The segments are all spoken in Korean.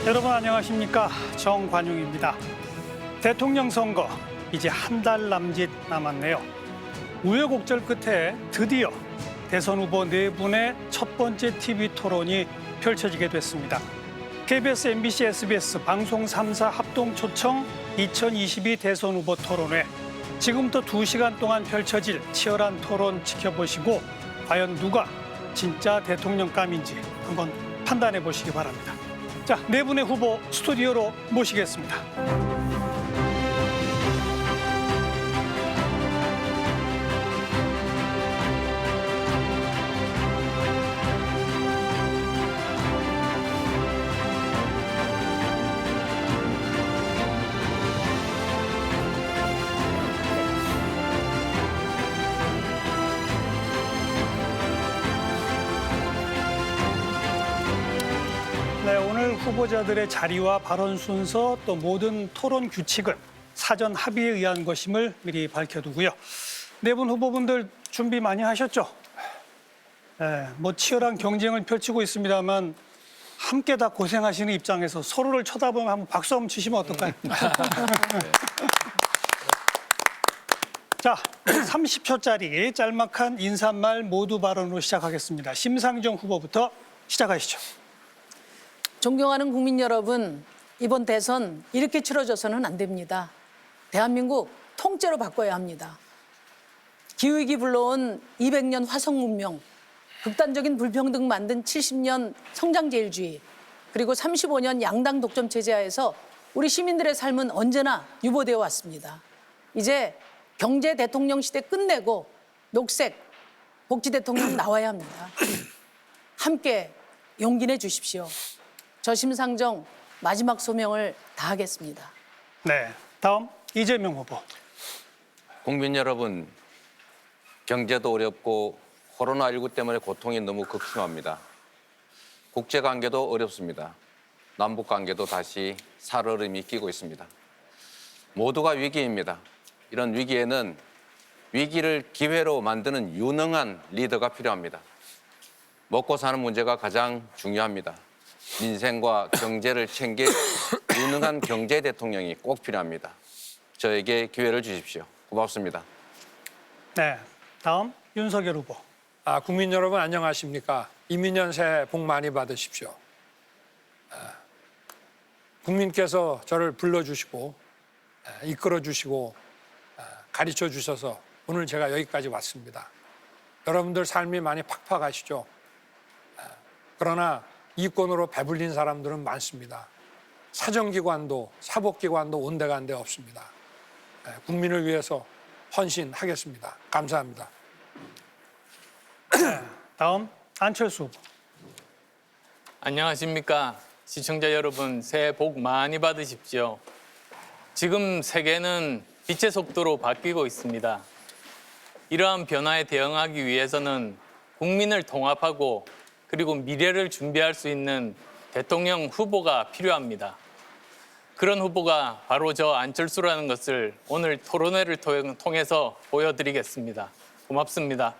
여러분 안녕하십니까? 정관용입니다. 대통령 선거 이제 한 달 남짓 남았네요. 우여곡절 끝에 드디어 대선 후보 네 분의 첫 번째 TV 토론이 펼쳐지게 됐습니다. KBS, MBC, SBS 방송 3사 합동 초청 2022 대선 후보 토론회. 지금부터 2시간 동안 펼쳐질 치열한 토론 지켜보시고 과연 누가 진짜 대통령감인지 한번 판단해 보시기 바랍니다. 자, 네 분의 후보 스튜디오로 모시겠습니다. 네, 오늘 후보자들의 자리와 발언 순서 또 모든 토론 규칙은 사전 합의에 의한 것임을 미리 밝혀두고요. 네 분 후보분들 준비 많이 하셨죠? 네, 치열한 경쟁을 펼치고 있습니다만 함께 다 고생하시는 입장에서 서로를 쳐다보면 한번 박수 한번 치시면 어떨까요? 자, 30초짜리 짤막한 인사말 모두 발언으로 시작하겠습니다. 심상정 후보부터 시작하시죠. 존경하는 국민 여러분, 이번 대선 이렇게 치러져서는 안 됩니다. 대한민국 통째로 바꿔야 합니다. 기후위기 불러온 200년 화성 문명, 극단적인 불평등 만든 70년 성장제일주의, 그리고 35년 양당 독점 체제 하에서 우리 시민들의 삶은 언제나 유보되어 왔습니다. 이제 경제 대통령 시대 끝내고 녹색 복지 대통령 나와야 합니다. 함께 용기 내 주십시오. 저 심상정 마지막 소명을 다하겠습니다. 네, 다음 이재명 후보. 국민 여러분, 경제도 어렵고 코로나19 때문에 고통이 너무 극심합니다. 국제관계도 어렵습니다. 남북관계도 다시 살얼음이 끼고 있습니다. 모두가 위기입니다. 이런 위기에는 위기를 기회로 만드는 유능한 리더가 필요합니다. 먹고 사는 문제가 가장 중요합니다. 민생과 경제를 챙길 유능한 경제 대통령이 꼭 필요합니다. 저에게 기회를 주십시오. 고맙습니다. 네, 다음 윤석열 후보. 국민 여러분 안녕하십니까? 이민년 새해 복 많이 받으십시오. 국민께서 저를 불러주시고 이끌어주시고 가르쳐주셔서 오늘 제가 여기까지 왔습니다. 여러분들 삶이 많이 팍팍하시죠? 그러나 이권으로 배불린 사람들은 많습니다. 사정기관도 사법기관도 온데간데 없습니다. 국민을 위해서 헌신하겠습니다. 감사합니다. 다음 안철수 후보. 안녕하십니까. 시청자 여러분, 새해 복 많이 받으십시오. 지금 세계는 빛의 속도로 바뀌고 있습니다. 이러한 변화에 대응하기 위해서는 국민을 통합하고 그리고 미래를 준비할 수 있는 대통령 후보가 필요합니다. 그런 후보가 바로 저 안철수라는 것을 오늘 토론회를 통해서 보여드리겠습니다. 고맙습니다.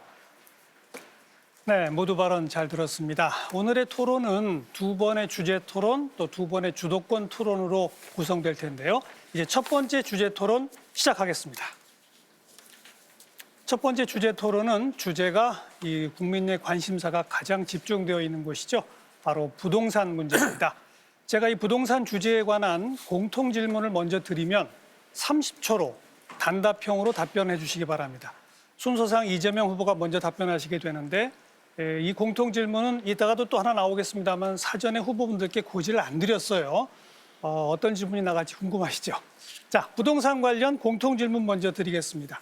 네, 모두 발언 잘 들었습니다. 오늘의 토론은 두 번의 주제 토론 또 두 번의 주도권 토론으로 구성될 텐데요. 이제 첫 번째 주제 토론 시작하겠습니다. 첫 번째 주제 토론은 주제가 이 국민의 관심사가 가장 집중되어 있는 곳이죠. 바로 부동산 문제입니다. 제가 이 부동산 주제에 관한 공통 질문을 먼저 드리면 30초로 단답형으로 답변해 주시기 바랍니다. 순서상 이재명 후보가 먼저 답변하시게 되는데 이 공통 질문은 이따가도 또 하나 나오겠습니다만 사전에 후보분들께 고지를 안 드렸어요. 어떤 질문이 나갈지 궁금하시죠? 자, 부동산 관련 공통 질문 먼저 드리겠습니다.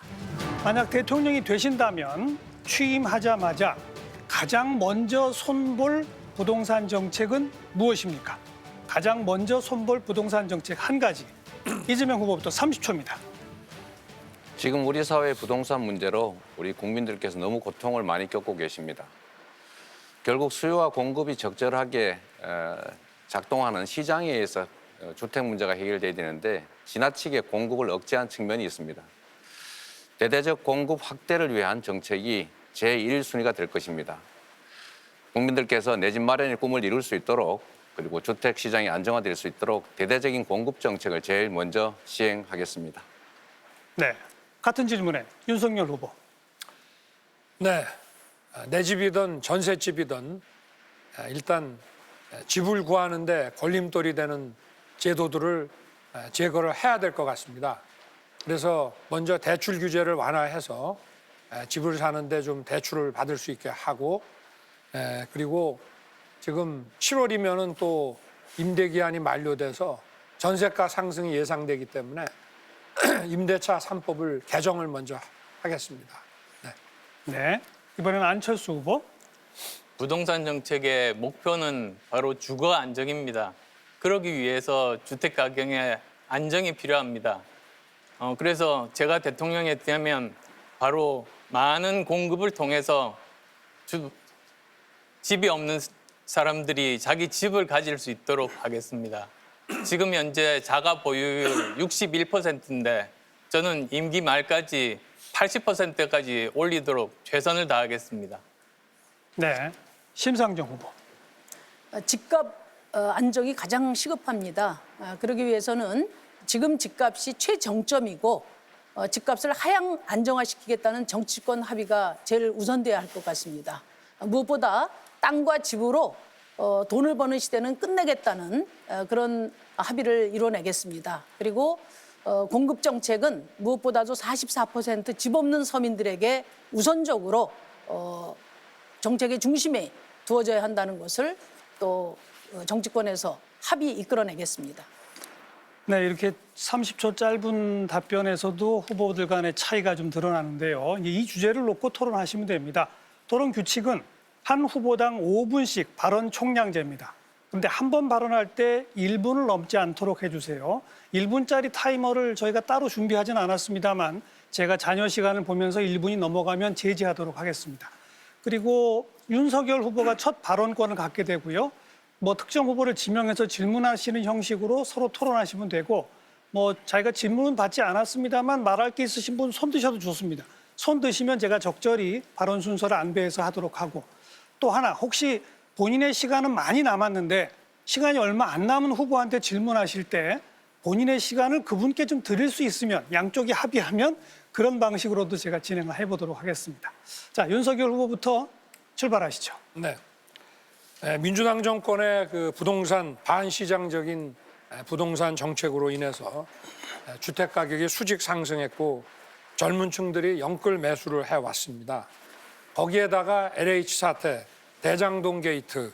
만약 대통령이 되신다면 취임하자마자 가장 먼저 손볼 부동산 정책은 무엇입니까? 가장 먼저 손볼 부동산 정책 한 가지. 이재명 후보부터 30초입니다. 지금 우리 사회 부동산 문제로 우리 국민들께서 너무 고통을 많이 겪고 계십니다. 결국 수요와 공급이 적절하게 작동하는 시장에 의해서 주택 문제가 해결돼야 되는데 지나치게 공급을 억제한 측면이 있습니다. 대대적 공급 확대를 위한 정책이 제1순위가 될 것입니다. 국민들께서 내 집 마련의 꿈을 이룰 수 있도록 그리고 주택 시장이 안정화될 수 있도록 대대적인 공급 정책을 제일 먼저 시행하겠습니다. 네, 같은 질문에 윤석열 후보. 네, 내 집이든 전셋집이든 일단 집을 구하는데 걸림돌이 되는 제도들을 제거를 해야 될 것 같습니다. 그래서 먼저 대출 규제를 완화해서 집을 사는데 좀 대출을 받을 수 있게 하고, 그리고 지금 7월이면은 또 임대 기한이 만료돼서 전세가 상승이 예상되기 때문에 임대차 3법을 개정을 먼저 하겠습니다. 네, 이번에는 안철수 후보. 부동산 정책의 목표는 바로 주거 안정입니다. 그러기 위해서 주택 가격의 안정이 필요합니다. 그래서 제가 대통령이 되면 바로 많은 공급을 통해서 집이 없는 사람들이 자기 집을 가질 수 있도록 하겠습니다. 지금 현재 자가 보유율 61%인데 저는 임기 말까지 80%까지 올리도록 최선을 다하겠습니다. 네, 심상정 후보. 집값 안정이 가장 시급합니다. 그러기 위해서는 지금 집값이 최정점이고 집값을 하향 안정화시키겠다는 정치권 합의가 제일 우선돼야 할 것 같습니다. 무엇보다 땅과 집으로 돈을 버는 시대는 끝내겠다는 그런 합의를 이뤄내겠습니다. 그리고 공급 정책은 무엇보다도 44% 집 없는 서민들에게 우선적으로 정책의 중심에 두어져야 한다는 것을 또 정치권에서 합의 이끌어내겠습니다. 네, 이렇게 30초 짧은 답변에서도 후보들 간의 차이가 좀 드러나는데요. 이 주제를 놓고 토론하시면 됩니다. 토론 규칙은 한 후보당 5분씩 발언 총량제입니다. 그런데 한 번 발언할 때 1분을 넘지 않도록 해주세요. 1분짜리 타이머를 저희가 따로 준비하진 않았습니다만 제가 잔여 시간을 보면서 1분이 넘어가면 제지하도록 하겠습니다. 그리고 윤석열 후보가 첫 발언권을 갖게 되고요. 뭐 특정 후보를 지명해서 질문하시는 형식으로 서로 토론하시면 되고, 뭐 자기가 질문은 받지 않았습니다만 말할 게 있으신 분 손 드셔도 좋습니다. 손 드시면 제가 적절히 발언 순서를 안배해서 하도록 하고, 또 하나 혹시 본인의 시간은 많이 남았는데 시간이 얼마 안 남은 후보한테 질문하실 때 본인의 시간을 그분께 좀 드릴 수 있으면 양쪽이 합의하면 그런 방식으로도 제가 진행을 해보도록 하겠습니다. 자, 윤석열 후보부터 출발하시죠. 네. 민주당 정권의 그 부동산 반시장적인 부동산 정책으로 인해서 주택 가격이 수직 상승했고 젊은 층들이 영끌 매수를 해왔습니다. 거기에다가 LH 사태, 대장동 게이트,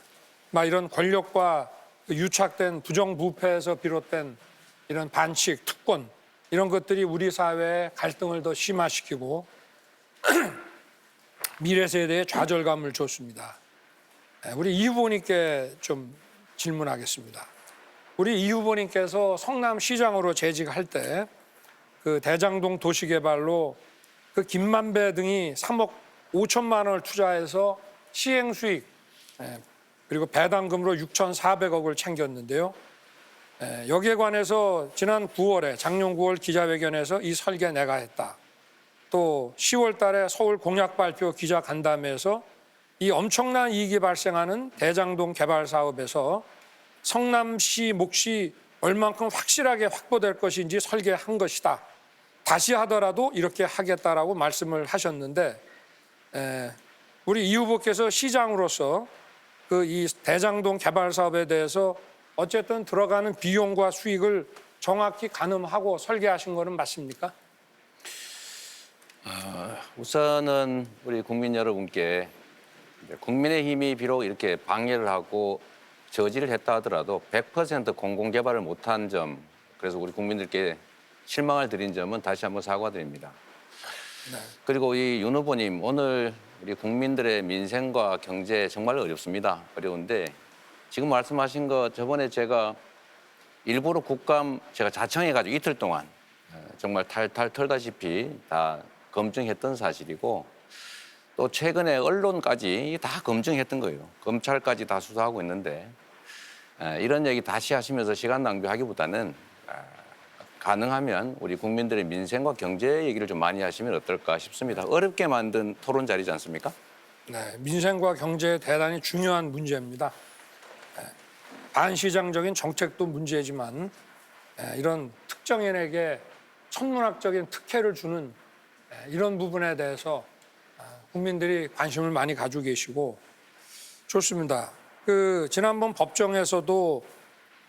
막 이런 권력과 유착된 부정부패에서 비롯된 이런 반칙, 특권 이런 것들이 우리 사회의 갈등을 더 심화시키고 미래 세대에 좌절감을 줬습니다. 우리 이 후보님께 좀 질문하겠습니다. 우리 이 후보님께서 성남시장으로 재직할 때 그 대장동 도시개발로 그 김만배 등이 3억 5천만 원을 투자해서 시행 수익 그리고 배당금으로 6,400억을 챙겼는데요. 여기에 관해서 지난 9월에 작년 9월 기자회견에서 이 설계 내가 했다. 또 10월 달에 서울 공약 발표 기자 간담회에서 이 엄청난 이익이 발생하는 대장동 개발 사업에서 성남시 몫이 얼만큼 확실하게 확보될 것인지 설계한 것이다. 다시 하더라도 이렇게 하겠다라고 말씀을 하셨는데 우리 이 후보께서 시장으로서 그 이 대장동 개발 사업에 대해서 어쨌든 들어가는 비용과 수익을 정확히 가늠하고 설계하신 거는 맞습니까? 우선은 우리 국민 여러분께 국민의힘이 비록 이렇게 방해를 하고 저지를 했다 하더라도 100% 공공개발을 못한 점, 그래서 우리 국민들께 실망을 드린 점은 다시 한번 사과드립니다. 네. 그리고 이 윤 후보님, 오늘 우리 국민들의 민생과 경제 정말 어렵습니다. 어려운데 지금 말씀하신 거 저번에 제가 일부러 국감 제가 자청해가지고 이틀 동안 정말 탈탈 털다시피 다 검증했던 사실이고 또 최근에 언론까지 다 검증했던 거예요. 검찰까지 다 수사하고 있는데 이런 얘기 다시 하시면서 시간 낭비하기보다는 가능하면 우리 국민들의 민생과 경제 얘기를 좀 많이 하시면 어떨까 싶습니다. 어렵게 만든 토론 자리지 않습니까? 네, 민생과 경제 대단히 중요한 문제입니다. 반시장적인 정책도 문제지만 이런 특정인에게 천문학적인 특혜를 주는 이런 부분에 대해서 국민들이 관심을 많이 가지고 계시고 좋습니다. 그 지난번 법정에서도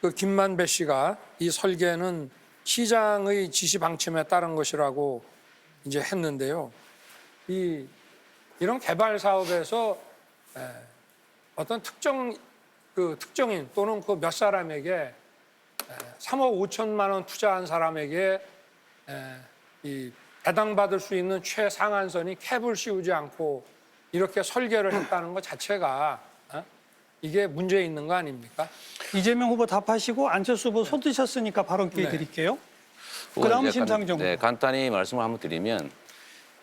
그 김만배 씨가 이 설계는 시장의 지시 방침에 따른 것이라고 이제 했는데요. 이런 개발 사업에서 어떤 특정인 또는 그 몇 사람에게 3억 5천만 원 투자한 사람에게 이 배당받을 수 있는 최상한선이 캡을 씌우지 않고 이렇게 설계를 했다는 것 자체가 이게 문제 있는 거 아닙니까? 이재명 후보 답하시고 안철수 후보 손 드셨으니까 발언 기회 네. 드릴게요. 그다음 심상정 후보. 네, 간단히 말씀을 한번 드리면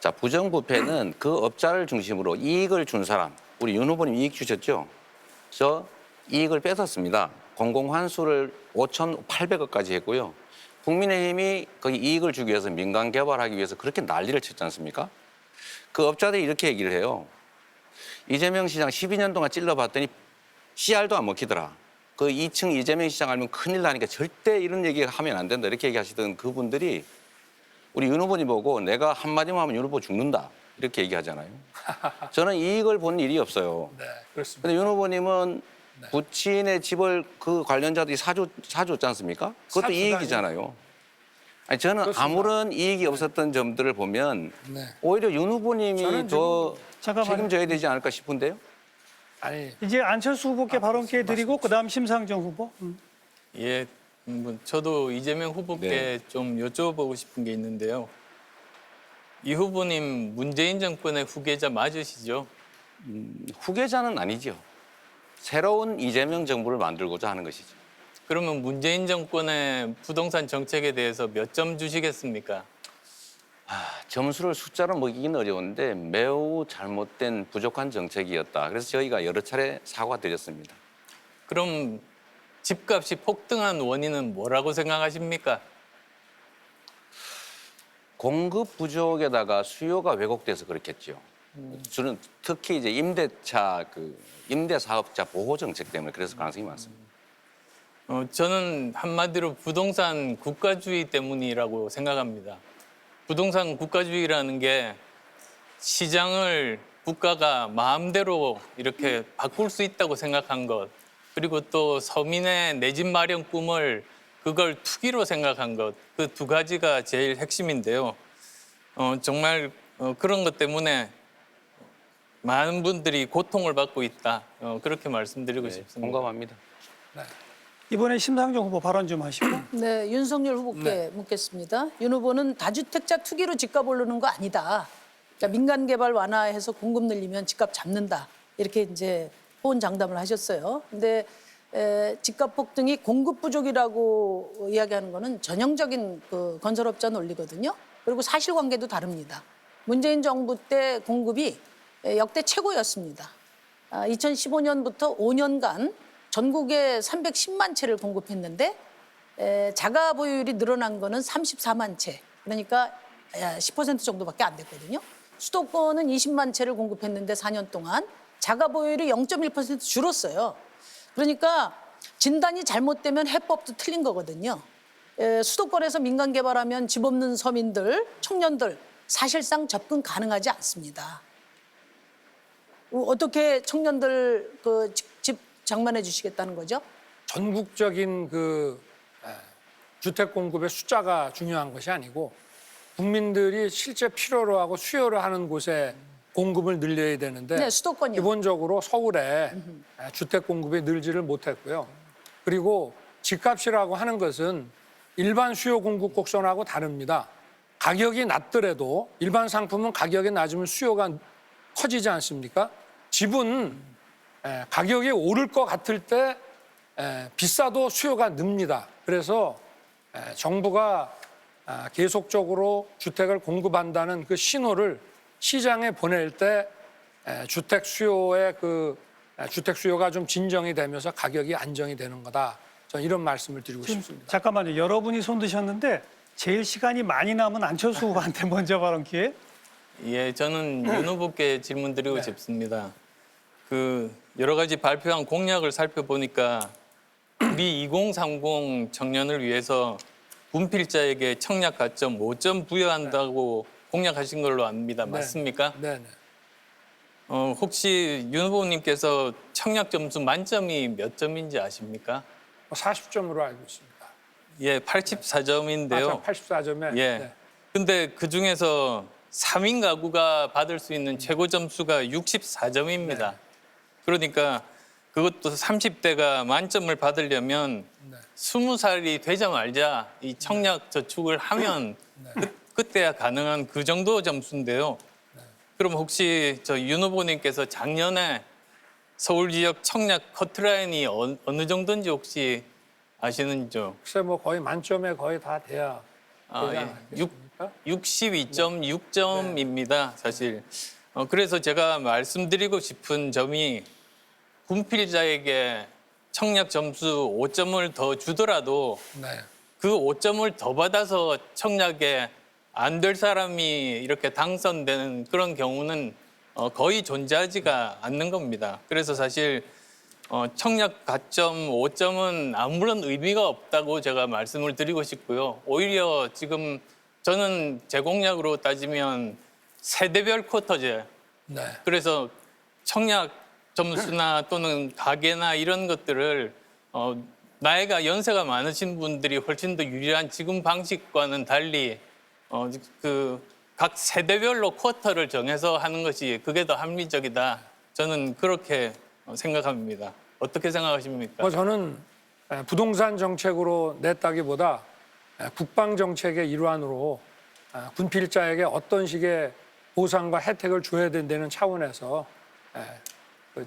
자, 부정부패는 그 업자를 중심으로 이익을 준 사람, 우리 윤 후보님 이익 주셨죠? 저 이익을 뺏었습니다. 공공환수를 5,800억까지 했고요. 국민의힘이 거기 이익을 주기 위해서 민간 개발하기 위해서 그렇게 난리를 쳤지 않습니까? 그 업자들이 이렇게 얘기를 해요. 이재명 시장 12년 동안 찔러봤더니 CR도 안 먹히더라. 그 2층 이재명 시장 알면 큰일 나니까 절대 이런 얘기 하면 안 된다. 이렇게 얘기하시던 그분들이 우리 윤 후보님 보고 내가 한마디만 하면 윤 후보 죽는다. 이렇게 얘기하잖아요. 저는 이익을 본 일이 없어요. 네, 그렇습니다. 근데 윤 후보님은 부친의 집을 그 관련자들이 사줬지 않습니까? 그것도 사주다니. 이익이잖아요. 아니, 저는 그렇습니다. 아무런 이익이 없었던 점들을 보면 네. 오히려 윤 후보님이 저는 더 잠깐만요. 책임져야 되지 않을까 싶은데요. 아니 이제 안철수 후보께 발언 기회 드리고 그다음 심상정 후보. 예, 저도 이재명 후보께 네. 좀 여쭤보고 싶은 게 있는데요. 이 후보님 문재인 정권의 후계자 맞으시죠? 후계자는 아니죠. 새로운 이재명 정부를 만들고자 하는 것이죠. 그러면 문재인 정권의 부동산 정책에 대해서 몇 점 주시겠습니까? 점수를 숫자로 먹이기는 어려운데 매우 잘못된 부족한 정책이었다. 그래서 저희가 여러 차례 사과드렸습니다. 그럼 집값이 폭등한 원인은 뭐라고 생각하십니까? 공급 부족에다가 수요가 왜곡돼서 그렇겠죠. 저는 특히 이제 임대 사업자 보호 정책 때문에 그래서 가능성이 많습니다. 저는 한마디로 부동산 국가주의 때문이라고 생각합니다. 부동산 국가주의라는 게 시장을 국가가 마음대로 이렇게 바꿀 수 있다고 생각한 것, 그리고 또 서민의 내 집 마련 꿈을 그걸 투기로 생각한 것, 그 두 가지가 제일 핵심인데요. 정말 그런 것 때문에 많은 분들이 고통을 받고 있다. 그렇게 말씀드리고 싶습니다. 공감합니다. 이번에 심상정 후보 발언 좀 하시고. 네, 윤석열 후보께 묻겠습니다. 윤 후보는 다주택자 투기로 집값 오르는 거 아니다. 그러니까 민간 개발 완화해서 공급 늘리면 집값 잡는다. 이렇게 이제 호언장담을 하셨어요. 근데 집값 폭등이 공급 부족이라고 이야기하는 거는 전형적인 그 건설업자 논리거든요. 그리고 사실관계도 다릅니다. 문재인 정부 때 공급이 역대 최고였습니다. 2015년부터 5년간 전국에 310만 채를 공급했는데 자가 보유율이 늘어난 거는 34만 채. 그러니까 10% 정도밖에 안 됐거든요. 수도권은 20만 채를 공급했는데 4년 동안 자가 보유율이 0.1% 줄었어요. 그러니까 진단이 잘못되면 해법도 틀린 거거든요. 수도권에서 민간 개발하면 집 없는 서민들, 청년들 사실상 접근 가능하지 않습니다. 어떻게 청년들 그 집 장만해 주시겠다는 거죠? 전국적인 그 주택 공급의 숫자가 중요한 것이 아니고 국민들이 실제 필요로 하고 수요를 하는 곳에 공급을 늘려야 되는데 네, 수도권이요. 기본적으로 서울에 주택 공급이 늘지를 못했고요. 그리고 집값이라고 하는 것은 일반 수요 공급 곡선하고 다릅니다. 가격이 낮더라도 일반 상품은 가격이 낮으면 수요가 커지지 않습니까? 집은 가격이 오를 것 같을 때 비싸도 수요가 늡니다. 그래서 정부가 계속적으로 주택을 공급한다는 그 신호를 시장에 보낼 때 주택 수요가 좀 진정이 되면서 가격이 안정이 되는 거다. 저는 이런 말씀을 드리고 싶습니다. 잠깐만요. 여러분이 손 드셨는데 제일 시간이 많이 남은 안철수 후보한테 먼저 발언 기회. 예, 저는 윤 후보께 질문 드리고 싶습니다. 그 여러 가지 발표한 공약을 살펴보니까 우리 2030 청년을 위해서 군필자에게 청약 가점 5점 부여한다고 공약하신 걸로 압니다. 맞습니까? 네. 혹시 윤 후보님께서 청약 점수 만점이 몇 점인지 아십니까? 40점으로 알고 있습니다. 예, 84점인데요. 84점에. 예. 근데 그 중에서 3인 가구가 받을 수 있는 최고 점수가 64점입니다. 그러니까 그것도 30대가 만점을 받으려면 20살이 되자마자 이 청약 저축을 하면 그때야 가능한 그 정도 점수인데요. 그럼 혹시 저 윤 후보님께서 작년에 서울 지역 청약 커트라인이 어느 정도인지 혹시 아시는지요? 글쎄 뭐 거의 만점에 거의 다 돼야 되지 예. 않겠습니까? 62.6점입니다, 사실. 그래서 제가 말씀드리고 싶은 점이 군필자에게 청약 점수 5점을 더 주더라도 네. 그 5점을 더 받아서 청약에 안 될 사람이 이렇게 당선되는 그런 경우는 거의 존재하지가 않는 겁니다. 그래서 사실 청약 가점 5점은 아무런 의미가 없다고 제가 말씀을 드리고 싶고요. 오히려 지금 저는 제 공약으로 따지면 세대별 쿼터제, 네. 그래서 청약 점수나 또는 가계나 이런 것들을 나이가 연세가 많으신 분들이 훨씬 더 유리한 지금 방식과는 달리 그 각 세대별로 쿼터를 정해서 하는 것이 그게 더 합리적이다. 저는 그렇게 생각합니다. 어떻게 생각하십니까? 뭐 저는 부동산 정책으로 냈다기보다 국방 정책의 일환으로 군필자에게 어떤 식의 보상과 혜택을 줘야 된다는 차원에서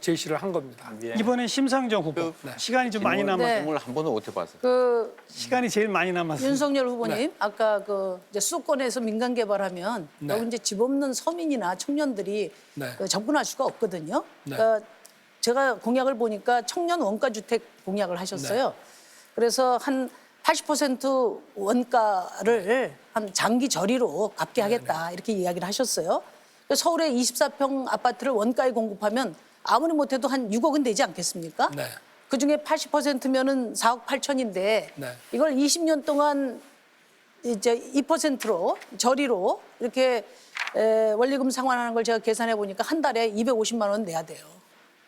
제시를 한 겁니다. 예. 이번에 심상정 후보 시간이 좀 많이 남았 네. 질문을 한 번도 못 해봤어요. 그 시간이 제일 많이 남았어요. 윤석열 후보님 아까 그 이제 수도권에서 민간 개발하면 네. 여기 이제 집 없는 서민이나 청년들이 네. 그 접근할 수가 없거든요. 네. 그러니까 제가 공약을 보니까 청년 원가 주택 공약을 하셨어요. 네. 그래서 한 80% 원가를 한 장기 저리로 갚게 하겠다 이렇게 이야기를 하셨어요. 서울의 24평 아파트를 원가에 공급하면 아무리 못해도 한 6억은 되지 않겠습니까? 네. 그중에 80%면은 4억 8천인데 네. 이걸 20년 동안 이제 2%로 저리로 이렇게 원리금 상환하는 걸 제가 계산해 보니까 한 달에 250만 원 내야 돼요.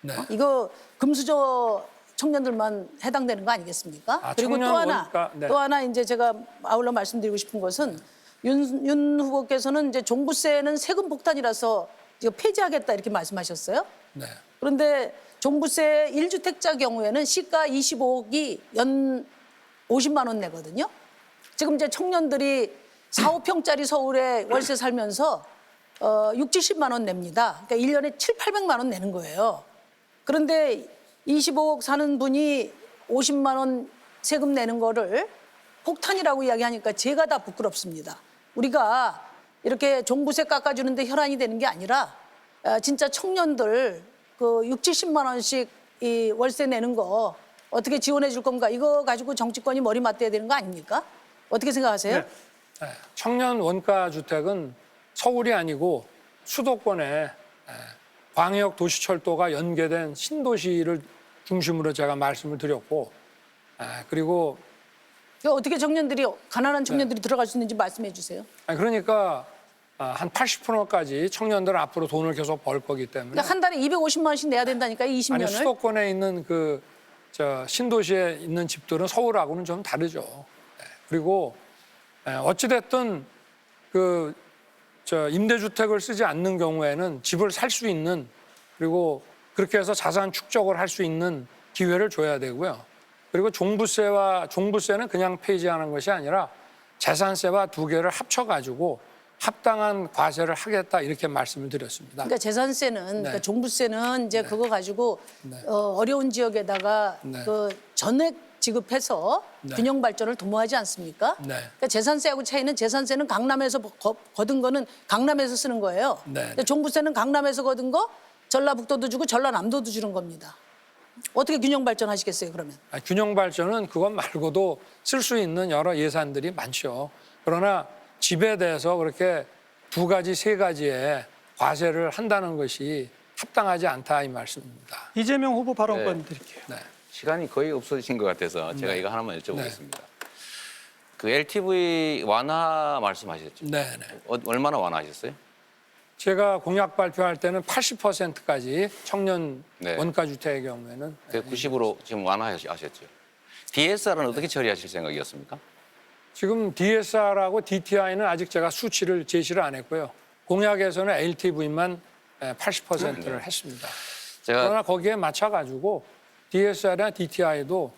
네. 이거 금수저 청년들만 해당되는 거 아니겠습니까? 아, 그리고 또 청년 하나, 원가, 네. 또 하나 이제 제가 아울러 말씀드리고 싶은 것은 윤 후보께서는 이제 종부세는 세금 폭탄이라서 이거 폐지하겠다 이렇게 말씀하셨어요. 네. 그런데 종부세 1주택자 경우에는 시가 25억이 연 50만 원 내거든요. 지금 이제 청년들이 4, 5평짜리 서울에 월세 살면서 6, 70만 원 냅니다. 그러니까 1년에 7, 800만 원 내는 거예요. 그런데 25억 사는 분이 50만 원 세금 내는 거를 폭탄이라고 이야기하니까 제가 다 부끄럽습니다. 우리가 이렇게 종부세 깎아주는데 혈안이 되는 게 아니라 진짜 청년들 그 6, 70만 원씩 이 월세 내는 거 어떻게 지원해 줄 건가? 이거 가지고 정치권이 머리 맞대야 되는 거 아닙니까? 어떻게 생각하세요? 네. 청년 원가 주택은 서울이 아니고 수도권에 광역 도시철도가 연계된 신도시를 중심으로 제가 말씀을 드렸고 그리고 어떻게 청년들이 가난한 청년들이 들어갈 수 있는지 말씀해 주세요. 그러니까 한 80%까지 청년들은 앞으로 돈을 계속 벌 거기 때문에 그러니까 한 달에 250만 원씩 내야 된다니까 아니 20년을. 수도권에 있는 그 신도시에 있는 집들은 서울하고는 좀 다르죠. 그리고 어찌 됐든 그 임대주택을 쓰지 않는 경우에는 집을 살 수 있는 그리고 그렇게 해서 자산 축적을 할 수 있는 기회를 줘야 되고요. 그리고 종부세는 그냥 폐지하는 것이 아니라 재산세와 두 개를 합쳐가지고 합당한 과세를 하겠다 이렇게 말씀을 드렸습니다. 그러니까 재산세는 그러니까 종부세는 이제 그거 가지고 어려운 지역에다가 네. 그 전액 지급해서 균형 발전을 도모하지 않습니까? 네. 그러니까 재산세하고 차이는 재산세는 강남에서 거둔 거는 강남에서 쓰는 거예요. 네. 근데 종부세는 강남에서 거둔 거 전라북도도 주고 전라남도도 주는 겁니다. 어떻게 균형 발전하시겠어요, 그러면? 균형 발전은 그것 말고도 쓸 수 있는 여러 예산들이 많죠. 그러나 집에 대해서 그렇게 두 가지, 세 가지의 과세를 한다는 것이 합당하지 않다 이 말씀입니다. 이재명 후보 발언권 네. 드릴게요. 네. 시간이 거의 없어진 것 같아서 제가 네. 이거 하나만 여쭤보겠습니다. 그 LTV 완화 말씀하셨죠? 네, 네. 얼마나 완화하셨어요? 제가 공약 발표할 때는 80%까지 청년 네. 원가 주택의 경우에는 90으로 지금 완화하셨죠. DSR은 어떻게 처리하실 생각이었습니까? 지금 DSR하고 DTI는 아직 제가 수치를 제시를 안 했고요. 공약에서는 LTV만 80%를 했습니다. 제가 그러나 거기에 맞춰가지고 DSR이나 DTI도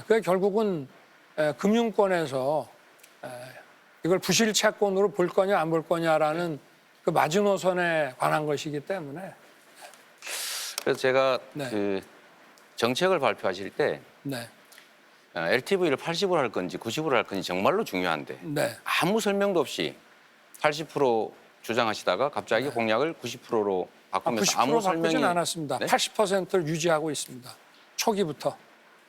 그게 결국은 금융권에서 이걸 부실 채권으로 볼 거냐 안 볼 거냐라는 그 마지노선에 관한 것이기 때문에 그래서 제가 네. 그 정책을 발표하실 때 네, LTV를 80으로 할 건지 90으로 할 건지 정말로 중요한데 네, 아무 설명도 없이 80% 주장하시다가 갑자기 공약을 90%로 바꾸면서 90% 아무 바꾸진 설명이 않았습니다. 네? 80%를 유지하고 있습니다. 초기부터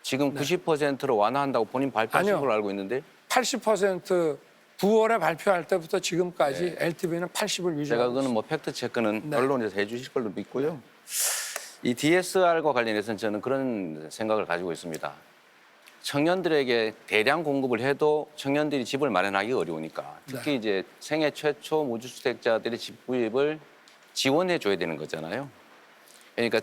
지금 90%로 완화한다고 본인 발표하신 아니요. 걸로 알고 있는데 80% 9월에 발표할 때부터 지금까지 LTV는 80을 유지하고 제가 그거는 있습니다. 뭐 팩트 체크는 네. 언론에서 해주실 걸로 믿고요. 이 DSR과 관련해서는 저는 그런 생각을 가지고 있습니다. 청년들에게 대량 공급을 해도 청년들이 집을 마련하기 어려우니까 특히 이제 생애 최초 무주택자들의 집 구입을 지원해 줘야 되는 거잖아요. 그러니까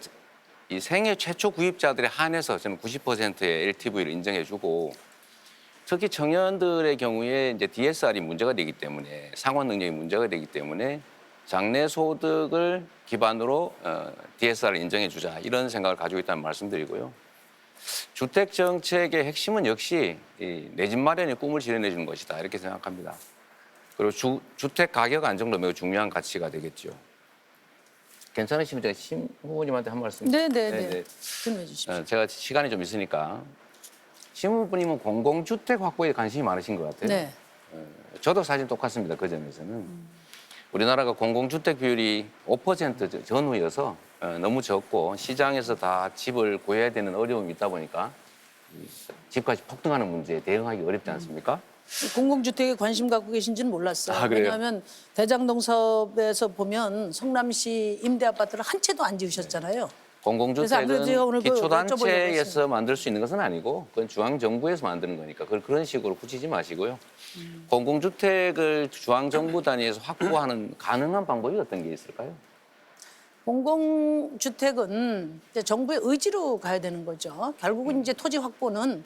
이 생애 최초 구입자들에 한해서 저는 90%의 LTV를 인정해 주고 특히 청년들의 경우에 이제 DSR이 문제가 되기 때문에 상환 능력이 문제가 되기 때문에 장래 소득을 기반으로 DSR을 인정해 주자 이런 생각을 가지고 있다는 말씀드리고요. 주택 정책의 핵심은 역시 내 집 마련의 꿈을 실현해 주는 것이다 이렇게 생각합니다. 그리고 주택 가격 안정도 매우 중요한 가치가 되겠죠. 괜찮으시면 제가 심 후보님한테 한 말씀. 네네네. 질문해 주십시오. 제가 시간이 좀 있으니까 심 후보님은 공공주택 확보에 관심이 많으신 것 같아요. 네. 저도 사실 똑같습니다. 그 점에서는. 우리나라가 공공주택 비율이 5% 전후여서 너무 적고 시장에서 다 집을 구해야 되는 어려움이 있다 보니까 집값이 폭등하는 문제에 대응하기 어렵지 않습니까? 공공주택에 관심 갖고 계신지는 몰랐어요. 아, 그래요? 왜냐하면 대장동 사업에서 보면 성남시 임대아파트를 한 채도 안 지으셨잖아요. 그래서 안 그래도 제가 오늘 공공주택은 그 여쭤보려고 기초단체에서 했습니다. 만들 수 있는 것은 아니고 그건 중앙정부에서 만드는 거니까 그걸 그런 식으로 붙이지 마시고요. 공공주택을 중앙정부 단위에서 확보하는 가능한 방법이 어떤 게 있을까요? 공공주택은 이제 정부의 의지로 가야 되는 거죠. 결국은 이제 토지 확보는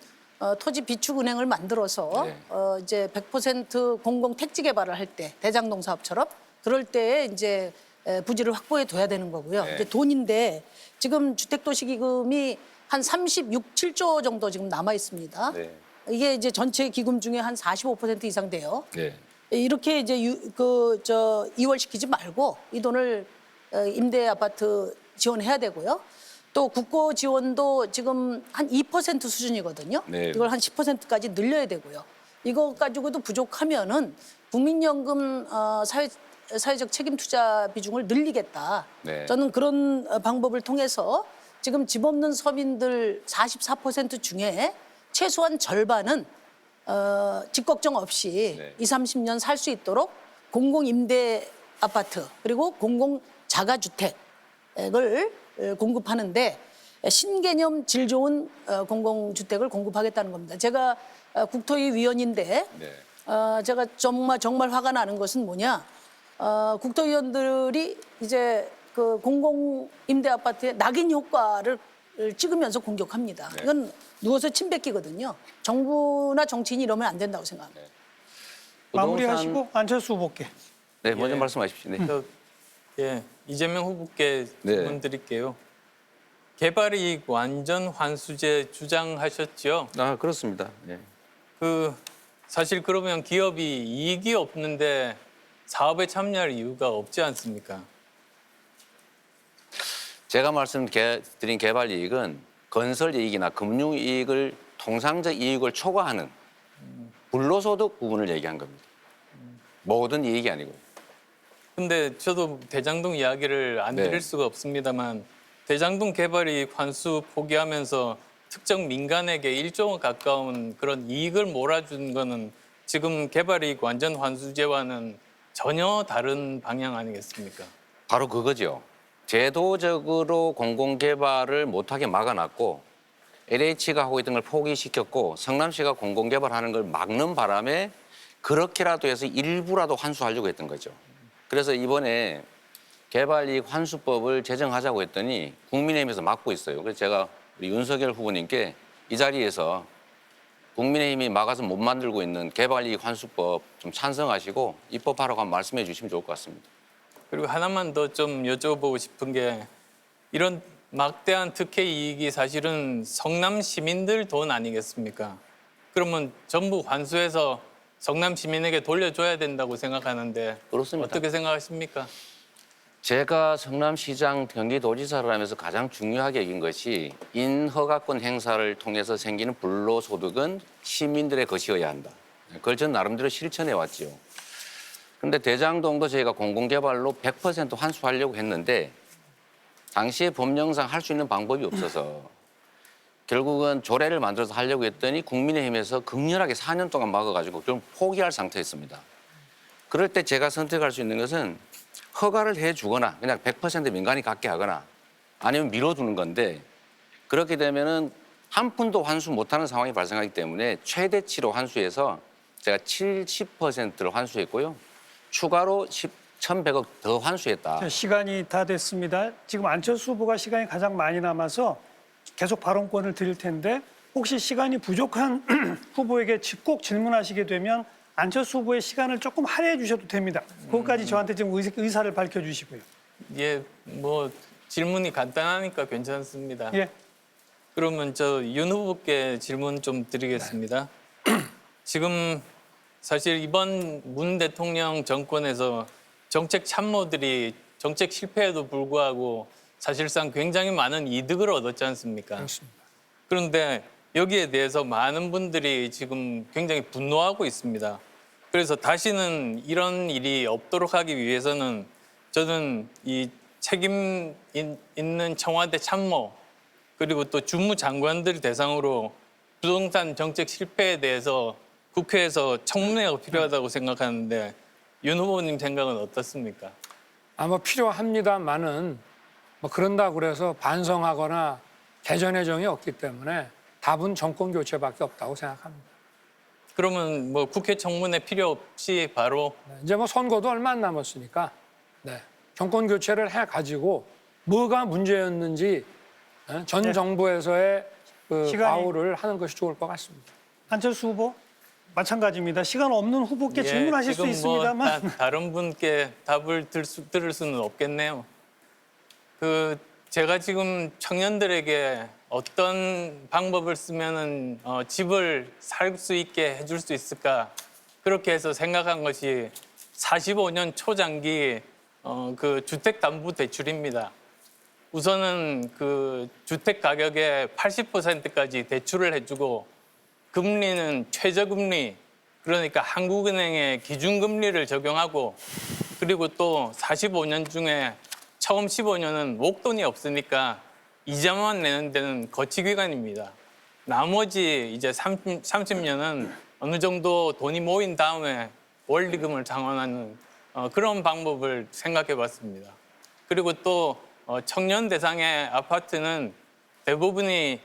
토지 비축은행을 만들어서 네. 이제 100% 공공 택지 개발을 할 때 대장동 사업처럼 그럴 때 이제 부지를 확보해 둬야 되는 거고요. 네. 이제 돈인데 지금 주택도시기금이 한 36, 7조 정도 지금 남아 있습니다. 네. 이게 이제 전체 기금 중에 한 45% 이상 돼요. 네. 이렇게 이제 이월시키지 말고 이 돈을 임대 아파트 지원해야 되고요. 또 국고 지원도 지금 한 2% 수준이거든요. 네. 이걸 한 10%까지 늘려야 되고요. 이거 가지고도 부족하면은 국민연금 사회적 책임 투자 비중을 늘리겠다. 네. 저는 그런 방법을 통해서 지금 집 없는 서민들 44% 중에 최소한 절반은 집 걱정 없이 네. 20, 30년 살 수 있도록 공공 임대 아파트 그리고 공공 자가주택을 공급하는데 신개념 질 좋은 공공주택을 공급하겠다는 겁니다. 제가 국토위 위원인데 네. 제가 정말 화가 나는 것은 뭐냐? 국토위원들이 이제 그 공공 임대 아파트의 낙인 효과를 찍으면서 공격합니다. 네. 이건 누워서 침 뱉기거든요. 정부나 정치인이 이러면 안 된다고 생각합니다. 마무리하시고 안철수 후보께. 네, 먼저 말씀하십시오. 네. 예, 이재명 후보께 네. 질문 드릴게요. 개발이익 완전 환수제 주장하셨죠? 아, 그렇습니다. 네. 사실 그러면 기업이 이익이 없는데 사업에 참여할 이유가 없지 않습니까? 제가 말씀드린 개발 이익은 건설 이익이나 금융 이익을 통상적 이익을 초과하는 불로소득 부분을 얘기한 겁니다. 모든 이익이 아니고. 근데 저도 대장동 이야기를 안 네. 드릴 수가 없습니다만 대장동 개발이익 환수 포기하면서 특정 민간에게 1조 원 가까운 그런 이익을 몰아준 거는 지금 개발이익 완전 환수제와는 전혀 다른 방향 아니겠습니까? 바로 그거죠. 제도적으로 공공개발을 못하게 막아놨고 LH가 하고 있던 걸 포기시켰고 성남시가 공공개발하는 걸 막는 바람에 그렇게라도 해서 일부라도 환수하려고 했던 거죠. 그래서 이번에 개발이익 환수법을 제정하자고 했더니 국민의힘에서 막고 있어요. 그래서 제가 우리 윤석열 후보님께 이 자리에서 국민의힘이 막아서 못 만들고 있는 개발이익 환수법 좀 찬성하시고 입법하라고 한번 말씀해 주시면 좋을 것 같습니다. 그리고 하나만 더 좀 여쭤보고 싶은 게 이런 막대한 특혜 이익이 사실은 성남 시민들 돈 아니겠습니까? 그러면 전부 환수해서 성남 시민에게 돌려줘야 된다고 생각하는데 그렇습니다. 어떻게 생각하십니까? 제가 성남시장 경기도지사를 하면서 가장 중요하게 여긴 것이 인허가권 행사를 통해서 생기는 불로소득은 시민들의 것이어야 한다. 그걸 전 나름대로 실천해 왔지요. 그런데 대장동도 저희가 공공개발로 100% 환수하려고 했는데 당시에 법령상 할 수 있는 방법이 없어서 결국은 조례를 만들어서 하려고 했더니 국민의힘에서 극렬하게 4년 동안 막아가지고 좀 포기할 상태였습니다. 그럴 때 제가 선택할 수 있는 것은 허가를 해주거나 그냥 100% 민간이 갖게 하거나 아니면 밀어두는 건데 그렇게 되면은 한 푼도 환수 못하는 상황이 발생하기 때문에 최대치로 환수해서 제가 70%를 환수했고요. 추가로 1,100억 더 환수했다. 자, 시간이 다 됐습니다. 지금 안철수 후보가 시간이 가장 많이 남아서 계속 발언권을 드릴 텐데 혹시 시간이 부족한 후보에게 꼭 질문하시게 되면 안철수 후보의 시간을 조금 할애해 주셔도 됩니다. 그것까지 저한테 지금 의사를 밝혀주시고요. 예, 뭐 질문이 간단하니까 괜찮습니다. 예. 그러면 저 윤 후보께 질문 좀 드리겠습니다. 지금 사실 이번 문 대통령 정권에서 정책 참모들이 정책 실패에도 불구하고 사실상 굉장히 많은 이득을 얻었지 않습니까? 그렇습니다. 그런데 여기에 대해서 많은 분들이 지금 굉장히 분노하고 있습니다. 그래서 다시는 이런 일이 없도록 하기 위해서는 저는 이 책임 있는 청와대 참모 그리고 또 주무장관들 대상으로 부동산 정책 실패에 대해서 국회에서 청문회가 필요하다고 생각하는데 윤 후보님 생각은 어떻습니까? 아마 필요합니다만은 뭐 그런다고 그래서 반성하거나 개전의 정이 없기 때문에 답은 정권 교체밖에 없다고 생각합니다. 그러면 뭐 국회 청문회 필요 없이 바로 이제 뭐 선거도 얼마 안 남았으니까 정권 교체를 해가지고 뭐가 문제였는지 전 정부에서의 그 시간이- 과오를 하는 것이 좋을 것 같습니다. 안철수 후보 마찬가지입니다. 시간 없는 후보께 예, 질문하실 수 지금 있습니다만 뭐 다른 분께 답을 들을 수는 없겠네요. 제가 지금 청년들에게 어떤 방법을 쓰면은 집을 살 수 있게 해줄 수 있을까 그렇게 해서 생각한 것이 45년 초장기 그 주택담보대출입니다. 우선은 그 주택 가격의 80%까지 대출을 해주고 금리는 최저금리 그러니까 한국은행의 기준금리를 적용하고 그리고 또 45년 중에 처음 15년은 목돈이 없으니까 이자만 내는 데는 거치기간입니다. 나머지 이제 30년은 어느 정도 돈이 모인 다음에 원리금을 상환하는 그런 방법을 생각해 봤습니다. 그리고 또 청년 대상의 아파트는 대부분이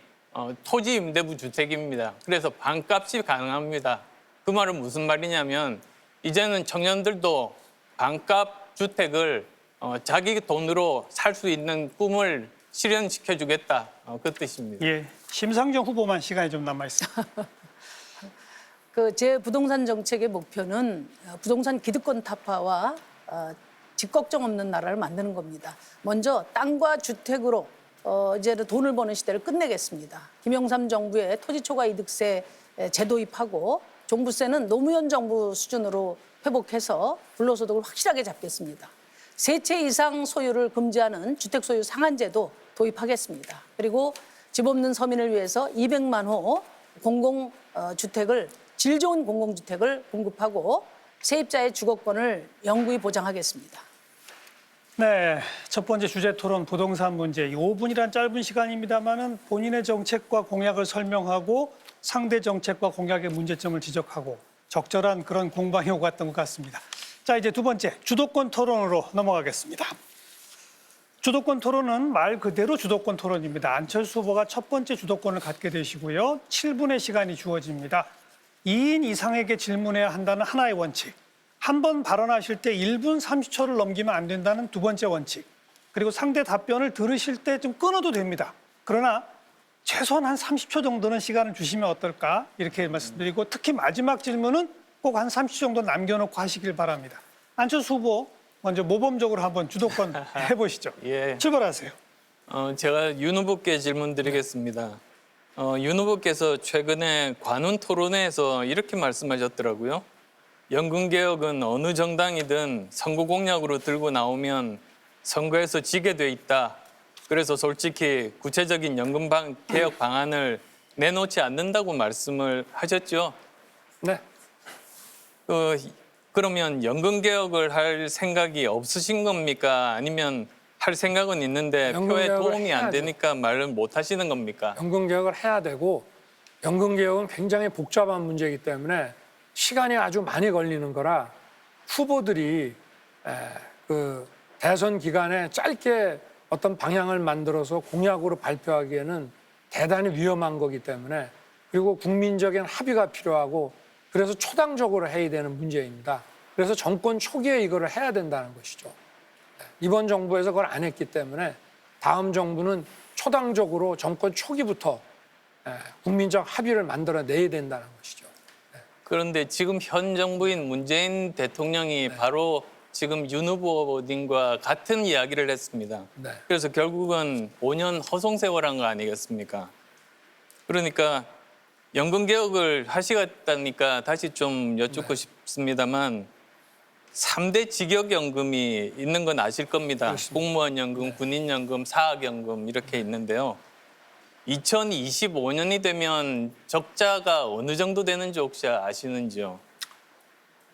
토지 임대부 주택입니다. 그래서 반값이 가능합니다. 그 말은 무슨 말이냐면 이제는 청년들도 반값 주택을 자기 돈으로 살 수 있는 꿈을 실현시켜 주겠다. 그 뜻입니다. 예, 심상정 후보만 시간이 좀 남아 있습니다. 제 부동산 정책의 목표는 부동산 기득권 타파와 집 걱정 없는 나라를 만드는 겁니다. 먼저 땅과 주택으로 이제 돈을 버는 시대를 끝내겠습니다. 김영삼 정부의 토지 초과 이득세 재도입하고 종부세는 노무현 정부 수준으로 회복해서 불로소득을 확실하게 잡겠습니다. 세 채 이상 소유를 금지하는 주택 소유 상한제도 도입하겠습니다. 그리고 집 없는 서민을 위해서 200만 호 공공주택을 질 좋은 공공주택을 공급하고 세입자의 주거권을 영구히 보장하겠습니다. 네, 첫 번째 주제 토론 부동산 문제. 5분이란 짧은 시간입니다만은 본인의 정책과 공약을 설명하고 상대 정책과 공약의 문제점을 지적하고 적절한 그런 공방이 오갔던 것 같습니다. 자, 이제 두 번째 주도권 토론으로 넘어가겠습니다. 주도권 토론은 말 그대로 주도권 토론입니다. 안철수 후보가 첫 번째 주도권을 갖게 되시고요. 7분의 시간이 주어집니다. 2인 이상에게 질문해야 한다는 하나의 원칙. 한 번 발언하실 때 1분 30초를 넘기면 안 된다는 두 번째 원칙. 그리고 상대 답변을 들으실 때 좀 끊어도 됩니다. 그러나 최소한 한 30초 정도는 시간을 주시면 어떨까 이렇게 말씀드리고 특히 마지막 질문은 꼭 한 30초 정도 남겨놓고 하시길 바랍니다. 안철수 후보 먼저 모범적으로 한번 주도권 해보시죠. 예. 출발하세요. 제가 윤 후보께 질문 드리겠습니다. 윤 후보께서 최근에 관훈 토론회에서 이렇게 말씀하셨더라고요. 연금개혁은 어느 정당이든 선거 공약으로 들고 나오면 선거에서 지게 돼 있다. 그래서 솔직히 구체적인 연금 개혁 방안을 내놓지 않는다고 말씀을 하셨죠. 네. 그러면 연금 개혁을 할 생각이 없으신 겁니까? 아니면 할 생각은 있는데 연금 표에 개혁을 도움이 안 해야죠. 되니까 말을 못 하시는 겁니까? 연금 개혁을 해야 되고 연금 개혁은 굉장히 복잡한 문제이기 때문에 시간이 아주 많이 걸리는 거라 후보들이 그 대선 기간에 짧게 어떤 방향을 만들어서 공약으로 발표하기에는 대단히 위험한 거기 때문에 그리고 국민적인 합의가 필요하고 그래서 초당적으로 해야 되는 문제입니다. 그래서 정권 초기에 이거를 해야 된다는 것이죠. 이번 정부에서 그걸 안 했기 때문에 다음 정부는 초당적으로 정권 초기부터 국민적 합의를 만들어내야 된다는 것이죠. 그런데 지금 현 정부인 문재인 대통령이 바로 지금 윤 후보님과 같은 이야기를 했습니다. 네. 그래서 결국은 5년 허송세월한 거 아니겠습니까? 그러니까 연금 개혁을 하시겠다니까 다시 좀 여쭙고 싶습니다만 3대 직역연금이 있는 건 아실 겁니다. 그렇습니다. 공무원 연금, 군인 연금, 사학 연금 이렇게 있는데요. 2025년이 되면 적자가 어느 정도 되는지 혹시 아시는지요?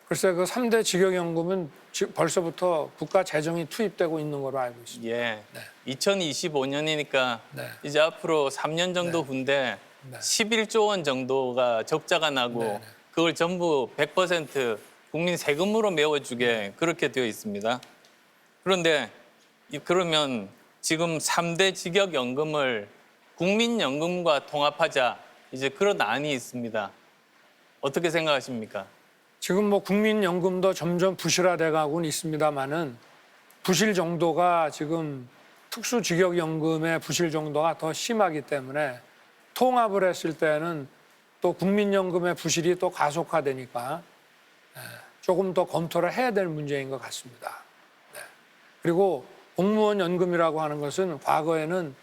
글쎄 그 3대 직역연금은 벌써부터 국가 재정이 투입되고 있는 걸로 알고 있습니다. 예. 2025년이니까 네. 이제 앞으로 3년 정도 후인데 네. 11조 원 정도가 적자가 나고 네. 그걸 전부 100% 국민 세금으로 메워주게 그렇게 되어 있습니다. 그런데 그러면 지금 3대 직역연금을 국민연금과 통합하자 이제 그런 안이 있습니다. 어떻게 생각하십니까? 지금 뭐 국민연금도 점점 부실화돼 가고는 있습니다만은 부실 정도가 지금 특수직역연금의 부실 정도가 더 심하기 때문에 통합을 했을 때는 또 국민연금의 부실이 또 가속화되니까 조금 더 검토를 해야 될 문제인 것 같습니다. 네. 그리고 공무원 연금이라고 하는 것은 과거에는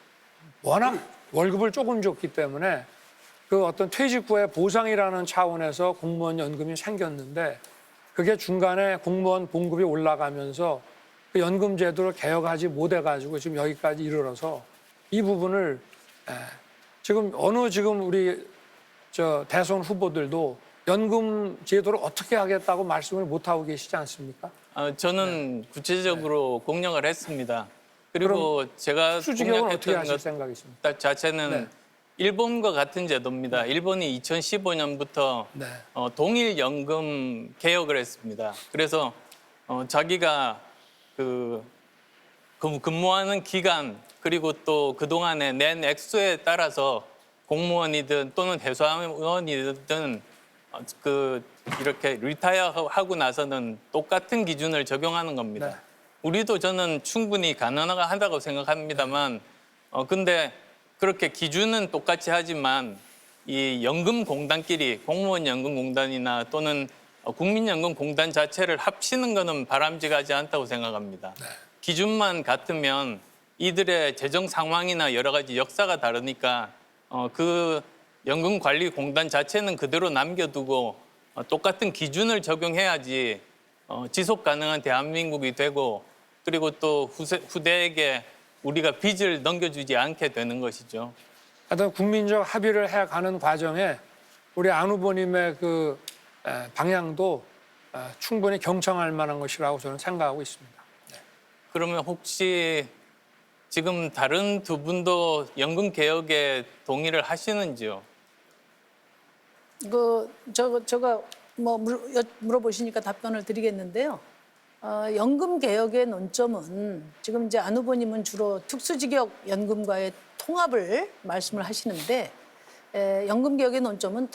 워낙 월급을 조금 줬기 때문에 그 어떤 퇴직 후의 보상이라는 차원에서 공무원 연금이 생겼는데 그게 중간에 공무원 봉급이 올라가면서 그 연금 제도를 개혁하지 못해가지고 지금 여기까지 이르러서 이 부분을 지금 지금 우리 대선 후보들도 연금 제도를 어떻게 하겠다고 말씀을 못 하고 계시지 않습니까? 저는 구체적으로 공약을 했습니다. 그리고 제가 수직역은 어떻게 공약했던 하실 것 생각이십니까? 자체는 네. 일본과 같은 제도입니다. 일본이 2015년부터 네. 동일 연금 개혁을 했습니다. 그래서 자기가 그 근무하는 기간 그리고 또 그동안에 낸 액수에 따라서 공무원이든 또는 회사원이든 이렇게 리타이어하고 나서는 똑같은 기준을 적용하는 겁니다. 네. 우리도 저는 충분히 가능하다고 생각합니다만 근데 그렇게 기준은 똑같이 하지만 이 연금공단끼리 공무원 연금공단이나 또는 국민연금공단 자체를 합치는 것은 바람직하지 않다고 생각합니다. 기준만 같으면 이들의 재정 상황이나 여러 가지 역사가 다르니까 그 연금관리공단 자체는 그대로 남겨두고 똑같은 기준을 적용해야지 지속 가능한 대한민국이 되고 그리고 또 후대에게 우리가 빚을 넘겨주지 않게 되는 것이죠. 하여튼 국민적 합의를 해가는 과정에 우리 안 후보님의 그 방향도 충분히 경청할 만한 것이라고 저는 생각하고 있습니다. 그러면 혹시 지금 다른 두 분도 연금 개혁에 동의를 하시는지요? 제가 뭐 물어보시니까 답변을 드리겠는데요. 연금 개혁의 논점은 지금 이제 안 후보님은 주로 특수직역 연금과의 통합을 말씀을 하시는데 연금 개혁의 논점은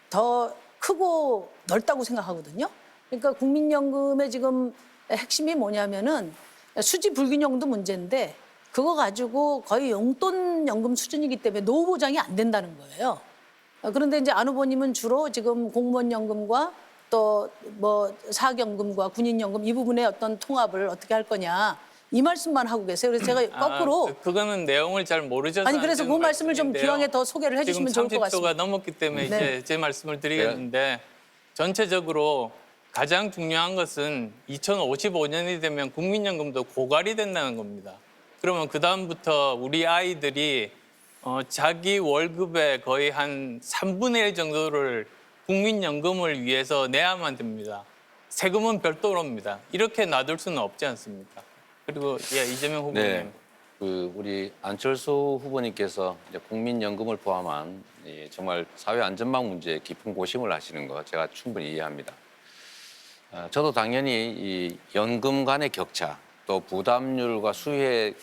더 크고 넓다고 생각하거든요. 그러니까 국민연금의 지금 핵심이 뭐냐면은 수지 불균형도 문제인데 그거 가지고 거의 용돈 연금 수준이기 때문에 노후 보장이 안 된다는 거예요. 그런데 이제 안 후보님은 주로 지금 공무원 연금과 또 뭐 사학연금과 군인연금 이 부분의 어떤 통합을 어떻게 할 거냐 이 말씀만 하고 계세요. 그래서 제가 거꾸로 그거는 내용을 잘 모르셔서 아니 그래서 그 말씀을 좀 말씀인데요. 기왕에 더 소개를 해주시면 좋을 것 지금 30초가 같습니다. 넘었기 때문에 네. 이제 제 말씀을 드리겠는데 전체적으로 가장 중요한 것은 2055년이 되면 국민연금도 고갈이 된다는 겁니다. 그러면 그 다음부터 우리 아이들이 자기 월급의 거의 한 3분의 1 정도를 국민연금을 위해서 내야만 됩니다. 세금은 별도로입니다. 이렇게 놔둘 수는 없지 않습니까? 그리고 이재명 후보님. 네. 우리 안철수 후보님께서 이제 국민연금을 포함한 정말 사회 안전망 문제에 깊은 고심을 하시는 거 제가 충분히 이해합니다. 저도 당연히 이 연금 간의 격차, 또 부담률과 수혜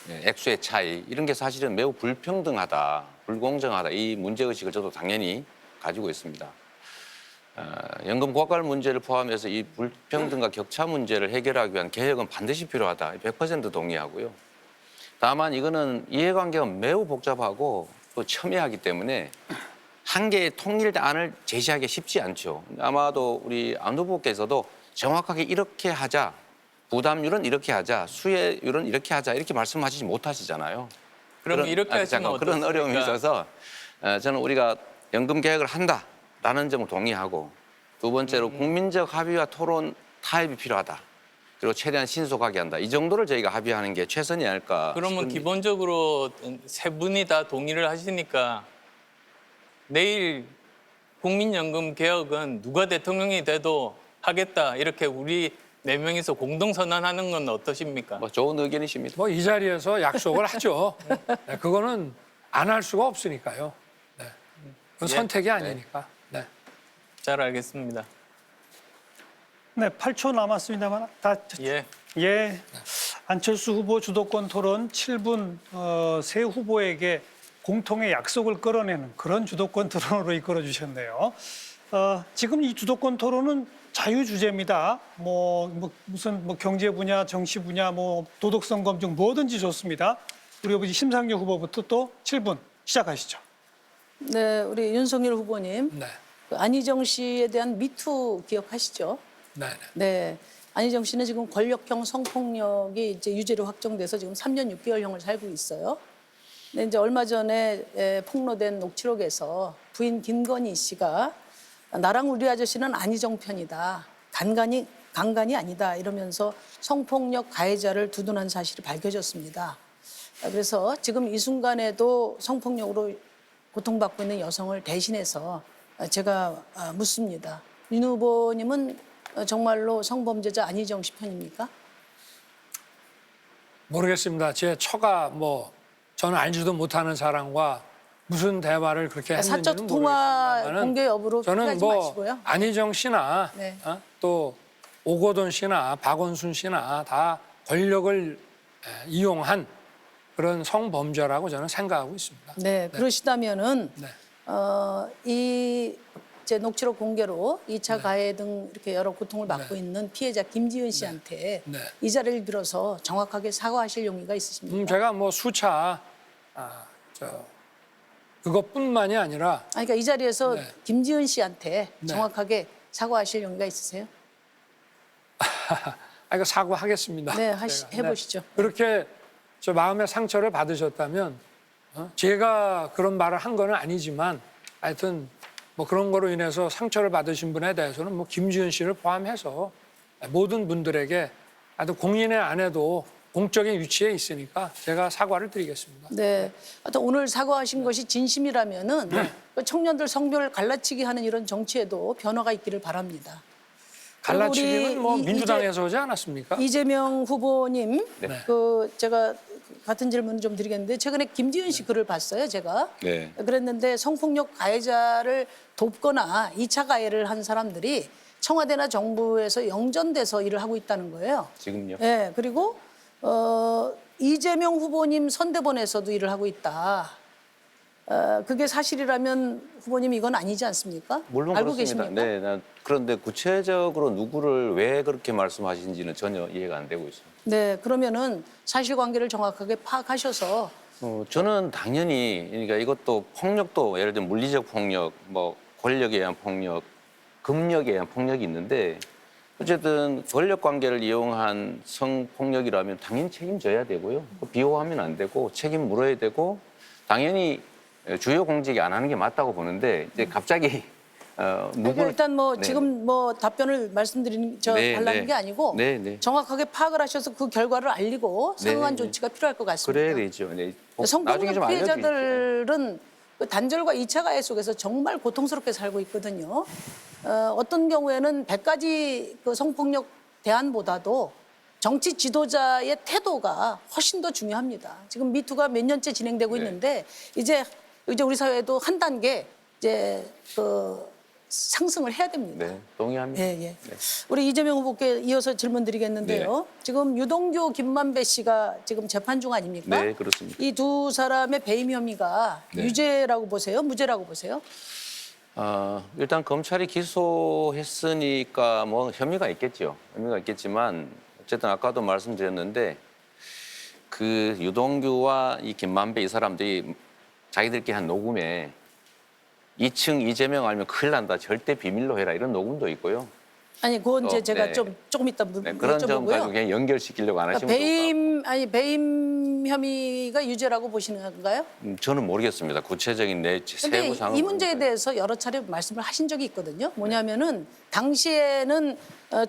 액수의 차이 이런 게 사실은 매우 불평등하다, 불공정하다 이 문제의식을 저도 당연히 가지고 있습니다. 연금 고갈 문제를 포함해서 이 불평등과 격차 문제를 해결하기 위한 개혁은 반드시 필요하다. 100% 동의하고요. 다만 이거는 이해관계가 매우 복잡하고 또 첨예하기 때문에 한 개의 통일안을 제시하기 쉽지 않죠. 아마도 우리 안 후보께서도 정확하게 이렇게 하자, 부담률은 이렇게 하자, 수혜율은 이렇게 하자 이렇게 말씀하시지 못하시잖아요. 그럼 이렇게 하시면 잠깐 그런 어떻습니까? 어려움이 있어서 저는 우리가 연금 개혁을 한다라는 점을 동의하고 두 번째로 국민적 합의와 토론 타협이 필요하다. 그리고 최대한 신속하게 한다. 이 정도를 저희가 합의하는 게 최선이 아닐까 그러면 싶습니다. 기본적으로 세 분이 다 동의를 하시니까 내일 국민연금 개혁은 누가 대통령이 돼도 하겠다 이렇게 우리 4명이서 공동선언하는 건 어떠십니까? 뭐 좋은 의견이십니다. 뭐 이 자리에서 약속을 하죠. 네, 그거는 안 할 수가 없으니까요. 네. 그건 예. 선택이 아니니까. 네. 잘 알겠습니다. 네, 8초 남았습니다만 예. 예. 안철수 후보 주도권 토론 7분 세 후보에게 공통의 약속을 끌어내는 그런 주도권 토론으로 이끌어 주셨네요. 지금 이 주도권 토론은 자유 주제입니다. 무슨 경제 분야, 정치 분야, 도덕성 검증 뭐든지 좋습니다. 우리 아버지 심상정 후보부터 또 7분 시작하시죠. 네, 우리 윤석열 후보님 네. 그 안희정 씨에 대한 미투 기억하시죠? 네. 네. 네. 안희정 씨는 지금 권력형 성폭력이 이제 유죄로 확정돼서 지금 3년 6개월형을 살고 있어요. 근데 이제 얼마 전에 폭로된 녹취록에서 부인 김건희 씨가 나랑 우리 아저씨는 안희정 편이다. 강간이 아니다. 이러면서 성폭력 가해자를 두둔한 사실이 밝혀졌습니다. 그래서 지금 이 순간에도 성폭력으로 고통받고 있는 여성을 대신해서 제가 묻습니다. 윤 후보님은 정말로 성범죄자 안희정 씨 편입니까? 모르겠습니다. 제 처가 저는 알지도 못하는 사람과 무슨 대화를 그렇게 했는지는 사적 통화 모르겠습니다만은 공개 여부로 저는 피하지 마시고요. 안희정 씨나 네. 또 오거돈 씨나 박원순 씨나 다 권력을 이용한 그런 성범죄라고 저는 생각하고 있습니다. 네, 그러시다면은 네. 이 이제 녹취록 공개로 2차 가해 등 이렇게 여러 고통을 받고 있는 피해자 김지은 씨한테 네. 이 자리를 빌어서 정확하게 사과하실 용의가 있으십니까? 제가 수차 그것뿐만이 아니라 그러니까 이 자리에서 네. 김지은 씨한테 네. 정확하게 사과하실 용의가 있으세요? 이거 사과하겠습니다. 네, 제가. 해보시죠. 그렇게 저 마음의 상처를 받으셨다면 제가 그런 말을 한 건 아니지만 하여튼 그런 거로 인해서 상처를 받으신 분에 대해서는 김지은 씨를 포함해서 모든 분들에게 하여튼 공인의 안에도 공적인 위치에 있으니까 제가 사과를 드리겠습니다. 네. 하여튼 오늘 사과하신 것이 진심이라면은 그 청년들 성별 갈라치기 하는 이런 정치에도 변화가 있기를 바랍니다. 갈라치기는 우리 민주당에서 오지 않았습니까? 이재명 후보님, 네. 제가 같은 질문 좀 드리겠는데 최근에 김지은 씨 글을 봤어요, 제가. 네. 그랬는데 성폭력 가해자를 돕거나 2차 가해를 한 사람들이 청와대나 정부에서 영전돼서 일을 하고 있다는 거예요. 지금요? 예, 그리고 이재명 후보님 선대본에서도 일을 하고 있다. 그게 사실이라면 후보님 이건 아니지 않습니까? 물론 알고 그렇습니다. 계십니까? 네, 그런데 구체적으로 누구를 왜 그렇게 말씀하신지는 전혀 이해가 안 되고 있습니다. 네, 그러면은 사실관계를 정확하게 파악하셔서 저는 당연히 그러니까 이것도 폭력도 예를 들면 물리적 폭력, 뭐 권력에 의한 폭력, 금력에 의한 폭력이 있는데 어쨌든 권력 관계를 이용한 성폭력이라면 당연히 책임져야 되고요. 비호하면 안 되고 책임 물어야 되고 당연히 주요 공직이 안 하는 게 맞다고 보는데 이제 갑자기 그러니까 일단 뭐 네. 지금 뭐 답변을 말씀드리는 네, 달라는 네. 게 아니고 네, 네. 정확하게 파악을 하셔서 그 결과를 알리고 상응한 네, 네. 조치가 필요할 것 같습니다. 그래야 되죠. 네. 나중에 성폭력 좀 알려드리죠. 피해자들은 그 단절과 2차 가해 속에서 정말 고통스럽게 살고 있거든요. 어떤 경우에는 100가지 그 성폭력 대안보다도 정치 지도자의 태도가 훨씬 더 중요합니다. 지금 미투가 몇 년째 진행되고 네. 있는데 이제 우리 사회도 한 단계 이제 그 상승을 해야 됩니다. 네, 동의합니다. 예, 예. 우리 이재명 후보께 이어서 질문 드리겠는데요. 지금 유동규, 김만배 씨가 지금 재판 중 아닙니까? 네, 그렇습니다. 이 두 사람의 배임 혐의가 네. 유죄라고 보세요? 무죄라고 보세요? 일단 검찰이 기소했으니까 뭐 혐의가 있겠죠. 혐의가 있겠지만 어쨌든 아까도 말씀드렸는데 그 유동규와 이 김만배 이 사람들이 자기들끼리 한 녹음에 2층 이재명 알면 큰일 난다. 절대 비밀로 해라. 이런 녹음도 있고요. 아니, 그건 이제 제가 네. 조금 이따 네, 그런 점 가지고 여쭤보고요. 그냥 연결시키려고 안 그러니까 하시면 좋을 것 배임 혐의가 유죄라고 보시는 건가요? 같아요. 저는 모르겠습니다. 구체적인 근데 세부 상황. 이 문제에 대해서 여러 차례 말씀을 하신 적이 있거든요. 뭐냐면은 당시에는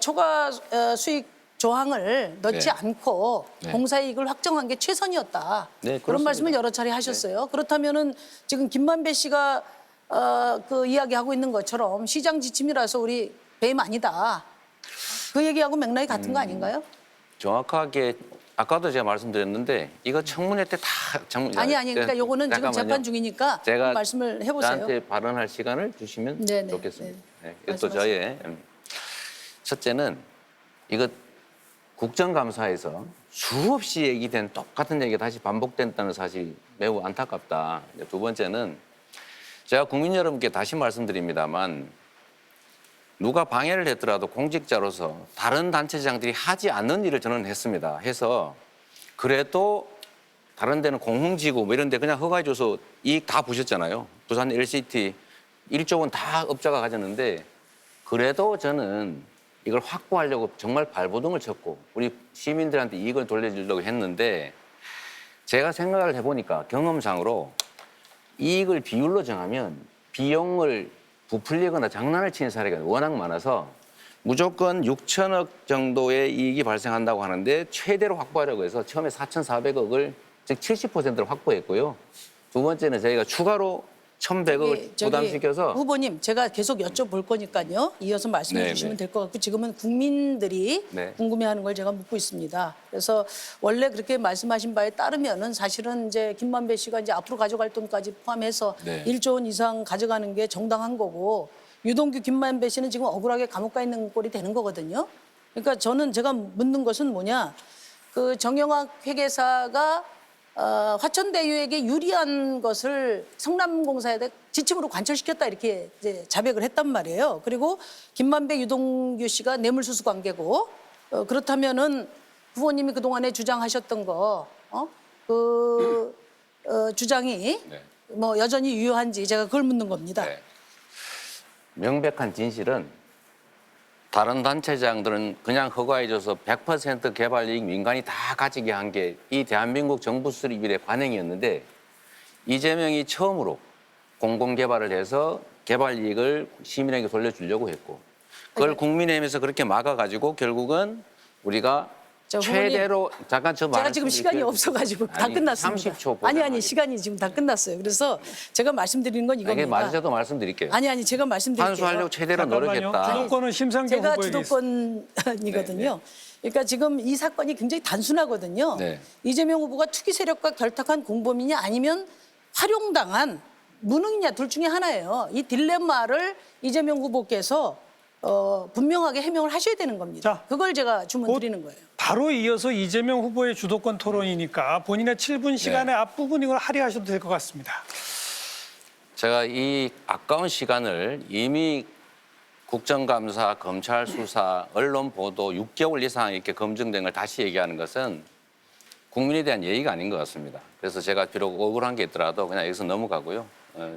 초과 수익 조항을 넣지 네. 않고 네. 공사이익을 확정한 게 최선이었다. 네, 그런 그렇습니다. 말씀을 여러 차례 하셨어요. 그렇다면은 지금 김만배 씨가 그 이야기하고 있는 것처럼 시장 지침이라서 우리 배임 아니다. 그 얘기하고 맥락이 같은 거 아닌가요? 정확하게 아까도 제가 말씀드렸는데 이거 청문회 때 다 아니 그러니까 요거는 지금 잠깐만요. 재판 중이니까 제가 말씀을 해보세요. 저한테 발언할 시간을 주시면 네네, 좋겠습니다. 네. 네. 또 말씀하세요. 저의 첫째는 이거 국정감사에서 수없이 얘기된 똑같은 얘기가 다시 반복된다는 사실이 매우 안타깝다. 두 번째는 제가 국민 여러분께 다시 말씀드립니다만 누가 방해를 했더라도 공직자로서 다른 단체장들이 하지 않는 일을 저는 했습니다. 해서 그래도 다른 데는 공흥지구 뭐 이런 데 그냥 허가해줘서 이익 다 보셨잖아요. 부산 LCT 1조 원 다 업자가 가졌는데 그래도 저는 이걸 확보하려고 정말 발버둥을 쳤고 우리 시민들한테 이익을 돌려주려고 했는데 제가 생각을 해보니까 경험상으로 이익을 비율로 정하면 비용을 부풀리거나 장난을 치는 사례가 워낙 많아서 무조건 6천억 정도의 이익이 발생한다고 하는데 최대로 확보하려고 해서 처음에 4,400억을 즉 70%를 확보했고요. 두 번째는 저희가 추가로 1,100억을 부담시켜서 후보님 제가 계속 여쭤볼 거니까요. 이어서 말씀해 네, 주시면 네. 될 것 같고 지금은 국민들이 네. 궁금해하는 걸 제가 묻고 있습니다. 그래서 원래 그렇게 말씀하신 바에 따르면은 사실은 이제 김만배 씨가 이제 앞으로 가져갈 돈까지 포함해서 네. 1조 원 이상 가져가는 게 정당한 거고 유동규 김만배 씨는 지금 억울하게 감옥 가 있는 꼴이 되는 거거든요. 그러니까 저는 제가 묻는 것은 뭐냐 그 정영학 회계사가 화천대유에게 유리한 것을 성남공사에 지침으로 관철시켰다 이렇게 이제 자백을 했단 말이에요. 그리고 김만배, 유동규 씨가 뇌물수수 관계고 그렇다면은 후보님이 그동안에 주장하셨던 거 주장이 네. 뭐 여전히 유효한지 제가 그걸 묻는 겁니다. 네. 명백한 진실은 다른 단체장들은 그냥 허가해줘서 100% 개발 이익 민간이 다 가지게 한 게 이 대한민국 정부 수립일의 관행이었는데 이재명이 처음으로 공공개발을 해서 개발 이익을 시민에게 돌려주려고 했고 그걸 국민의힘에서 그렇게 막아가지고 결국은 우리가 저 후보님, 최대로 잠깐 저 제가 지금 시간이 없어가지고 다 아니, 끝났습니다. 30초 아니 시간이 지금 다 끝났어요. 그래서 제가 말씀드리는 건 이게 이겁니다. 맞으셔도 말씀드릴게요. 아니 제가 말씀드릴게요. 환수하려고 최대로 잠깐만요. 노력했다. 주도권은 심상정 제가 후보에게 있습니다. 주도권이거든요. 그러니까 지금 이 사건이 굉장히 단순하거든요. 네. 이재명 후보가 투기 세력과 결탁한 공범이냐 아니면 활용당한 무능이냐 둘 중에 하나예요. 이 딜레마를 이재명 후보께서 분명하게 해명을 하셔야 되는 겁니다. 자, 그걸 제가 주문 드리는 거예요. 바로 이어서 이재명 후보의 주도권 토론이니까 본인의 7분 시간의 앞부분 이걸 할애하셔도 될 것 같습니다. 제가 이 아까운 시간을 이미 국정감사, 검찰 수사, 언론 보도 6개월 이상 이렇게 검증된 걸 다시 얘기하는 것은 국민에 대한 예의가 아닌 것 같습니다. 그래서 제가 비록 억울한 게 있더라도 그냥 여기서 넘어가고요.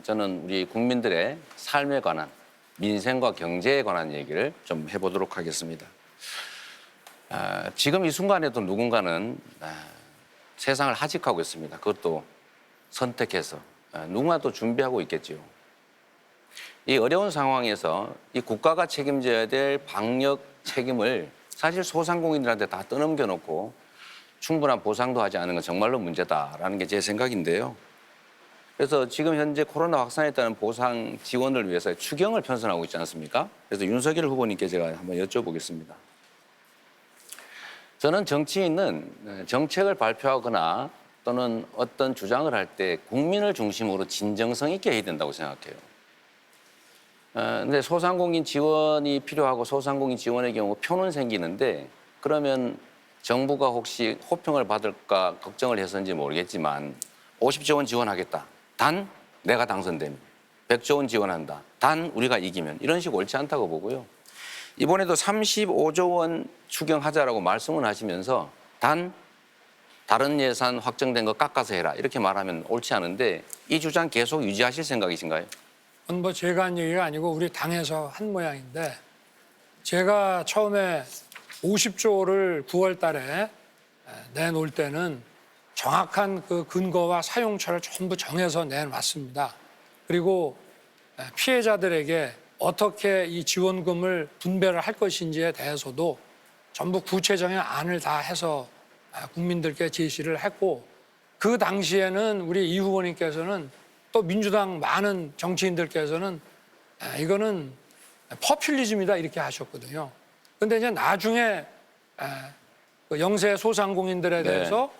저는 우리 국민들의 삶에 관한, 민생과 경제에 관한 얘기를 좀 해보도록 하겠습니다. 지금 이 순간에도 누군가는 세상을 하직하고 있습니다. 그것도 선택해서. 누구나 또 준비하고 있겠지요. 이 어려운 상황에서 이 국가가 책임져야 될 방역 책임을 사실 소상공인들한테 다 떠넘겨 놓고 충분한 보상도 하지 않은 건 정말로 문제다라는 게 제 생각인데요. 그래서 지금 현재 코로나 확산에 따른 보상 지원을 위해서 추경을 편성하고 있지 않습니까? 그래서 윤석열 후보님께 제가 한번 여쭤보겠습니다. 저는 정치인은 정책을 발표하거나 또는 어떤 주장을 할 때 국민을 중심으로 진정성 있게 해야 된다고 생각해요. 근데 소상공인 지원이 필요하고 소상공인 지원의 경우 표는 생기는데 그러면 정부가 혹시 호평을 받을까 걱정을 해서인지 모르겠지만 50조 원 지원하겠다. 단 내가 당선되면 100조 원 지원한다. 단 우리가 이기면 이런 식 옳지 않다고 보고요. 이번에도 35조 원 추경하자라고 말씀을 하시면서 단 다른 예산 확정된 거 깎아서 해라 이렇게 말하면 옳지 않은데 이 주장 계속 유지하실 생각이신가요? 그건 뭐 제가 한 얘기가 아니고 우리 당에서 한 모양인데 제가 처음에 50조를 9월 달에 내놓을 때는 정확한 그 근거와 사용처를 전부 정해서 내놨습니다. 그리고 피해자들에게 어떻게 이 지원금을 분배를 할 것인지에 대해서도 전부 구체적인 안을 다 해서 국민들께 제시를 했고 그 당시에는 우리 이 후보님께서는 또 민주당 많은 정치인들께서는 이거는 퍼퓰리즘이다 이렇게 하셨거든요. 그런데 이제 나중에 그 영세 소상공인들에 대해서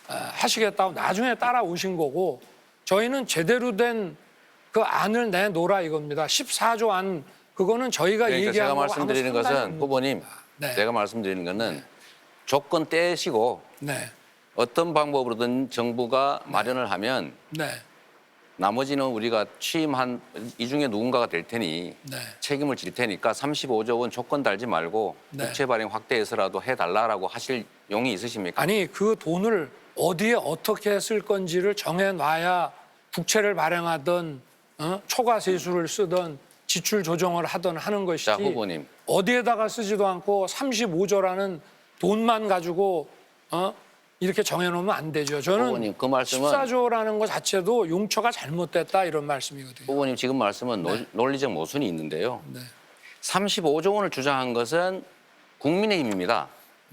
하시겠다고 나중에 따라오신 거고 저희는 제대로 된 그 안을 내놓으라 이겁니다. 14조 안 그거는 저희가 그러니까 얘기한 제가 거하고 말씀드리는 아무 상관이 것은 없는 후보님 겁니다. 네. 제가 말씀드리는 것은 조건 떼시고 네. 어떤 방법으로든 정부가 마련을 하면 네. 나머지는 우리가 취임한 이 중에 누군가가 될 테니 네. 책임을 질 테니까 35조 원 조건 달지 말고 네. 국채 발행 확대해서라도 해달라고 하실 용이 있으십니까? 아니 그 돈을 어디에 어떻게 쓸 건지를 정해놔야 국채를 발행하던 초과 세수를 쓰던 지출 조정을 하던 하는 것이지 자, 후보님. 어디에다가 쓰지도 않고 35조라는 돈만 가지고 이렇게 정해놓으면 안 되죠. 저는 후보님, 그 말씀은 14조라는 것 자체도 용처가 잘못됐다 이런 말씀이거든요. 후보님 지금 말씀은 논리적 모순이 있는데요. 네. 35조 원을 주장한 것은 국민의힘입니다.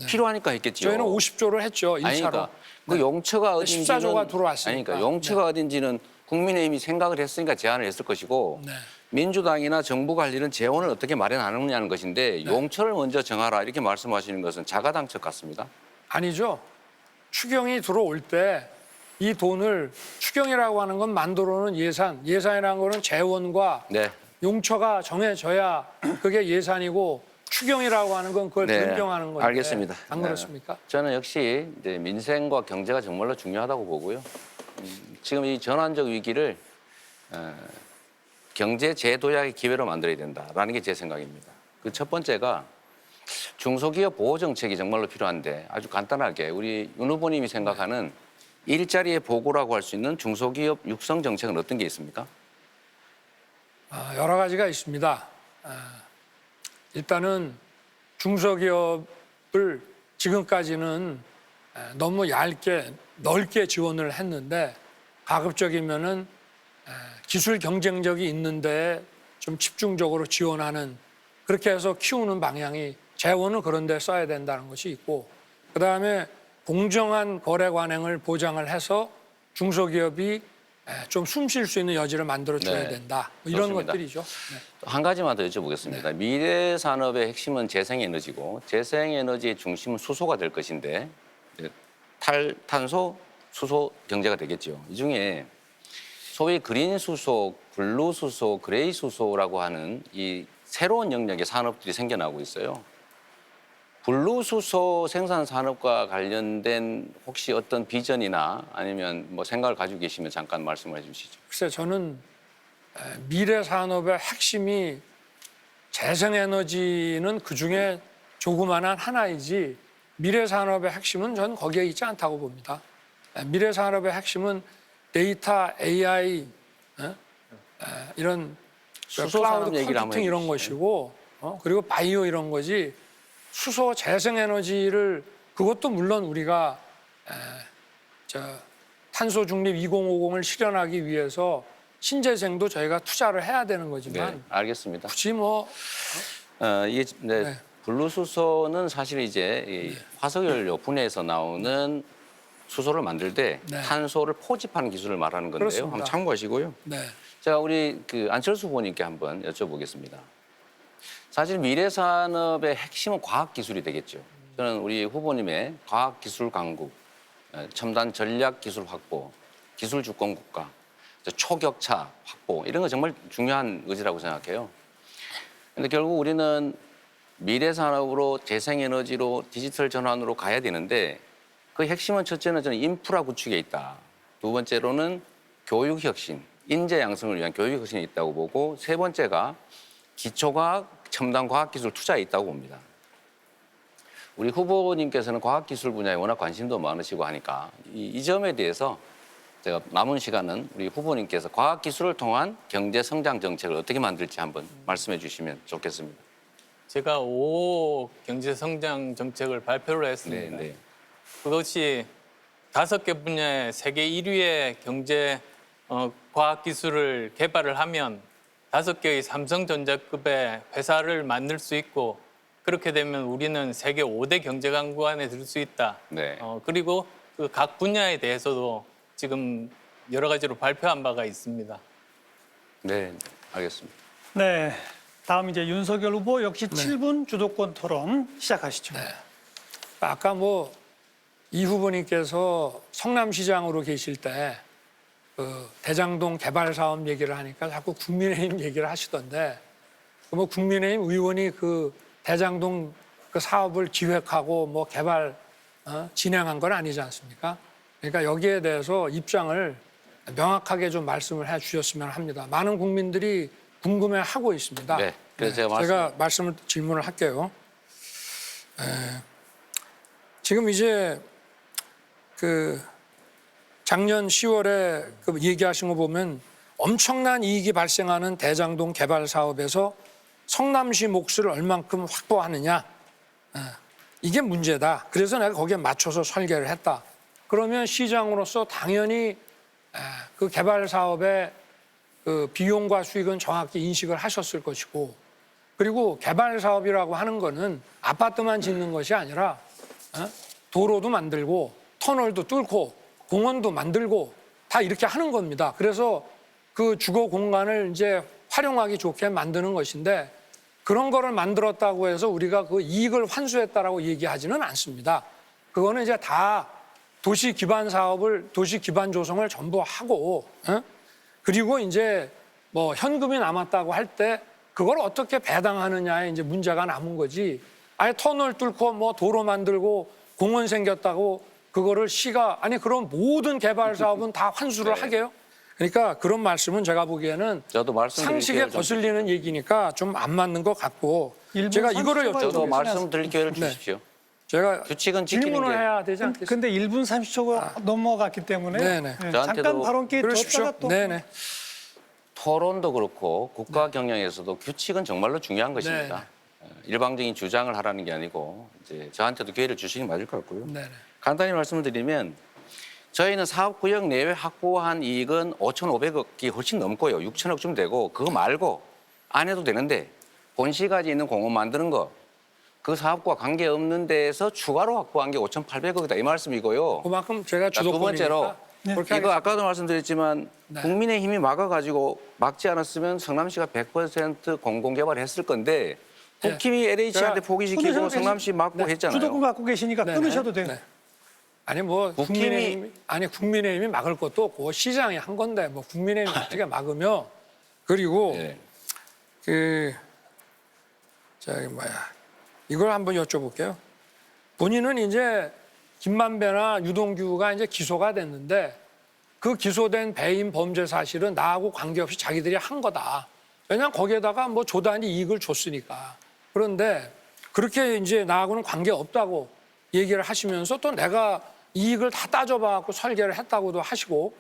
필요하니까 했겠지요. 저희는 50조를 했죠. 1차로. 아니, 그러니까 그 용처가 어딘지는 14조가 들어왔으니까. 아니, 그러니까 용처가 어딘지는 국민의힘이 생각을 했으니까 제안을 했을 것이고 네. 민주당이나 정부가 할 일은 재원을 어떻게 마련하느냐는 것인데 용처를 먼저 정하라 이렇게 말씀하시는 것은 자가당착 같습니다. 아니죠. 추경이 들어올 때 이 돈을 추경이라고 하는 건 만들어놓은 예산이라는 거는 재원과 네. 용처가 정해져야 그게 예산이고 추경이라고 하는 건 그걸 네, 변경하는 건데 알겠습니다. 안 네. 그렇습니까? 저는 역시 이제 민생과 경제가 정말로 중요하다고 보고요. 지금 이 전환적 위기를 경제 재도약의 기회로 만들어야 된다라는 게 제 생각입니다. 그 첫 번째가 중소기업 보호 정책이 정말로 필요한데 아주 간단하게 우리 윤 후보님이 생각하는 일자리의 보고라고 할 수 있는 중소기업 육성 정책은 어떤 게 있습니까? 여러 가지가 있습니다. 일단은 중소기업을 지금까지는 너무 넓게 지원을 했는데 가급적이면은 기술 경쟁력이 있는데 좀 집중적으로 지원하는 그렇게 해서 키우는 방향이 재원은 그런 데 써야 된다는 것이 있고 그다음에 공정한 거래 관행을 보장을 해서 중소기업이 좀 숨 쉴 수 있는 여지를 만들어줘야 네, 된다. 뭐 이런 좋습니다. 것들이죠. 네. 한 가지만 더 여쭤보겠습니다. 미래 산업의 핵심은 재생에너지고 재생에너지의 중심은 수소가 될 것인데 탈탄소, 수소 경제가 되겠죠. 이 중에 소위 그린 수소, 블루 수소, 그레이 수소라고 하는 이 새로운 영역의 산업들이 생겨나고 있어요. 분리수소 생산 산업과 관련된 혹시 어떤 비전이나 아니면 뭐 생각을 가지고 계시면 잠깐 말씀을 해주시죠. 글쎄 저는 미래 산업의 핵심이 재생에너지는 그중에 조그만한 하나이지 미래 산업의 핵심은 전 거기에 있지 않다고 봅니다. 미래 산업의 핵심은 데이터, AI 이런 수소 클라우드 산업 얘기를 한번 컴퓨팅 이런 해주시죠. 것이고 그리고 바이오 이런 거지 수소 재생에너지를 그것도 물론 우리가 탄소 중립 2050을 실현하기 위해서 신재생도 저희가 투자를 해야 되는 거지만 네, 알겠습니다. 굳이 뭐 이게 네, 네. 분리수소는 사실 이제 이 화석연료 분해에서 나오는 수소를 만들 때 네. 탄소를 포집하는 기술을 말하는 건데요. 그렇습니다. 한번 참고하시고요. 네. 제가 우리 안철수 후보님께 한번 여쭤보겠습니다. 사실 미래 산업의 핵심은 과학 기술이 되겠죠. 저는 우리 후보님의 과학 기술 강국, 첨단 전략 기술 확보, 기술 주권 국가, 초격차 확보 이런 거 정말 중요한 의지라고 생각해요. 근데 결국 우리는 미래 산업으로 재생에너지로 디지털 전환으로 가야 되는데 그 핵심은 첫째는 저는 인프라 구축에 있다. 두 번째로는 교육 혁신, 인재 양성을 위한 교육 혁신이 있다고 보고 세 번째가 기초과학, 첨단 과학기술 투자에 있다고 봅니다. 우리 후보님께서는 과학기술 분야에 워낙 관심도 많으시고 하니까 이 점에 대해서 제가 남은 시간은 우리 후보님께서 과학기술을 통한 경제 성장 정책을 어떻게 만들지 한번 말씀해 주시면 좋겠습니다. 제가 5호 경제 성장 정책을 발표를 했습니다. 네. 그것이 5개 분야의 세계 1위의 경제 과학 기술을 개발을 하면 5개의 삼성전자급의 회사를 만들 수 있고 그렇게 되면 우리는 세계 5대 경제 강국 안에 들 수 있다. 네. 그리고 그 각 분야에 대해서도 지금 여러 가지로 발표한 바가 있습니다. 네, 알겠습니다. 네, 다음 이제 윤석열 후보 역시 7분 주도권 토론 시작하시죠. 아까 뭐 이 후보님께서 성남시장으로 계실 때 그 대장동 개발 사업 얘기를 하니까 자꾸 국민의힘 얘기를 하시던데 뭐 국민의힘 의원이 그 대장동 그 사업을 기획하고 뭐 개발 진행한 건 아니지 않습니까? 그러니까 여기에 대해서 입장을 명확하게 좀 말씀을 해 주셨으면 합니다. 많은 국민들이 궁금해하고 있습니다. 네, 그래서 제가 말씀을 질문을 할게요. 지금 이제 그 작년 10월에 그 얘기하신 거 보면 엄청난 이익이 발생하는 대장동 개발 사업에서 성남시 몫을 얼만큼 확보하느냐 이게 문제다. 그래서 내가 거기에 맞춰서 설계를 했다. 그러면 시장으로서 당연히 그 개발 사업의 그 비용과 수익은 정확히 인식을 하셨을 것이고 그리고 개발 사업이라고 하는 거는 아파트만 짓는 것이 아니라 도로도 만들고 터널도 뚫고 공원도 만들고 다 이렇게 하는 겁니다. 그래서 그 주거 공간을 이제 활용하기 좋게 만드는 것인데 그런 거를 만들었다고 해서 우리가 그 이익을 환수했다라고 얘기하지는 않습니다. 그거는 이제 다 도시 기반 사업을 도시 기반 조성을 전부 하고 그리고 이제 뭐 현금이 남았다고 할 때 그걸 어떻게 배당하느냐에 이제 문제가 남은 거지. 아예 터널 뚫고 뭐 도로 만들고 공원 생겼다고 그거를 시가 아니 그럼 모든 개발 사업은 다 환수를 네. 하게요? 그러니까 그런 말씀은 제가 보기에는 저도 말씀드릴 상식에 기회를 좀 거슬리는 얘기니까 좀 안 맞는 것 같고 1분 제가 이거를 30초 저도 여쭤보겠습니다. 말씀드릴 기회를 네. 주십시오. 제가 규칙은 지키는 질문을 게 해야 되지 않겠습니까? 근데 1분 30초가 넘어갔기 때문에 네네. 잠깐 저한테도 발언 기회 그러십시오. 줬다가 또 네네. 토론도 그렇고 국가 경영에서도 규칙은 정말로 중요한 것입니다. 일방적인 주장을 하라는 게 아니고 이제 저한테도 기회를 주시는 게 맞을 것 같고요. 네네. 간단히 말씀을 드리면 저희는 사업구역 내외 확보한 이익은 5,500억이 훨씬 넘고요. 6천억쯤 되고 그거 말고 안 해도 되는데 본시가지 있는 공원 만드는 거 그 사업과 관계없는 데에서 추가로 확보한 게 5,800억이다 이 말씀이고요. 그만큼 제가 자, 두 주도권이니까 번째로 그렇게 이거 하겠습니다. 아까도 말씀드렸지만 네. 국민의힘이 막아가지고 막지 않았으면 성남시가 100% 공공개발을 했을 건데 네. 국힘이 LH한테 제가 포기시키고 끊으셔도 성남시 막고 네. 했잖아요. 주도권 갖고 계시니까 네네. 끊으셔도 돼요. 네. 아니 뭐 국민의힘이 막을 것도 없고 시장이 한 건데 뭐 국민의힘이 어떻게 막으며 그리고 네. 그 저기 뭐야 이걸 한번 여쭤볼게요. 본인은 이제 김만배나 유동규가 이제 기소가 됐는데 그 기소된 배임 범죄 사실은 나하고 관계없이 자기들이 한 거다. 왜냐하면 거기에다가 뭐 조단이 이익을 줬으니까. 그런데 그렇게 이제 나하고는 관계 없다고 얘기를 하시면서 또 내가 이익을 다 따져봐갖고 설계를 했다고도 하시고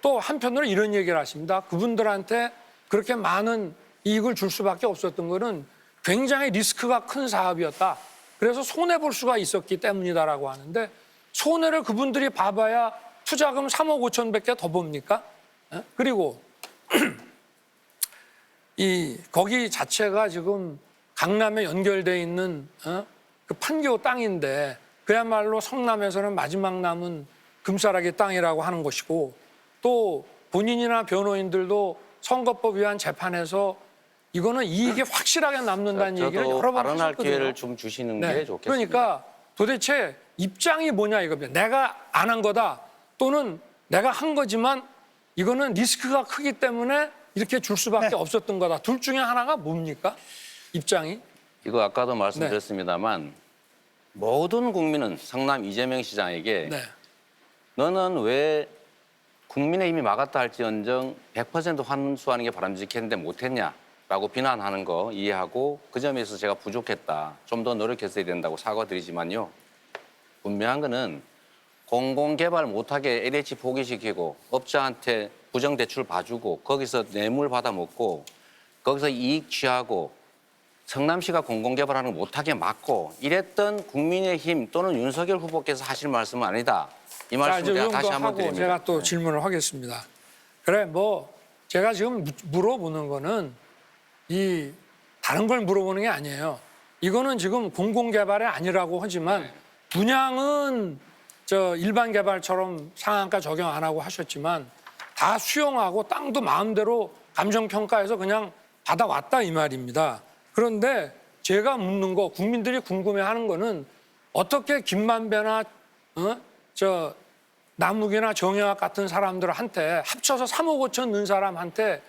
또 한편으로 이런 얘기를 하십니다. 그분들한테 그렇게 많은 이익을 줄 수밖에 없었던 거는 굉장히 리스크가 큰 사업이었다. 그래서 손해볼 수가 있었기 때문이다라고 하는데 손해를 그분들이 봐봐야 투자금 3억 5천밖에 더 봅니까? 그리고 이 거기 자체가 지금 강남에 연결돼 있는 그 판교 땅인데 그야말로 성남에서는 마지막 남은 금싸라기 땅이라고 하는 것이고 또 본인이나 변호인들도 선거법 위반 재판에서 이거는 이익이 확실하게 남는다는 얘기를 저도 여러 번 발언할 하셨거든요. 기회를 좀 주시는 게 좋겠습니다. 그러니까 도대체 입장이 뭐냐 이겁니다. 내가 안 한 거다 또는 내가 한 거지만 이거는 리스크가 크기 때문에 이렇게 줄 수밖에 네. 없었던 거다. 둘 중에 하나가 뭡니까? 입장이? 이거 아까도 말씀드렸습니다만 모든 국민은 성남 이재명 시장에게 네. 너는 왜 국민의힘이 막았다 할지언정 100% 환수하는 게 바람직했는데 못했냐라고 비난하는 거 이해하고 그 점에서 제가 부족했다. 좀 더 노력했어야 된다고 사과드리지만요. 분명한 거는 공공개발 못하게 LH 포기시키고 업자한테 부정대출 봐주고 거기서 뇌물 받아먹고 거기서 이익 취하고 성남시가 공공개발하는 거 못하게 막고 이랬던 국민의힘 또는 윤석열 후보께서 하실 말씀은 아니다. 이 말씀을 제가 다시 한번 하고 드립니다. 제가 또 질문을 하겠습니다. 그래 뭐 제가 지금 물어보는 거는 이 다른 걸 물어보는 게 아니에요. 이거는 지금 공공개발이 아니라고 하지만 분양은 저 일반 개발처럼 상한가 적용 안 하고 하셨지만 다 수용하고 땅도 마음대로 감정평가해서 그냥 받아왔다 이 말입니다. 그런데 제가 묻는 거 국민들이 궁금해하는 거는 어떻게 김만배나 저 남욱이나 정영학 같은 사람들한테 합쳐서 3억 5천 넣은 사람한테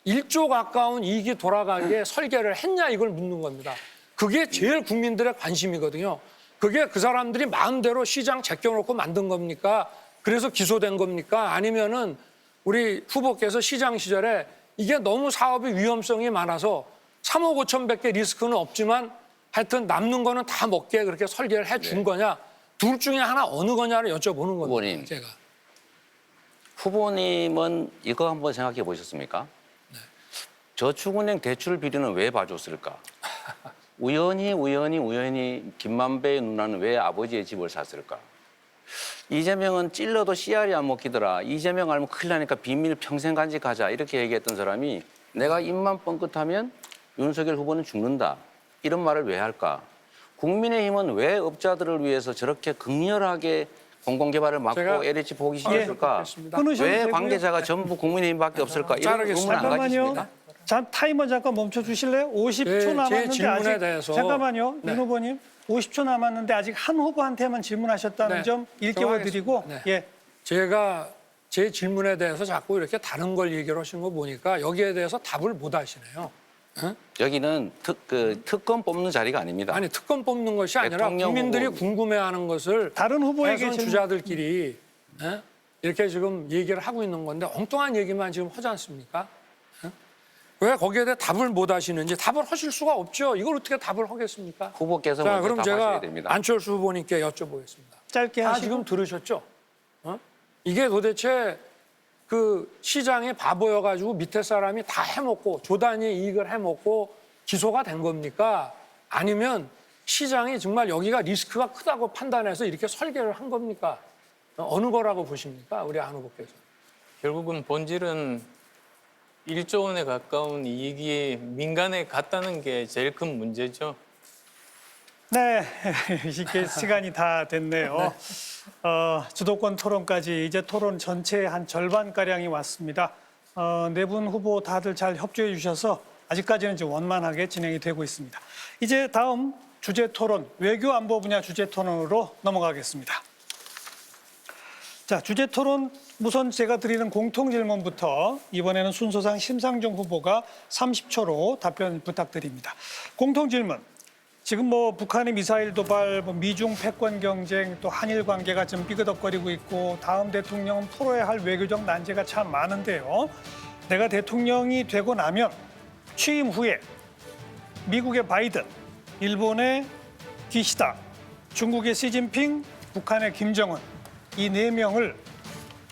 1조 가까운 이익이 돌아가게 설계를 했냐 이걸 묻는 겁니다. 그게 제일 국민들의 관심이거든요. 그게 그 사람들이 마음대로 시장 제껴놓고 만든 겁니까? 그래서 기소된 겁니까? 아니면은 우리 후보께서 시장 시절에 이게 너무 사업의 위험성이 많아서 3억 5천밖에 리스크는 없지만 하여튼 남는 거는 다 먹게 그렇게 설계를 해준 거냐? 둘 중에 하나 어느 거냐를 여쭤보는 겁니다. 후보님. 제가. 후보님은 이거 한번 생각해 보셨습니까? 저축은행 대출 비리는 왜 봐줬을까? 우연히 김만배의 누나는 왜 아버지의 집을 샀을까? 이재명은 찔러도 씨알이 안 먹히더라. 이재명 알면 큰일 나니까 비밀 평생 간직하자. 이렇게 얘기했던 사람이 내가 입만 뻥끗하면 윤석열 후보는 죽는다. 이런 말을 왜 할까? 국민의힘은 왜 업자들을 위해서 저렇게 극렬하게 공공개발을 막고 제가 LH 포기시켰을까? 끊으셔도 왜 되고요. 관계자가 전부 국민의힘밖에 없을까? 이런 자르겠습니다. 의문 안 잠깐만요. 가지십니까? 타이머 잠깐 멈춰 주실래요? 50초 제 남았는데 질문에 아직 대해서. 잠깐만요. 네. 윤 후보님. 50초 남았는데 아직 한 후보한테만 질문하셨다는 네. 점 일깨워 드리고 네. 예. 제가 제 질문에 대해서 자꾸 이렇게 다른 걸 얘기를 하시는 거 보니까 여기에 대해서 답을 못 하시네요. 응? 여기는 특검 뽑는 자리가 아닙니다. 아니 특검 뽑는 것이 아니라 대통령 국민들이 후보. 궁금해하는 것을 다른 후보에게 대선 질문- 주자들끼리 이렇게 지금 얘기를 하고 있는 건데 엉뚱한 얘기만 지금 하지 않습니까? 왜 거기에 대해 답을 못 하시는지 답을 하실 수가 없죠. 이걸 어떻게 답을 하겠습니까? 후보께서 자, 먼저 그럼 답하셔야 제가 됩니다. 안철수 후보님께 여쭤보겠습니다. 짧게 다 하시고 지금 들으셨죠? 이게 도대체 그 시장이 바보여가지고 밑에 사람이 다 해먹고 조단위 이익을 해먹고 기소가 된 겁니까? 아니면 시장이 정말 여기가 리스크가 크다고 판단해서 이렇게 설계를 한 겁니까? 어느 거라고 보십니까? 우리 안 후보께서. 결국은 본질은 1조 원에 가까운 이익이 민간에 갔다는 게 제일 큰 문제죠. 네, 이게 시간이 다 됐네요. 주도권 토론까지 이제 토론 전체의 한 절반가량이 왔습니다. 네 분 후보 다들 잘 협조해 주셔서 아직까지는 좀 원만하게 진행이 되고 있습니다. 이제 다음 주제 토론, 외교 안보 분야 주제 토론으로 넘어가겠습니다. 자, 주제 토론 우선 제가 드리는 공통 질문부터 이번에는 순서상 심상정 후보가 30초로 답변 부탁드립니다. 공통 질문. 지금 뭐 북한의 미사일 도발, 뭐 미중 패권 경쟁, 또 한일 관계가 좀 삐그덕거리고 있고 다음 대통령은 풀어야 할 외교적 난제가 참 많은데요. 내가 대통령이 되고 나면 취임 후에 미국의 바이든, 일본의 기시다, 중국의 시진핑, 북한의 김정은 이 네 명을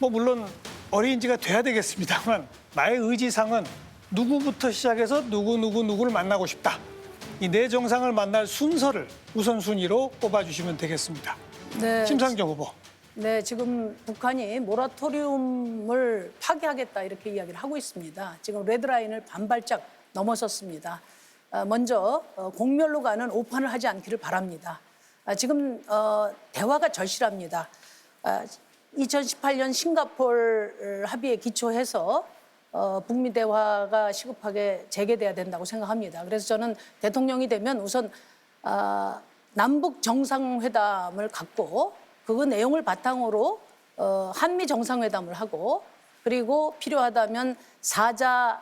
뭐 물론 어레인지가 돼야 되겠습니다만 나의 의지상은 누구부터 시작해서 누구를 만나고 싶다. 이 네 정상을 만날 순서를 우선순위로 꼽아주시면 되겠습니다. 네, 심상정 후보. 네, 지금 북한이 모라토리움을 파기하겠다 이렇게 이야기를 하고 있습니다. 지금 레드라인을 반발짝 넘어섰습니다. 먼저 공멸로 가는 오판을 하지 않기를 바랍니다. 지금 대화가 절실합니다. 2018년 싱가포르 합의에 기초해서 북미 대화가 시급하게 재개돼야 된다고 생각합니다. 그래서 저는 대통령이 되면 우선 남북 정상회담을 갖고 그 내용을 바탕으로 한미 정상회담을 하고 그리고 필요하다면 사자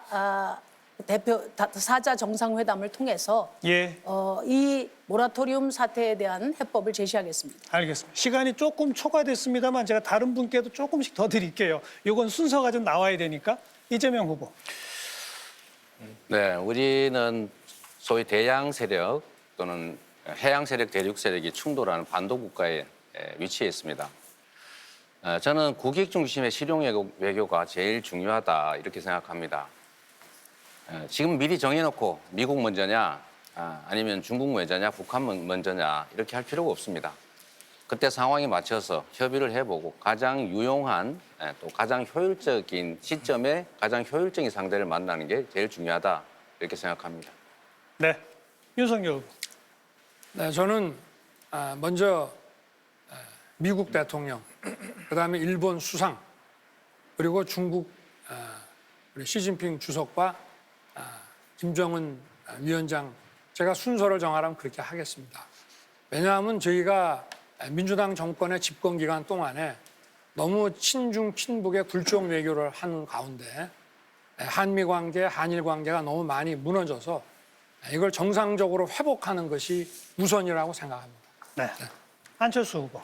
정상회담을 통해서 예, 이 모라토리움 사태에 대한 해법을 제시하겠습니다. 알겠습니다. 시간이 조금 초과됐습니다만 제가 다른 분께도 조금씩 더 드릴게요. 이건 순서가 좀 나와야 되니까. 이재명 후보. 네, 우리는 소위 대양 세력 또는 해양 세력, 대륙 세력이 충돌하는 반도 국가에 위치해 있습니다. 저는 국익 중심의 실용 외교가 제일 중요하다 이렇게 생각합니다. 지금 미리 정해놓고 미국 먼저냐 아니면 중국 먼저냐 북한 먼저냐 이렇게 할 필요가 없습니다. 그때 상황에 맞춰서 협의를 해보고 가장 유용한 또 가장 효율적인 시점에 가장 효율적인 상대를 만나는 게 제일 중요하다 이렇게 생각합니다. 네, 윤석열 후보. 네, 저는 먼저 미국 대통령, 그다음에 일본 수상, 그리고 중국 우리 시진핑 주석과 김정은 위원장 제가 순서를 정하라면 그렇게 하겠습니다. 왜냐하면 저희가 민주당 정권의 집권 기간 동안에 너무 친중 친북의 굴종 외교를 한 가운데 한미 관계, 한일 관계가 너무 많이 무너져서 이걸 정상적으로 회복하는 것이 우선이라고 생각합니다. 네, 안철수 후보.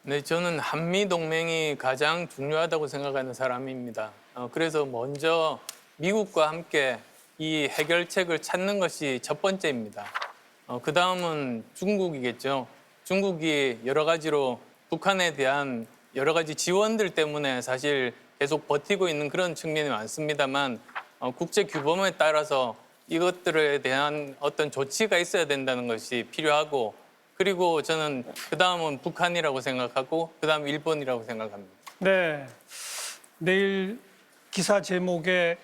네, 저는 한미 동맹이 가장 중요하다고 생각하는 사람입니다. 그래서 먼저 미국과 함께 이 해결책을 찾는 것이 첫 번째입니다. 그 다음은 중국이겠죠. 중국이 여러 가지로 북한에 대한 여러 가지 지원들 때문에 사실 계속 버티고 있는 그런 측면이 많습니다만 국제 규범에 따라서 이것들에 대한 어떤 조치가 있어야 된다는 것이 필요하고 그리고 저는 그 다음은 북한이라고 생각하고 그 다음 일본이라고 생각합니다. 네, 내일 기사 제목에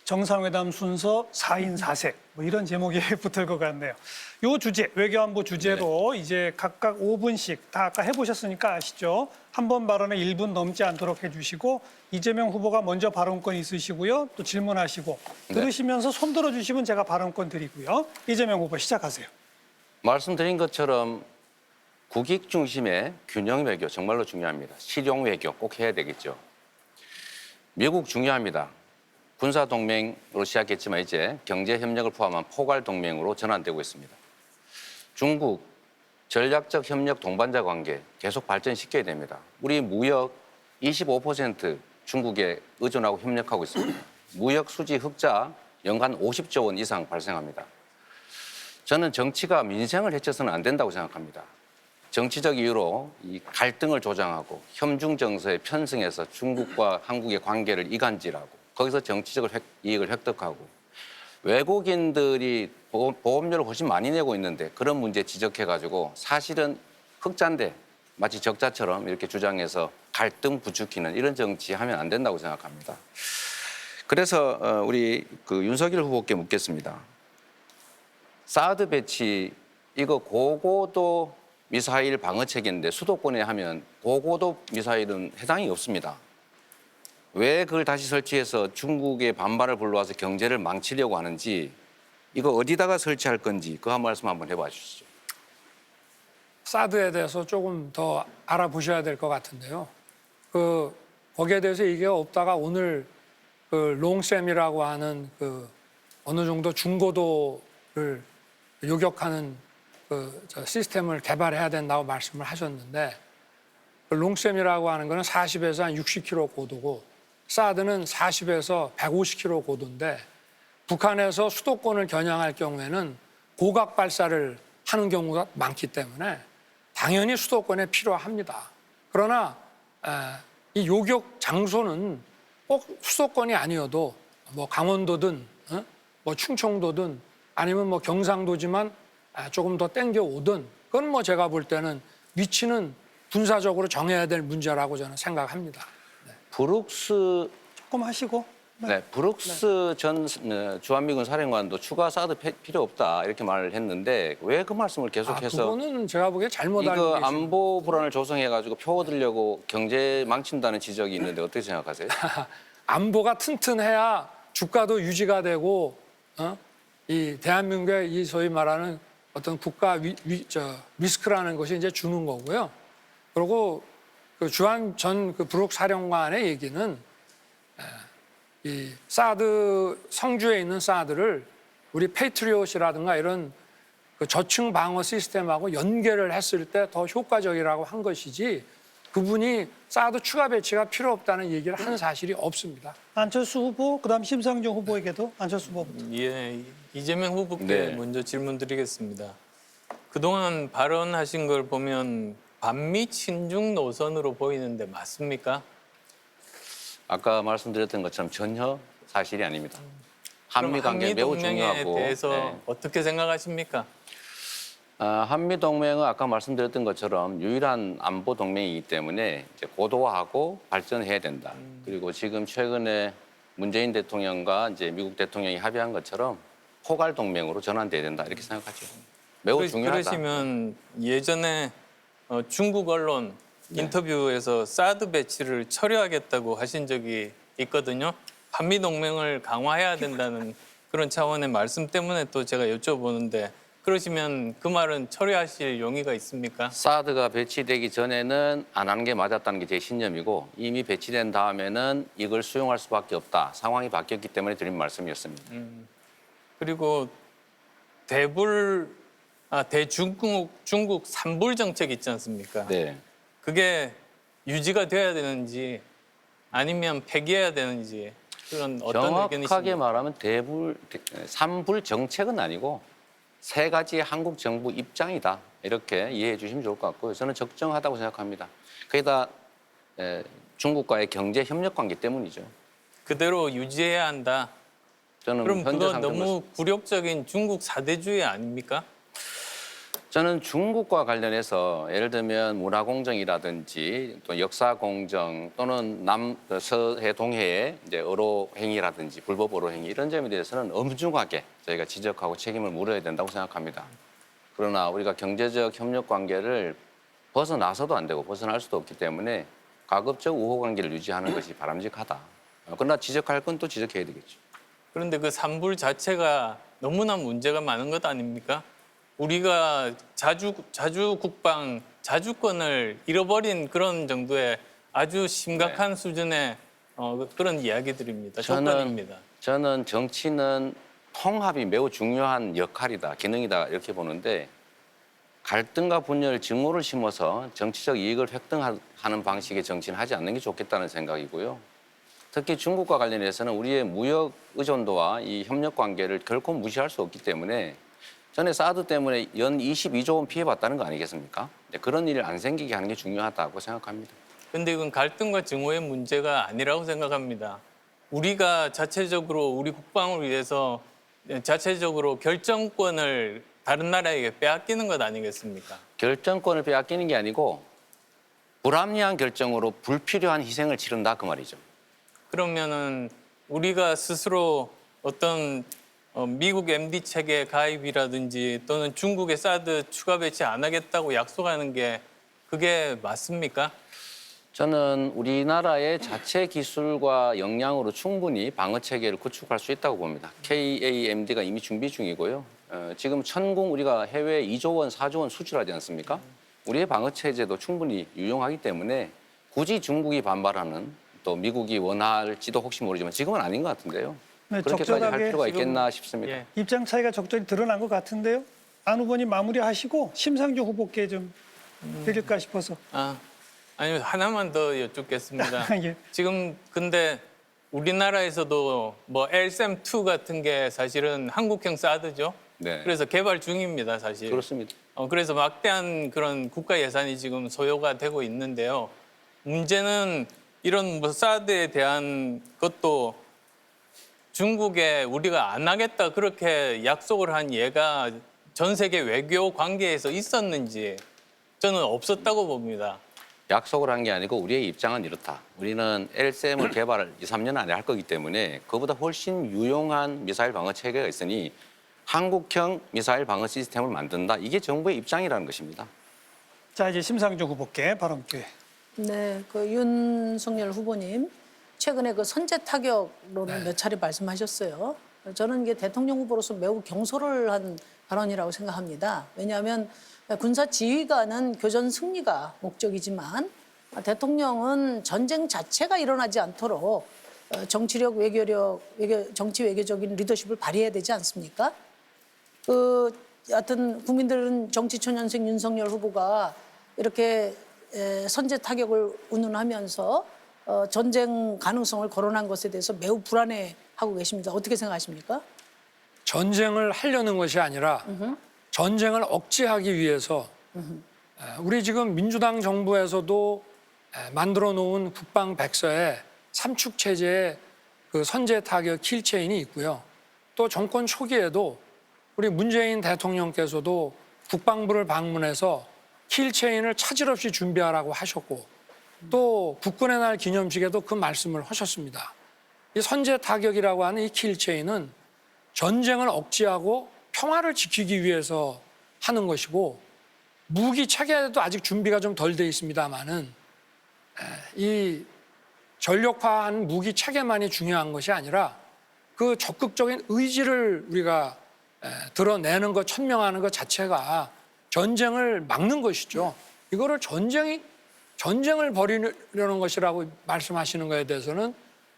정상회담 순서 4인 4색 뭐 이런 제목이 붙을 것 같네요. 요 주제, 외교안보 주제로 이제 각각 5분씩 다 아까 해보셨으니까 아시죠? 한 번 발언에 1분 넘지 않도록 해주시고 이재명 후보가 먼저 발언권 있으시고요. 또 질문하시고 들으시면서 손 들어주시면 제가 발언권 드리고요. 이재명 후보 시작하세요. 말씀드린 것처럼 국익 중심의 균형 외교 정말로 중요합니다. 실용 외교 꼭 해야 되겠죠. 미국 중요합니다. 군사 동맹으로 시작했지만 이제 경제 협력을 포함한 포괄 동맹으로 전환되고 있습니다. 중국 전략적 협력 동반자 관계 계속 발전시켜야 됩니다. 우리 무역 25% 중국에 의존하고 협력하고 있습니다. 무역 수지 흑자 연간 50조 원 이상 발생합니다. 저는 정치가 민생을 해쳐서는 안 된다고 생각합니다. 정치적 이유로 이 갈등을 조장하고 협중 정서에 편승해서 중국과 한국의 관계를 이간질하고 거기서 정치적 이익을 획득하고 외국인들이 보험료를 훨씬 많이 내고 있는데 그런 문제 지적해가지고 사실은 흑자인데 마치 적자처럼 이렇게 주장해서 갈등 부추기는 이런 정치하면 안 된다고 생각합니다. 그래서 우리 윤석열 후보께 묻겠습니다. 사드 배치 이거 고고도 미사일 방어 체계인데 수도권에 하면 고고도 미사일은 해당이 없습니다. 왜 그걸 다시 설치해서 중국의 반발을 불러와서 경제를 망치려고 하는지 이거 어디다가 설치할 건지 그 한 말씀 한번 해봐 주시죠. 사드에 대해서 조금 더 알아보셔야 될 것 같은데요. 거기에 대해서 얘기가 없다가 오늘 롱샘이라고 하는 어느 정도 중고도를 요격하는 저 시스템을 개발해야 된다고 말씀을 하셨는데 그 롱샘이라고 하는 거는 40에서 한 60km 고도고 사드는 40에서 150km 고도인데 북한에서 수도권을 겨냥할 경우에는 고각 발사를 하는 경우가 많기 때문에 당연히 수도권에 필요합니다. 그러나 이 요격 장소는 꼭 수도권이 아니어도 뭐 강원도든 뭐 충청도든 아니면 뭐 경상도지만 조금 더 땡겨 오든 그건 뭐 제가 볼 때는 위치는 군사적으로 정해야 될 문제라고 저는 생각합니다. 브룩스 조금 하시고. 네, 브룩스 전 주한미군 사령관도 추가 사드 필요 없다 이렇게 말을 했는데 왜 그 말씀을 계속해서 그거는 제가 보기에 잘못 알고 이거 계십니다. 안보 불안을 조성해가지고 표 얻으려고 경제 망친다는 지적이 있는데 어떻게 생각하세요? 안보가 튼튼해야 주가도 유지가 되고 이 대한민국의 이 소위 말하는 어떤 국가 리스크라는 것이 이제 주는 거고요. 그리고 그 주한 전 그 브룩 사령관의 얘기는 이 사드 성주에 있는 사드를 우리 페이트리엇이라든가 이런 그 저층 방어 시스템하고 연계를 했을 때 더 효과적이라고 한 것이지 그분이 사드 추가 배치가 필요 없다는 얘기를 한 사실이 없습니다. 안철수 후보, 그다음 심상정 후보에게도 안철수 후보부터. 예, 이재명 후보께 네. 먼저 질문드리겠습니다. 그동안 발언하신 걸 보면 반미 친중 노선으로 보이는데 맞습니까? 아까 말씀드렸던 것처럼 전혀 사실이 아닙니다. 그럼 한미 관계 매우 동맹에 중요하고 대해서 네. 어떻게 생각하십니까? 한미 동맹은 아까 말씀드렸던 것처럼 유일한 안보 동맹이기 때문에 이제 고도화하고 발전해야 된다. 그리고 지금 최근에 문재인 대통령과 이제 미국 대통령이 합의한 것처럼 포괄 동맹으로 전환돼야 된다 이렇게 생각하죠. 매우 중요하다. 그러시면 예전에 중국 언론 인터뷰에서 사드 배치를 철회하겠다고 하신 적이 있거든요. 한미 동맹을 강화해야 된다는 그런 차원의 말씀 때문에 또 제가 여쭤보는데 그러시면 그 말은 철회하실 용의가 있습니까? 사드가 배치되기 전에는 안 하는 게 맞았다는 게 제 신념이고 이미 배치된 다음에는 이걸 수용할 수밖에 없다. 상황이 바뀌었기 때문에 드린 말씀이었습니다. 그리고 대중국 삼불 정책 있지 않습니까? 네. 그게 유지가 돼야 되는지 아니면 폐기해야 되는지 그런 어떤 정확하게 의견이십니까? 말하면 삼불 정책은 아니고 세 가지 한국 정부 입장이다. 이렇게 이해해 주시면 좋을 것 같고요. 저는 적정하다고 생각합니다. 그게 다 중국과의 경제 협력 관계 때문이죠. 그대로 유지해야 한다. 저는 그럼 현재 그거 상태로 너무 굴욕적인 중국 사대주의 아닙니까? 저는 중국과 관련해서 예를 들면 문화공정이라든지 또 역사공정 또는 서해 동해의 이제 어로 행위라든지 불법 어로 행위 이런 점에 대해서는 엄중하게 저희가 지적하고 책임을 물어야 된다고 생각합니다. 그러나 우리가 경제적 협력 관계를 벗어나서도 안 되고 벗어날 수도 없기 때문에 가급적 우호 관계를 유지하는 것이 바람직하다. 그러나 지적할 건 또 지적해야 되겠죠. 그런데 그 삼불 자체가 너무나 문제가 많은 것 아닙니까? 우리가 자주 국방, 자주권을 잃어버린 그런 정도의 아주 심각한 수준의 그런 이야기들입니다. 조건입니다. 저는 정치는 통합이 매우 중요한 역할이다, 기능이다 이렇게 보는데 갈등과 분열, 증오를 심어서 정치적 이익을 획득하는 방식의 정치는 하지 않는 게 좋겠다는 생각이고요. 특히 중국과 관련해서는 우리의 무역 의존도와 이 협력 관계를 결코 무시할 수 없기 때문에 전에 사드 때문에 연 22조 원 피해봤다는 거 아니겠습니까? 그런 일이 안 생기게 하는 게 중요하다고 생각합니다. 그런데 이건 갈등과 증오의 문제가 아니라고 생각합니다. 우리가 자체적으로 우리 국방을 위해서 자체적으로 결정권을 다른 나라에게 빼앗기는 것 아니겠습니까? 결정권을 빼앗기는 게 아니고 불합리한 결정으로 불필요한 희생을 치른다 그 말이죠. 그러면은 우리가 스스로 어떤 미국 MD 체계 가입이라든지 또는 중국의 사드 추가 배치 안 하겠다고 약속하는 게 그게 맞습니까? 저는 우리나라의 자체 기술과 역량으로 충분히 방어 체계를 구축할 수 있다고 봅니다. KAMD가 이미 준비 중이고요. 지금 천공 우리가 해외 2조 원, 4조 원 수출하지 않습니까? 우리의 방어 체제도 충분히 유용하기 때문에 굳이 중국이 반발하는 또 미국이 원할지도 혹시 모르지만 지금은 아닌 것 같은데요. 네, 그렇게까지 할 적절하게 필요가 지금 있겠나 싶습니다. 예. 입장 차이가 적절히 드러난 것 같은데요. 안 후보님 마무리하시고 심상조 후보께 좀 드릴까 싶어서. 아니 하나만 더 여쭙겠습니다. 예. 지금 근데 우리나라에서도 뭐 LSAM-2 같은 게 사실은 한국형 사드죠. 네. 그래서 개발 중입니다, 사실. 그렇습니다. 그래서 막대한 그런 국가 예산이 지금 소요가 되고 있는데요. 문제는 이런 뭐 사드에 대한 것도 중국에 우리가 안 하겠다 그렇게 약속을 한 예가 전 세계 외교 관계에서 있었는지 저는 없었다고 봅니다. 약속을 한 게 아니고 우리의 입장은 이렇다. 우리는 LSM을 개발을 2, 3년 안에 할 거기 때문에 그보다 훨씬 유용한 미사일 방어 체계가 있으니 한국형 미사일 방어 시스템을 만든다. 이게 정부의 입장이라는 것입니다. 자, 이제 심상조 후보께 발언 기회. 네, 그 윤석열 후보님 최근에 그 선제 타격으로는 몇 차례 말씀하셨어요. 저는 이게 대통령 후보로서 매우 경솔을 한 발언이라고 생각합니다. 왜냐하면 군사 지휘관은 교전 승리가 목적이지만 대통령은 전쟁 자체가 일어나지 않도록 정치력, 외교력, 정치 외교적인 리더십을 발휘해야 되지 않습니까? 하여튼 국민들은 정치 초년생 윤석열 후보가 이렇게 선제 타격을 운운하면서 전쟁 가능성을 거론한 것에 대해서 매우 불안해하고 계십니다. 어떻게 생각하십니까? 전쟁을 하려는 것이 아니라 전쟁을 억제하기 위해서 우리 지금 민주당 정부에서도 만들어 놓은 국방 백서에 삼축 체제의 그 선제 타격 킬체인이 있고요. 또 정권 초기에도 우리 문재인 대통령께서도 국방부를 방문해서 킬체인을 차질 없이 준비하라고 하셨고 또 국군의 날 기념식에도 그 말씀을 하셨습니다. 이 선제 타격이라고 하는 이 킬체인은 전쟁을 억제하고 평화를 지키기 위해서 하는 것이고 무기 체계도 아직 준비가 좀 덜 돼 있습니다만은 이 전력화한 무기 체계만이 중요한 것이 아니라 그 적극적인 의지를 우리가 드러내는 것, 천명하는 것 자체가 전쟁을 막는 것이죠. 이거를 전쟁을 벌이려는 것이라고 말씀하시는 것에 대해서는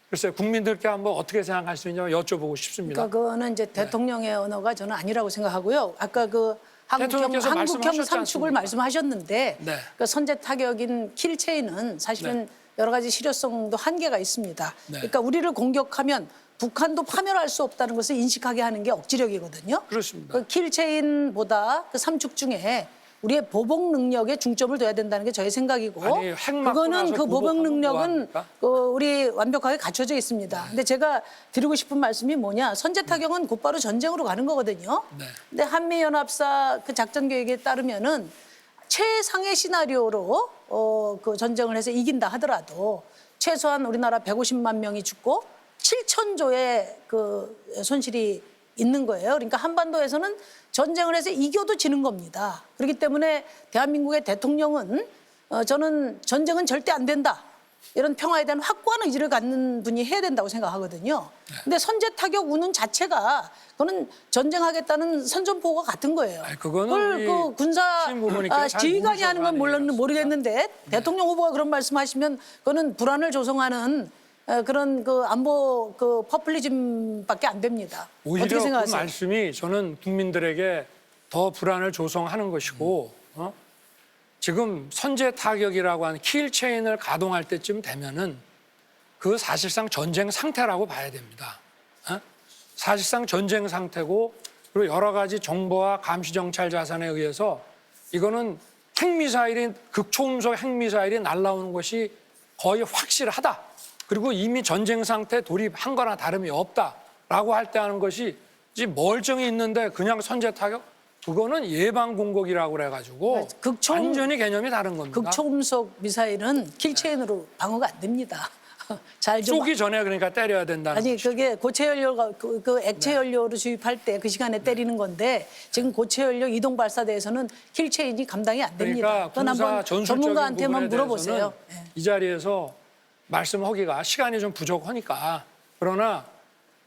글쎄 국민들께 한번 어떻게 생각할 수 있냐고 여쭤보고 싶습니다. 그러니까 그거는 이제 대통령의 언어가 저는 아니라고 생각하고요. 아까 그 한국형 대통령께서 말씀하셨지 삼축을 않습니까? 말씀하셨는데 네. 그 선제 타격인 킬체인은 사실은 여러 가지 실효성도 한계가 있습니다. 네. 그러니까 우리를 공격하면 북한도 파멸할 수 없다는 것을 인식하게 하는 게 억지력이거든요. 그렇습니다. 그 킬체인보다 그 삼축 중에 우리의 보복 능력에 중점을 둬야 된다는 게 저의 생각이고 아니, 핵 맞고 그거는 나서 그 보복 보복하면 능력은 뭐합니까? 우리 완벽하게 갖춰져 있습니다. 근데 제가 드리고 싶은 말씀이 뭐냐? 선제 타격은 곧바로 전쟁으로 가는 거거든요. 네. 근데 한미연합사 그 작전 계획에 따르면은 최상의 시나리오로 그 전쟁을 해서 이긴다 하더라도 최소한 우리나라 150만 명이 죽고 7천조의 그 손실이 있는 거예요. 그러니까 한반도에서는 전쟁을 해서 이겨도 지는 겁니다. 그렇기 때문에 대한민국의 대통령은 저는 전쟁은 절대 안 된다. 이런 평화에 대한 확고한 의지를 갖는 분이 해야 된다고 생각하거든요. 근데 선제 타격 운운 자체가 그거는 전쟁하겠다는 선전포고가 같은 거예요. 아니, 그거는 그걸 우리 그 군사 신 부모님께서 잘 지휘관이 하는 건 모르셔서 하는 모르겠는데 대통령 후보가 그런 말씀하시면 그거는 불안을 조성하는 그런 그 안보 그 퍼플리즘밖에 안 됩니다. 오히려 어떻게 그 생각하세요? 말씀이 저는 국민들에게 더 불안을 조성하는 것이고 지금 선제 타격이라고 하는 킬체인을 가동할 때쯤 되면은 그 사실상 전쟁 상태라고 봐야 됩니다. 사실상 전쟁 상태고 그리고 여러 가지 정보와 감시 정찰 자산에 의해서 이거는 핵미사일이 극초음속 핵미사일이 날라오는 것이 거의 확실하다. 그리고 이미 전쟁 상태 돌입한 거나 다름이 없다라고 할 때 하는 것이 멀쩡히 있는데 그냥 선제 타격? 그거는 예방 공격이라고 그래가지고 완전히 개념이 다른 겁니다. 극초음속 미사일은 킬체인으로 방어가 안 됩니다. 잘 좀 쏘기 전에 그러니까 때려야 된다는 아니 것이죠. 그게 고체 연료가 그 액체 연료로 주입할 때 그 시간에 때리는 건데 지금 고체 연료 이동 발사대에서는 킬체인이 감당이 안 됩니다. 그러니까 그건 군사 한번 전술적인 전문가한테만 부분에 물어보세요. 대해서는 이 자리에서 말씀하기가 시간이 좀 부족하니까 그러나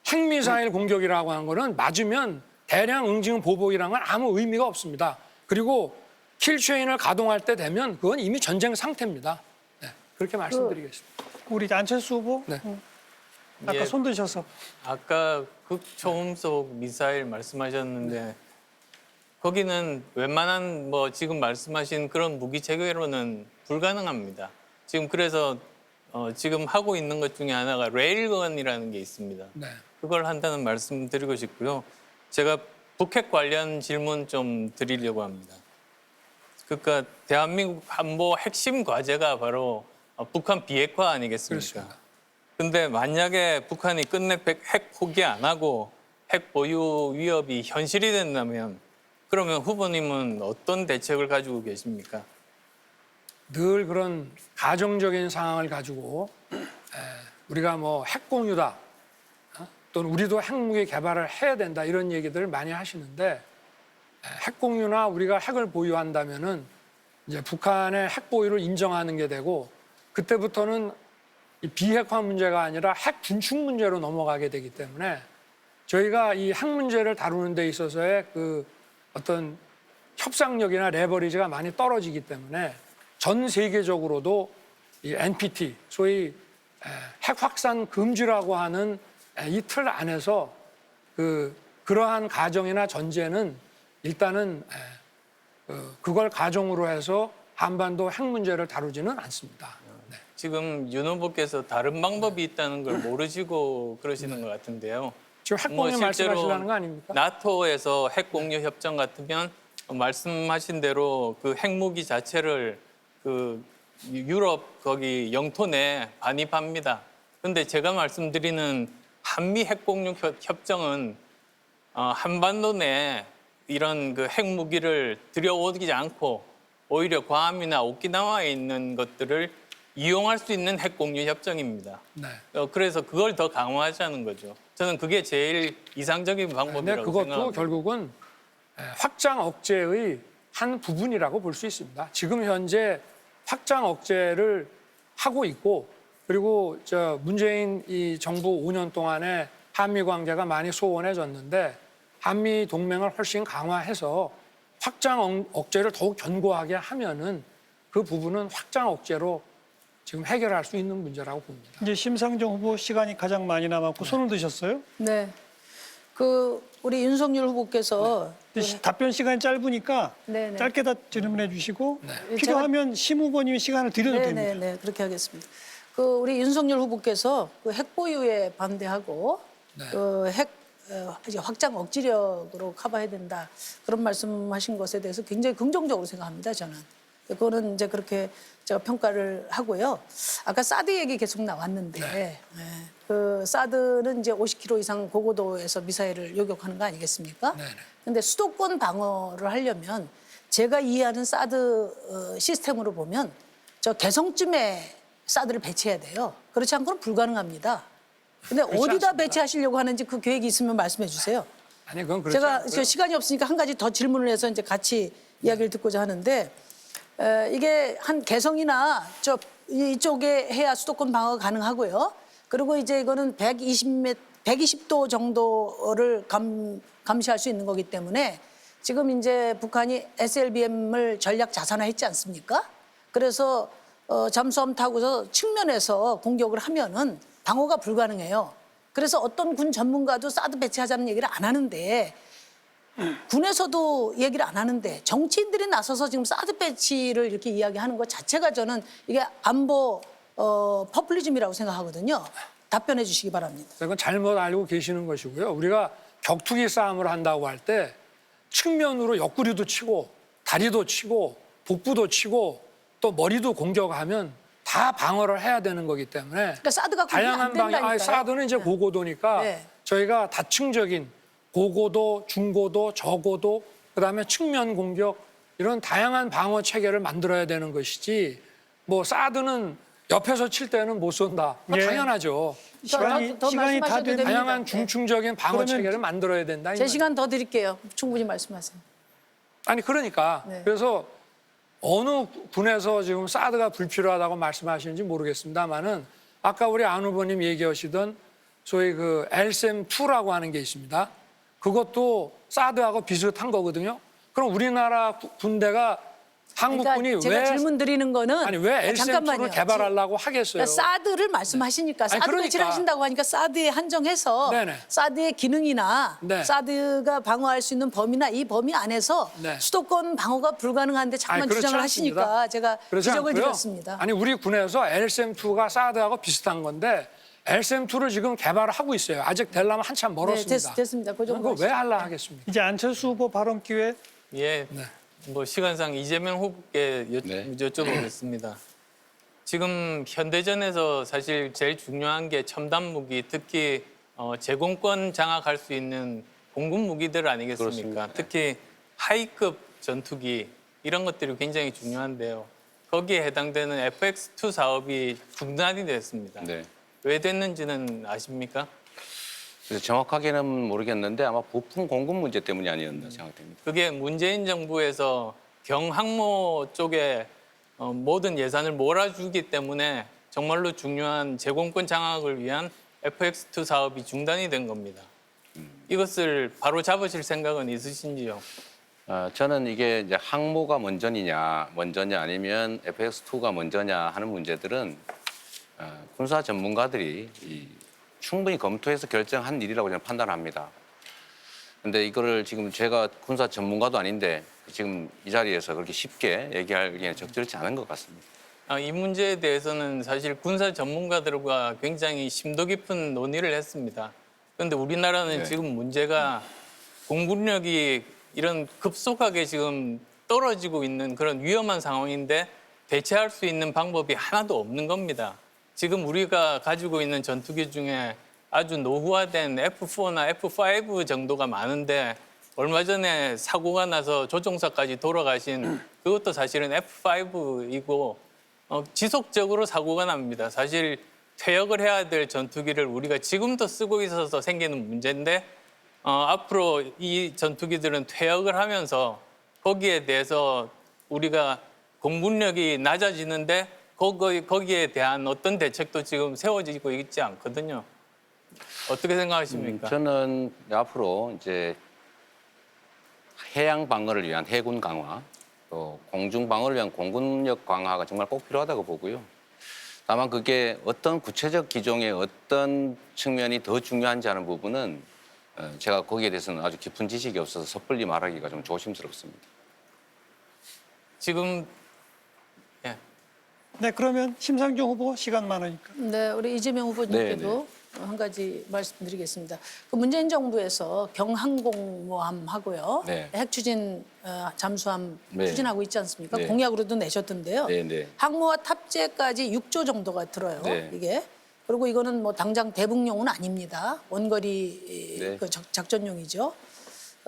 핵미사일 공격이라고 하는 거는 맞으면 대량 응징 보복이라는 건 아무 의미가 없습니다. 그리고 킬체인을 가동할 때 되면 그건 이미 전쟁 상태입니다. 네, 그렇게 말씀드리겠습니다. 우리 안철수 후보 네. 아까 예. 손 드셔서 아까 극초음속 미사일 말씀하셨는데 거기는 웬만한 뭐 지금 말씀하신 그런 무기 체계로는 불가능합니다. 지금 그래서 지금 하고 있는 것 중에 하나가 레일건이라는 게 있습니다. 네. 그걸 한다는 말씀 드리고 싶고요. 제가 북핵 관련 질문 좀 드리려고 합니다. 그러니까 대한민국 안보 핵심 과제가 바로 북한 비핵화 아니겠습니까? 그렇습니다. 근데 만약에 북한이 끝내 핵 포기 안 하고 핵 보유 위협이 현실이 된다면 그러면 후보님은 어떤 대책을 가지고 계십니까? 늘 그런 가정적인 상황을 가지고 우리가 뭐 핵공유다 또는 우리도 핵무기 개발을 해야 된다 이런 얘기들을 많이 하시는데 핵공유나 우리가 핵을 보유한다면은 이제 북한의 핵 보유를 인정하는 게 되고 그때부터는 이 비핵화 문제가 아니라 핵 군축 문제로 넘어가게 되기 때문에 저희가 이 핵 문제를 다루는 데 있어서의 그 어떤 협상력이나 레버리지가 많이 떨어지기 때문에 전 세계적으로도 이 NPT, 소위 핵 확산 금지라고 하는 이 틀 안에서 그러한 가정이나 전제는 일단은 그걸 가정으로 해서 한반도 핵 문제를 다루지는 않습니다. 네. 지금 윤 후보께서 다른 방법이 있다는 걸 모르시고 그러시는 것 같은데요. 지금 핵공유 말씀하시려는 거 아닙니까? 나토에서 핵공유 협정 같으면 말씀하신 대로 그 핵무기 자체를 그 유럽 거기 영토 내에 반입합니다. 근데 제가 말씀드리는 한미 핵공유 협정은 한반도 내에 이런 그 핵무기를 들여오지 않고 오히려 괌이나 오키나와에 있는 것들을 이용할 수 있는 핵공유 협정입니다. 네. 그래서 그걸 더 강화하자는 거죠. 저는 그게 제일 이상적인 근데 방법이라고 그것도 생각합니다. 결국은 확장 억제의 한 부분이라고 볼 수 있습니다. 지금 현재 확장 억제를 하고 있고 그리고 문재인 이 정부 5년 동안에 한미 관계가 많이 소원해졌는데 한미 동맹을 훨씬 강화해서 확장 억제를 더욱 견고하게 하면은 그 부분은 확장 억제로 지금 해결할 수 있는 문제라고 봅니다. 이제 심상정 후보 시간이 가장 많이 남았고 손을 드셨어요? 네. 우리 윤석열 후보께서 근데 답변 시간이 짧으니까 네네. 짧게 다 질문해 주시고 필요하면 심 후보님이 시간을 드려도 됩니다. 네네네 그렇게 하겠습니다. 우리 윤석열 후보께서 핵 보유에 반대하고 이제 확장 억지력으로 커버해야 된다 그런 말씀하신 것에 대해서 굉장히 긍정적으로 생각합니다. 저는 그거는 이제 그렇게 제가 평가를 하고요. 아까 사드 얘기 계속 나왔는데 그 사드는 이제 50km 이상 고고도에서 미사일을 요격하는 거 아니겠습니까? 근데 수도권 방어를 하려면 제가 이해하는 사드 시스템으로 보면 저 개성쯤에 사드를 배치해야 돼요. 그렇지 않고는 불가능합니다. 근데 어디다 않습니다. 배치하시려고 하는지 그 계획이 있으면 말씀해 주세요. 아니 그건 그렇지 제가 않고요. 시간이 없으니까 한 가지 더 질문을 해서 이제 같이 이야기를 듣고자 하는데 이게 한 개성이나 이쪽에 해야 수도권 방어가 가능하고요. 그리고 이제 이거는 120도 정도를 감시할 수 있는 거기 때문에 지금 이제 북한이 SLBM을 전략 자산화했지 않습니까? 그래서 잠수함 타고서 측면에서 공격을 하면은 방어가 불가능해요. 그래서 어떤 군 전문가도 사드 배치하자는 얘기를 안 하는데 군에서도 얘기를 안 하는데 정치인들이 나서서 지금 사드 배치를 이렇게 이야기하는 것 자체가 저는 이게 안보 퍼플리즘이라고 생각하거든요. 답변해 주시기 바랍니다. 그건 잘못 알고 계시는 것이고요. 우리가 격투기 싸움을 한다고 할 때 측면으로 옆구리도 치고 다리도 치고 복부도 치고 또 머리도 공격하면 다 방어를 해야 되는 거기 때문에 그러니까 사드가 구분이 안 다양한 방향. 된다니까요. 사드는 이제 고고도니까 네. 저희가 다층적인 고고도, 중고도, 저고도, 그다음에 측면 공격 이런 다양한 방어 체계를 만들어야 되는 것이지 뭐 사드는 옆에서 칠 때는 못 쏜다. 예. 당연하죠. 시간이 다 말씀하셔도 되면 됩니다. 다양한 네. 중충적인 방어 그러면 체계를 만들어야 된다. 이 제 말이에요. 시간 더 드릴게요. 충분히 말씀하세요. 아니 그러니까 네. 그래서 어느 군에서 지금 사드가 불필요하다고 말씀하시는지 모르겠습니다만은 아까 우리 안 후보님 얘기하시던 소위 그 LSM-2라고 하는 게 있습니다. 그것도 사드하고 비슷한 거거든요. 그럼 우리나라 군대가 한국군이 그러니까 제가 왜 질문 드리는 거는 아니 왜 잠깐만요. LCM2를 개발하려고 하겠어요? 그러니까 사드를 말씀하시니까 아니, 사드 그러니까. 배치를 하신다고 하니까 사드에 한정해서 네네. 사드의 기능이나 네. 사드가 방어할 수 있는 범위나 이 범위 안에서 네. 수도권 방어가 불가능한데 자꾸만 그렇지 주장을 않습니다. 하시니까 제가 그렇지 지적을 않고요. 드렸습니다. 아니 우리 군에서 LCM2가 사드하고 비슷한 건데 LCM2를 지금 개발을 하고 있어요. 아직 되려면 한참 멀었습니다. 됐습니다. 그 정도 그거 왜 하려 하겠습니까? 이제 안철수 후보 발언 기회. 예, 뭐 시간상 이재명 후보께 네. 여쭤보겠습니다. 지금 현대전에서 사실 제일 중요한 게 첨단 무기, 특히 제공권 장악할 수 있는 공군 무기들 아니겠습니까? 그렇습니다. 특히 하이급 전투기 이런 것들이 굉장히 중요한데요. 거기에 해당되는 FX2 사업이 중단이 됐습니다. 네. 왜 됐는지는 아십니까? 그래서 정확하게는 모르겠는데 아마 부품 공급 문제 때문이 아니었나 생각됩니다. 그게 문재인 정부에서 경항모 쪽에 모든 예산을 몰아주기 때문에 정말로 중요한 제공권 장악을 위한 FX2 사업이 중단이 된 겁니다. 이것을 바로 잡으실 생각은 있으신지요? 저는 이게 이제 항모가 먼저냐 아니면 FX2가 먼저냐 하는 문제들은 군사 전문가들이 충분히 검토해서 결정한 일이라고 저는 판단합니다. 근데 이거를 지금 제가 군사 전문가도 아닌데 지금 이 자리에서 그렇게 쉽게 얘기하기에는 적절치 않은 것 같습니다. 이 문제에 대해서는 사실 군사 전문가들과 굉장히 심도 깊은 논의를 했습니다. 그런데 우리나라는 네. 지금 문제가 공군력이 이런 급속하게 지금 떨어지고 있는 그런 위험한 상황인데 대체할 수 있는 방법이 하나도 없는 겁니다. 지금 우리가 가지고 있는 전투기 중에 아주 노후화된 F4나 F5 정도가 많은데 얼마 전에 사고가 나서 조종사까지 돌아가신 그것도 사실은 F5이고 지속적으로 사고가 납니다. 사실 퇴역을 해야 될 전투기를 우리가 지금도 쓰고 있어서 생기는 문제인데 앞으로 이 전투기들은 퇴역을 하면서 거기에 대해서 우리가 공군력이 낮아지는데 거기에 대한 어떤 대책도 지금 세워지고 있지 않거든요. 어떻게 생각하십니까? 저는 앞으로 이제 해양 방어를 위한 해군 강화, 또 공중 방어를 위한 공군력 강화가 정말 꼭 필요하다고 보고요. 다만 그게 어떤 구체적 기종의 어떤 측면이 더 중요한지 하는 부분은 제가 거기에 대해서는 아주 깊은 지식이 없어서 섣불리 말하기가 좀 조심스럽습니다. 지금 예. 네, 그러면 심상정 후보 시간 많으니까. 네, 우리 이재명 후보님께도 한 가지 말씀드리겠습니다. 그 문재인 정부에서 경항공모함하고요, 네. 핵추진 잠수함 네. 추진하고 있지 않습니까? 네. 공약으로도 내셨던데요. 네, 네. 항모와 탑재까지 6조 정도가 들어요. 네. 이게. 그리고 이거는 뭐 당장 대북용은 아닙니다. 원거리 네. 그 작전용이죠.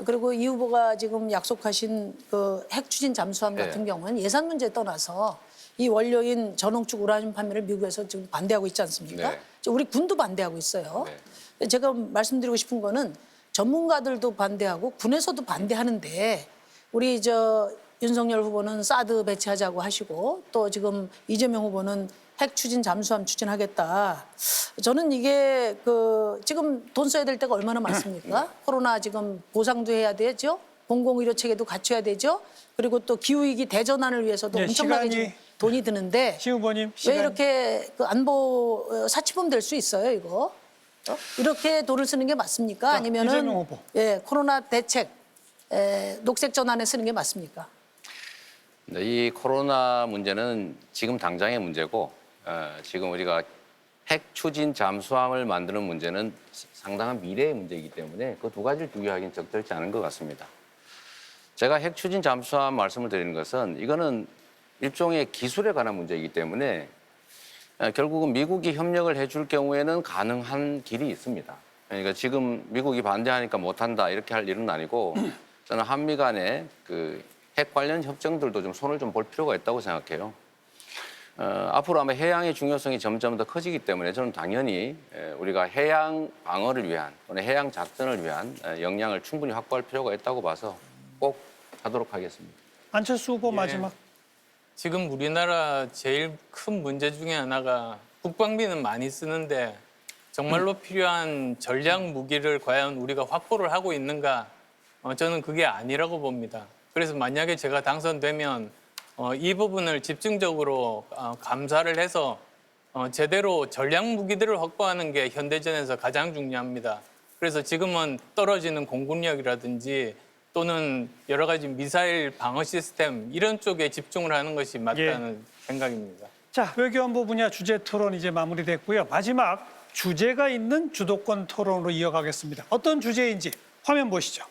그리고 이 후보가 지금 약속하신 그 핵추진 잠수함 네. 같은 경우는 예산 문제 떠나서 이 원료인 전홍축 우라늄 판매를 미국에서 지금 반대하고 있지 않습니까? 네. 우리 군도 반대하고 있어요. 네. 제가 말씀드리고 싶은 거는 전문가들도 반대하고 군에서도 반대하는데 우리 윤석열 후보는 사드 배치하자고 하시고 또 지금 이재명 후보는 핵 추진 잠수함 추진하겠다. 저는 이게 지금 돈 써야 될 때가 얼마나 많습니까? 코로나 지금 보상도 해야 되죠. 공공의료 체계도 갖춰야 되죠. 그리고 또 기후위기 대전환을 위해서도 네, 엄청나게 시간이- 지금 돈이 드는데 시 후보님 왜 시간. 이렇게 안보 사치범 될 수 있어요, 이거? 이렇게 돈을 쓰는 게 맞습니까? 자, 아니면은 이재명 후보. 코로나 대책, 녹색 전환에 쓰는 게 맞습니까? 네, 이 코로나 문제는 지금 당장의 문제고 지금 우리가 핵 추진 잠수함을 만드는 문제는 상당한 미래의 문제이기 때문에 그 두 가지를 비교하기는 적절치 않은 것 같습니다. 제가 핵 추진 잠수함 말씀을 드리는 것은 이거는 일종의 기술에 관한 문제이기 때문에 결국은 미국이 협력을 해줄 경우에는 가능한 길이 있습니다. 그러니까 지금 미국이 반대하니까 못한다 이렇게 할 일은 아니고 저는 한미 간의 그 핵 관련 협정들도 좀 손을 좀 볼 필요가 있다고 생각해요. 앞으로 아마 해양의 중요성이 점점 더 커지기 때문에 저는 당연히 우리가 해양 방어를 위한 또는 해양 작전을 위한 역량을 충분히 확보할 필요가 있다고 봐서 꼭 하도록 하겠습니다. 안철수 후보 예. 마지막. 지금 우리나라 제일 큰 문제 중에 하나가 국방비는 많이 쓰는데 정말로 필요한 전략 무기를 과연 우리가 확보를 하고 있는가? 저는 그게 아니라고 봅니다. 그래서 만약에 제가 당선되면 이 부분을 집중적으로 감사를 해서 제대로 전략 무기들을 확보하는 게 현대전에서 가장 중요합니다. 그래서 지금은 떨어지는 공군력이라든지 또는 여러 가지 미사일 방어 시스템 이런 쪽에 집중을 하는 것이 맞다는 생각입니다. 자, 외교안보 분야 주제 토론 이제 마무리됐고요. 마지막 주제가 있는 주도권 토론으로 이어가겠습니다. 어떤 주제인지 화면 보시죠.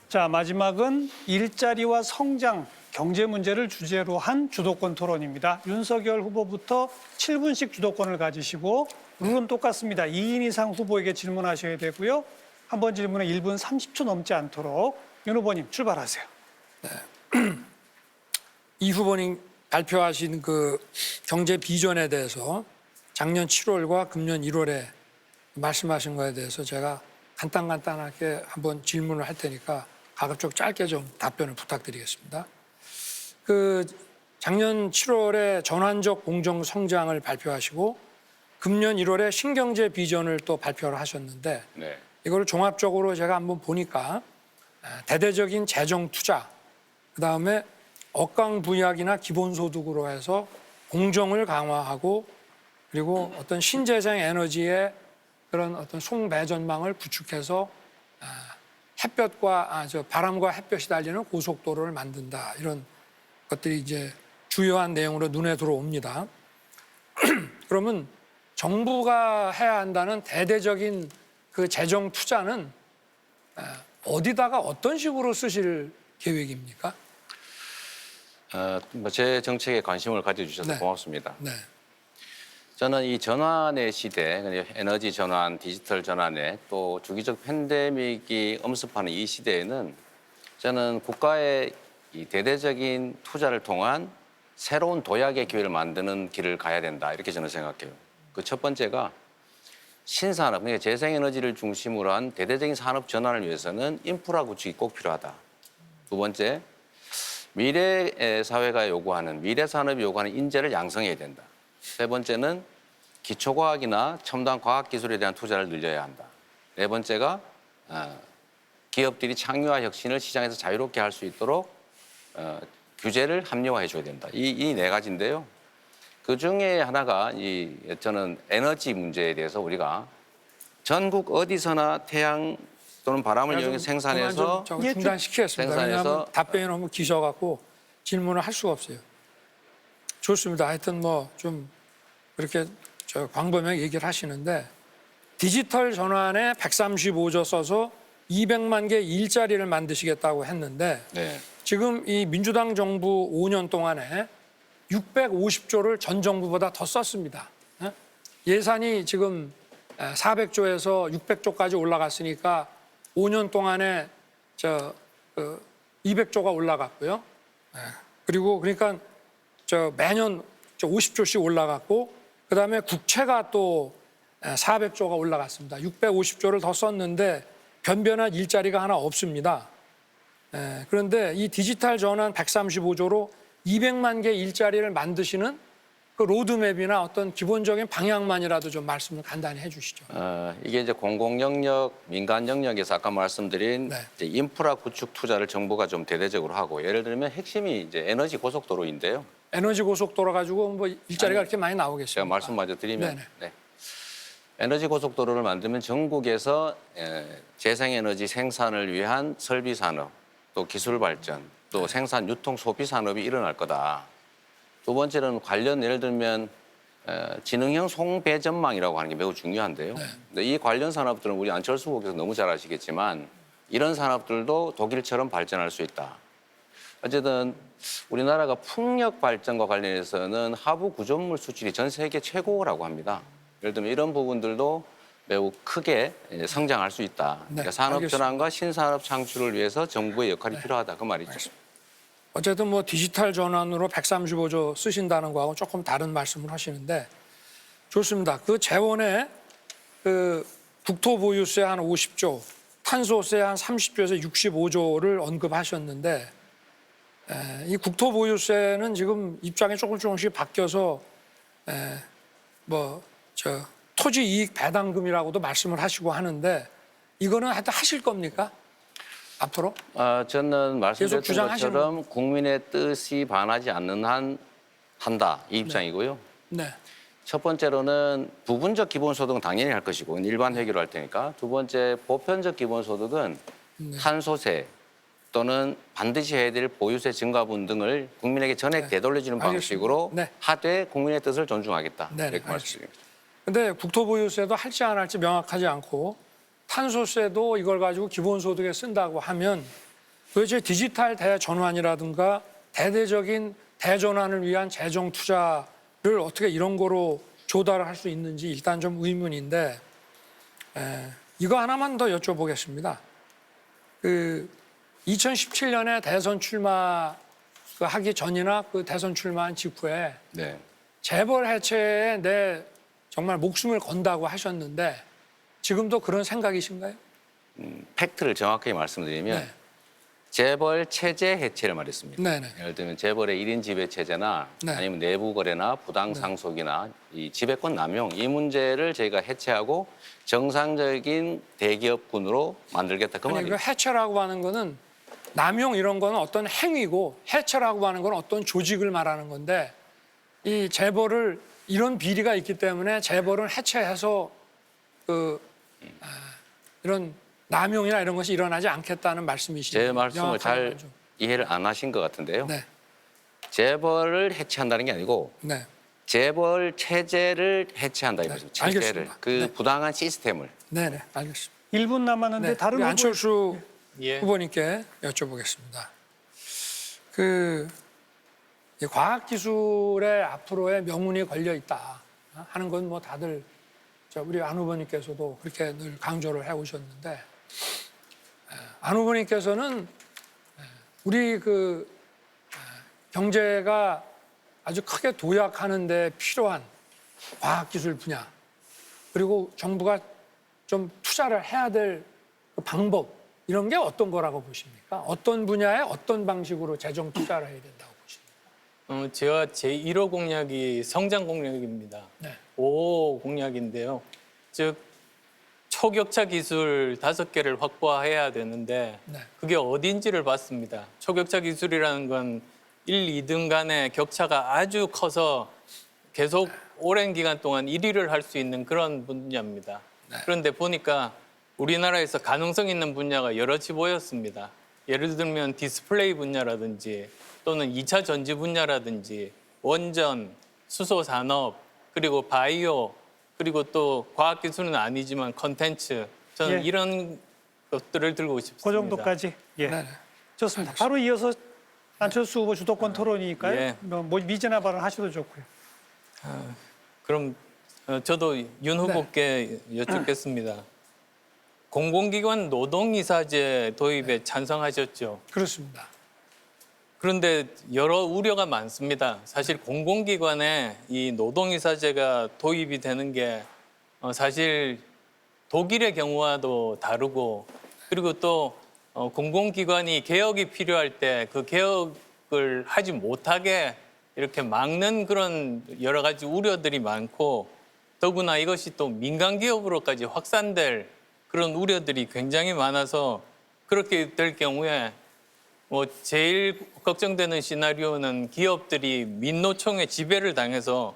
자, 마지막은 일자리와 성장, 경제 문제를 주제로 한 주도권 토론입니다. 윤석열 후보부터 7분씩 주도권을 가지시고 룰은 똑같습니다. 2인 이상 후보에게 질문하셔야 되고요. 한 번 질문에 1분 30초 넘지 않도록 윤 후보님 출발하세요. 이 후보님 발표하신 그 경제 비전에 대해서 작년 7월과 금년 1월에 말씀하신 거에 대해서 제가 간단하게 한번 질문을 할 테니까 가급적 짧게 좀 답변을 부탁드리겠습니다. 그 작년 7월에 전환적 공정 성장을 발표하시고 금년 1월에 신경제 비전을 또 발표를 하셨는데 네. 이걸 종합적으로 제가 한번 보니까 대대적인 재정 투자, 그다음에 억강부약이나 기본소득으로 해서 공정을 강화하고 그리고 어떤 신재생 에너지의 그런 어떤 송배전망을 구축해서 바람과 햇볕이 달리는 고속도로를 만든다. 이런 것들이 이제 주요한 내용으로 눈에 들어옵니다. 그러면 정부가 해야 한다는 대대적인 그 재정 투자는 어디다가 어떤 식으로 쓰실 계획입니까? 제 정책에 관심을 가져주셔서 네. 고맙습니다. 네. 저는 이 전환의 시대, 에너지 전환, 디지털 전환에 또 주기적 팬데믹이 엄습하는 이 시대에는 저는 국가의 이 대대적인 투자를 통한 새로운 도약의 기회를 만드는 길을 가야 된다. 이렇게 저는 생각해요. 그 첫 번째가 신산업, 그러니까 재생에너지를 중심으로 한 대대적인 산업 전환을 위해서는 인프라 구축이 꼭 필요하다. 두 번째, 미래 사회가 요구하는, 미래 산업이 요구하는 인재를 양성해야 된다. 세 번째는 기초과학이나 첨단 과학기술에 대한 투자를 늘려야 한다. 네 번째가 기업들이 창의와 혁신을 시장에서 자유롭게 할 수 있도록 규제를 합리화해 줘야 된다. 이 네 가지인데요. 그중에 하나가 저는 에너지 문제에 대해서 우리가 전국 어디서나 태양 또는 바람을 이용해 생산해서 중단시키겠습니다. 왜냐하면 생산해서 답변이 너무 기셔갖고 질문을 할 수가 없어요. 좋습니다. 하여튼 뭐 좀 그렇게 광범위하게 얘기를 하시는데 디지털 전환에 135조 써서 200만 개 일자리를 만드시겠다고 했는데 네. 지금 이 민주당 정부 5년 동안에 650조를 전 정부보다 더 썼습니다. 예산이 지금 400조에서 600조까지 올라갔으니까 5년 동안에 200조가 올라갔고요. 그리고 그러니까 매년 50조씩 올라갔고 그다음에 국채가 또 400조가 올라갔습니다. 650조를 더 썼는데 변변한 일자리가 하나 없습니다. 그런데 이 디지털 전환 135조로 200만 개 일자리를 만드시는 그 로드맵이나 어떤 기본적인 방향만이라도 좀 말씀을 간단히 해주시죠. 이게 이제 공공 영역, 민간 영역에서 아까 말씀드린 네. 이제 인프라 구축 투자를 정부가 좀 대대적으로 하고 예를 들면 핵심이 이제 에너지 고속도로인데요. 에너지 고속도로 가지고 뭐 일자리가 그렇게 많이 나오겠습니까? 제가 말씀 마저 드리면 네네. 네. 에너지 고속도로를 만들면 전국에서 재생에너지 생산을 위한 설비 산업, 또 기술 발전, 또 생산, 유통, 소비 산업이 일어날 거다. 두 번째는 관련 예를 들면 지능형 송배전망이라고 하는 게 매우 중요한데요. 근데 이 관련 산업들은 우리 안철수 후보께서 너무 잘 아시겠지만 이런 산업들도 독일처럼 발전할 수 있다. 어쨌든 우리나라가 풍력 발전과 관련해서는 하부 구조물 수출이 전 세계 최고라고 합니다. 예를 들면 이런 부분들도 매우 크게 성장할 수 있다. 네, 그러니까 산업 알겠습니다. 전환과 신산업 창출을 위해서 정부의 역할이 필요하다 그 말이죠. 어쨌든 뭐 디지털 전환으로 135조 쓰신다는 거하고 조금 다른 말씀을 하시는데 좋습니다. 그 재원에 그 국토보유세 한 50조, 탄소세 한 30조에서 65조를 언급하셨는데 이 국토보유세는 지금 입장이 조금씩 바뀌어서 토지 이익 배당금이라고도 말씀을 하시고 하는데 이거는 하여튼 하실 겁니까? 앞으로? 저는 말씀드렸던 주장하시는 것처럼 국민의 뜻이 반하지 않는 한 한다 이 입장이고요. 네. 첫 번째로는 부분적 기본소득은 당연히 할 것이고 일반 회계로 할 테니까 두 번째 보편적 기본소득은 탄소세 또는 반드시 해야 될 보유세 증가분 등을 국민에게 전액 되돌려주는 알겠습니다. 방식으로 네. 하되 국민의 뜻을 존중하겠다 네, 이렇게 말씀드립니다. 근데 국토보유세도 할지 안 할지 명확하지 않고 탄소세도 이걸 가지고 기본소득에 쓴다고 하면 도대체 디지털 대전환이라든가 대대적인 대전환을 위한 재정 투자를 어떻게 이런 거로 조달을 할 수 있는지 일단 좀 의문인데 이거 하나만 더 여쭤보겠습니다. 그 2017년에 대선 출마 하기 전이나 그 대선 출마한 직후에 네. 재벌 해체에 내 정말 목숨을 건다고 하셨는데 지금도 그런 생각이신가요? 팩트를 정확하게 말씀드리면 네. 재벌 체제 해체를 말했습니다. 네네. 예를 들면 재벌의 1인 지배 체제나 네. 아니면 내부 거래나 부당 상속이나 이 지배권 남용 이 문제를 저희가 해체하고 정상적인 대기업군으로 만들겠다 그 아니 말이에요. 그 해체라고 하는 거는 남용 이런 거는 어떤 행위고 해체라고 하는 건 어떤 조직을 말하는 건데 이 재벌을 이런 비리가 있기 때문에 재벌은 해체해서 이런 남용이나 이런 것이 일어나지 않겠다는 말씀이시죠? 제 말씀을 잘 이해를 안 하신 것 같은데요. 네, 재벌을 해체한다는 게 아니고 네, 재벌 체제를 해체한다 이 말씀. 체제를 알겠습니다. 그 네. 부당한 시스템을. 네, 네, 알겠습니다. 1분 남았는데 네, 다른 우리 후보 안철수 예. 후보님께 여쭤보겠습니다. 이 과학기술에 앞으로의 명운이 걸려 있다 하는 건 뭐 다들 우리 안 후보님께서도 그렇게 늘 강조를 해오셨는데 안 후보님께서는 우리 경제가 아주 크게 도약하는 데 필요한 과학기술 분야 그리고 정부가 좀 투자를 해야 될 그 방법 이런 게 어떤 거라고 보십니까? 어떤 분야에 어떤 방식으로 재정 투자를 해야 된다고 보십니까? 제가 제1호 공약이 성장 공약입니다. 네. 5호 공약인데요. 즉 초격차 기술 5개를 확보해야 되는데 네. 그게 어딘지를 봤습니다. 초격차 기술이라는 건 1, 2등 간의 격차가 아주 커서 계속 오랜 기간 동안 1위를 할 수 있는 그런 분야입니다. 네. 그런데 보니까 우리나라에서 가능성 있는 분야가 여럿이 보였습니다. 예를 들면 디스플레이 분야라든지 또는 2차 전지 분야라든지 원전, 수소 산업, 그리고 바이오, 그리고 또 과학기술은 아니지만 컨텐츠. 저는 예. 이런 것들을 들고 싶습니다. 그 정도까지. 예. 네. 좋습니다. 바로 이어서 안철수 후보 주도권 토론이니까요. 예. 뭐 미제나 발언 하셔도 좋고요. 그럼 저도 윤 후보께 여쭙겠습니다. 공공기관 노동이사제 도입에 찬성하셨죠? 그렇습니다. 그런데 여러 우려가 많습니다. 사실 공공기관에 이 노동이사제가 도입이 되는 게 사실 독일의 경우와도 다르고 그리고 또 공공기관이 개혁이 필요할 때 그 개혁을 하지 못하게 이렇게 막는 그런 여러 가지 우려들이 많고 더구나 이것이 또 민간 기업으로까지 확산될 그런 우려들이 굉장히 많아서 그렇게 될 경우에 뭐 제일 걱정되는 시나리오는 기업들이 민노총의 지배를 당해서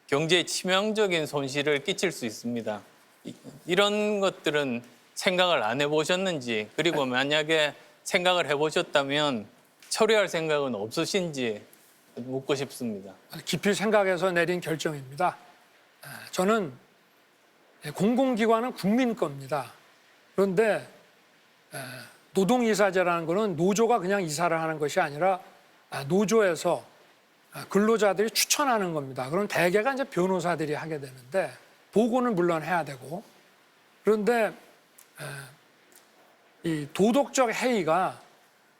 경제에 치명적인 손실을 끼칠 수 있습니다. 이런 것들은 생각을 안 해보셨는지 그리고 만약에 생각을 해보셨다면 처리할 생각은 없으신지 묻고 싶습니다. 깊이 생각해서 내린 결정입니다. 저는 공공기관은 국민 겁니다. 그런데 노동이사제라는 거는 노조가 그냥 이사를 하는 것이 아니라 노조에서 근로자들이 추천하는 겁니다. 그럼 대개가 이제 변호사들이 하게 되는데 보고는 물론 해야 되고 그런데 이 도덕적 해이가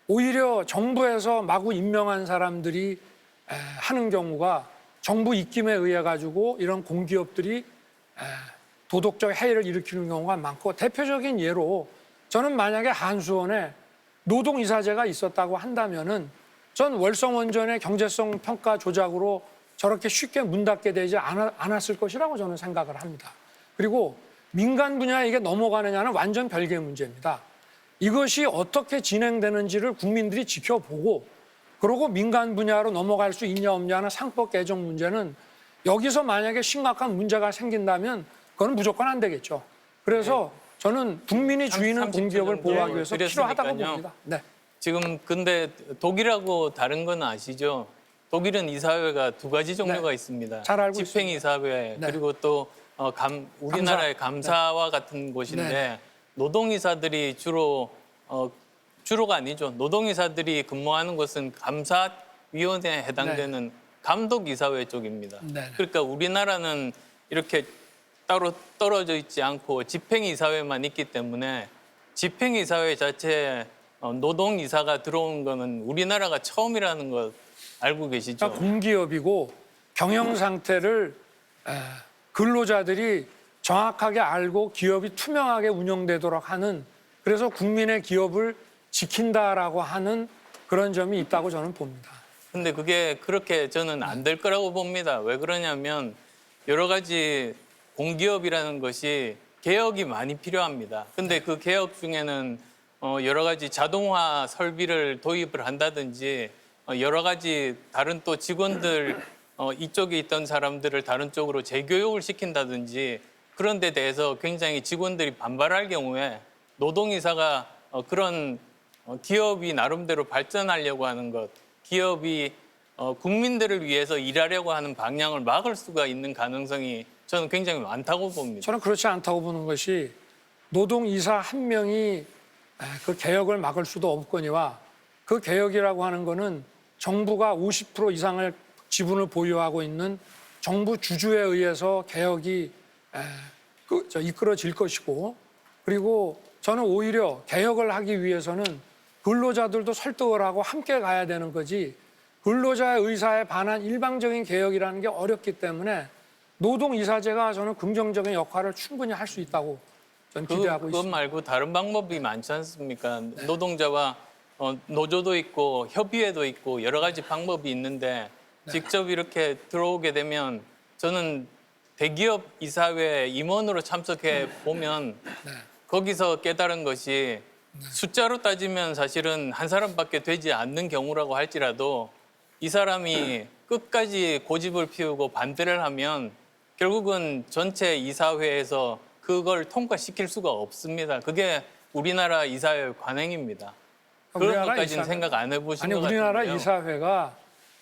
오히려 정부에서 마구 임명한 사람들이 하는 경우가 정부 입김에 의해 가지고 이런 공기업들이 도덕적 해이를 일으키는 경우가 많고, 대표적인 예로 저는 만약에 한수원에 노동이사제가 있었다고 한다면은 전 월성원전의 경제성 평가 조작으로 저렇게 쉽게 문 닫게 되지 않았을 것이라고 저는 생각을 합니다. 그리고 민간 분야에 이게 넘어가느냐는 완전 별개의 문제입니다. 이것이 어떻게 진행되는지를 국민들이 지켜보고, 그러고 민간 분야로 넘어갈 수 있냐 없냐는 상법 개정 문제는 여기서 만약에 심각한 문제가 생긴다면 그건 무조건 안 되겠죠. 그래서 저는 국민이 주인은 30초 공기업을 정도 보호하기 위해서 필요하다고 드렸으니까요. 봅니다. 네. 지금 근데 독일하고 다른 건 아시죠? 독일은 이사회가 두 가지 종류가 있습니다. 잘 알고 집행이사회 네. 그리고 또 우리나라의 감사와 같은 곳인데 네. 노동이사들이 주로가 아니죠. 노동이사들이 근무하는 곳은 감사위원회에 해당되는 감독이사회 쪽입니다. 네. 그러니까 우리나라는 이렇게 따로 떨어져 있지 않고 집행이사회만 있기 때문에 집행이사회 자체에 노동이사가 들어온 거는 우리나라가 처음이라는 것 알고 계시죠? 그러니까 공기업이고 경영 상태를 근로자들이 정확하게 알고 기업이 투명하게 운영되도록 하는, 그래서 국민의 기업을 지킨다라고 하는 그런 점이 있다고 저는 봅니다. 근데 그게 그렇게 저는 안 될 거라고 봅니다. 왜 그러냐면 여러 가지 공기업이라는 것이 개혁이 많이 필요합니다. 근데 그 개혁 중에는 여러 가지 자동화 설비를 도입을 한다든지 여러 가지 다른 또 직원들 이쪽에 있던 사람들을 다른 쪽으로 재교육을 시킨다든지 그런 데 대해서 굉장히 직원들이 반발할 경우에 노동이사가 그런 기업이 나름대로 발전하려고 하는 것, 기업이 국민들을 위해서 일하려고 하는 방향을 막을 수가 있는 가능성이 저는 굉장히 많다고 봅니다. 저는 그렇지 않다고 보는 것이, 노동이사 한 명이 그 개혁을 막을 수도 없거니와 그 개혁이라고 하는 거는 정부가 50% 이상을 지분을 보유하고 있는 정부 주주에 의해서 개혁이 이끌어질 것이고, 그리고 저는 오히려 개혁을 하기 위해서는 근로자들도 설득을 하고 함께 가야 되는 거지, 근로자의 의사에 반한 일방적인 개혁이라는 게 어렵기 때문에 노동이사제가 저는 긍정적인 역할을 충분히 할 수 있다고 저는 기대하고 그것 있습니다. 말고 다른 방법이 많지 않습니까? 노동자와 노조도 있고 협의회도 있고 여러 가지 방법이 있는데 직접 이렇게 들어오게 되면 저는 대기업 이사회 임원으로 참석해 보면 거기서 깨달은 것이 숫자로 따지면 사실은 한 사람밖에 되지 않는 경우라고 할지라도 이 사람이 끝까지 고집을 피우고 반대를 하면 결국은 전체 이사회에서 그걸 통과시킬 수가 없습니다. 그게 우리나라 이사회 관행입니다. 그런 우리나라 것까지는 이사회- 생각 안 해보신 아니, 것 우리나라 같은데요. 이사회가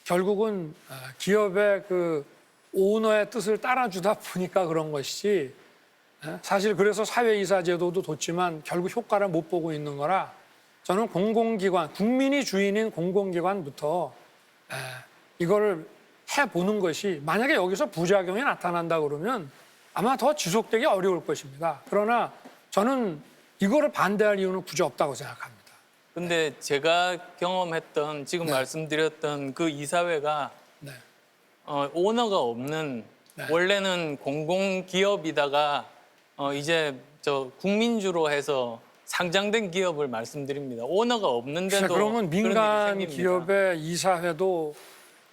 결국은 기업의 그 오너의 뜻을 따라주다 보니까 그런 것이지, 사실 그래서 사회이사제도도 뒀지만 결국 효과를 못 보고 있는 거라, 저는 공공기관, 국민이 주인인 공공기관부터 이거를 해보는 것이, 만약에 여기서 부작용이 나타난다 그러면 아마 더 지속되기 어려울 것입니다. 그러나 저는 이거를 반대할 이유는 굳이 없다고 생각합니다. 근데 제가 경험했던 지금 말씀드렸던 그 이사회가 네. 오너가 없는 원래는 공공기업이다가 이제 저 국민주로 해서 상장된 기업을 말씀드립니다. 오너가 없는데도 그러면 그런 일이 민간 생깁니다. 기업의 이사회도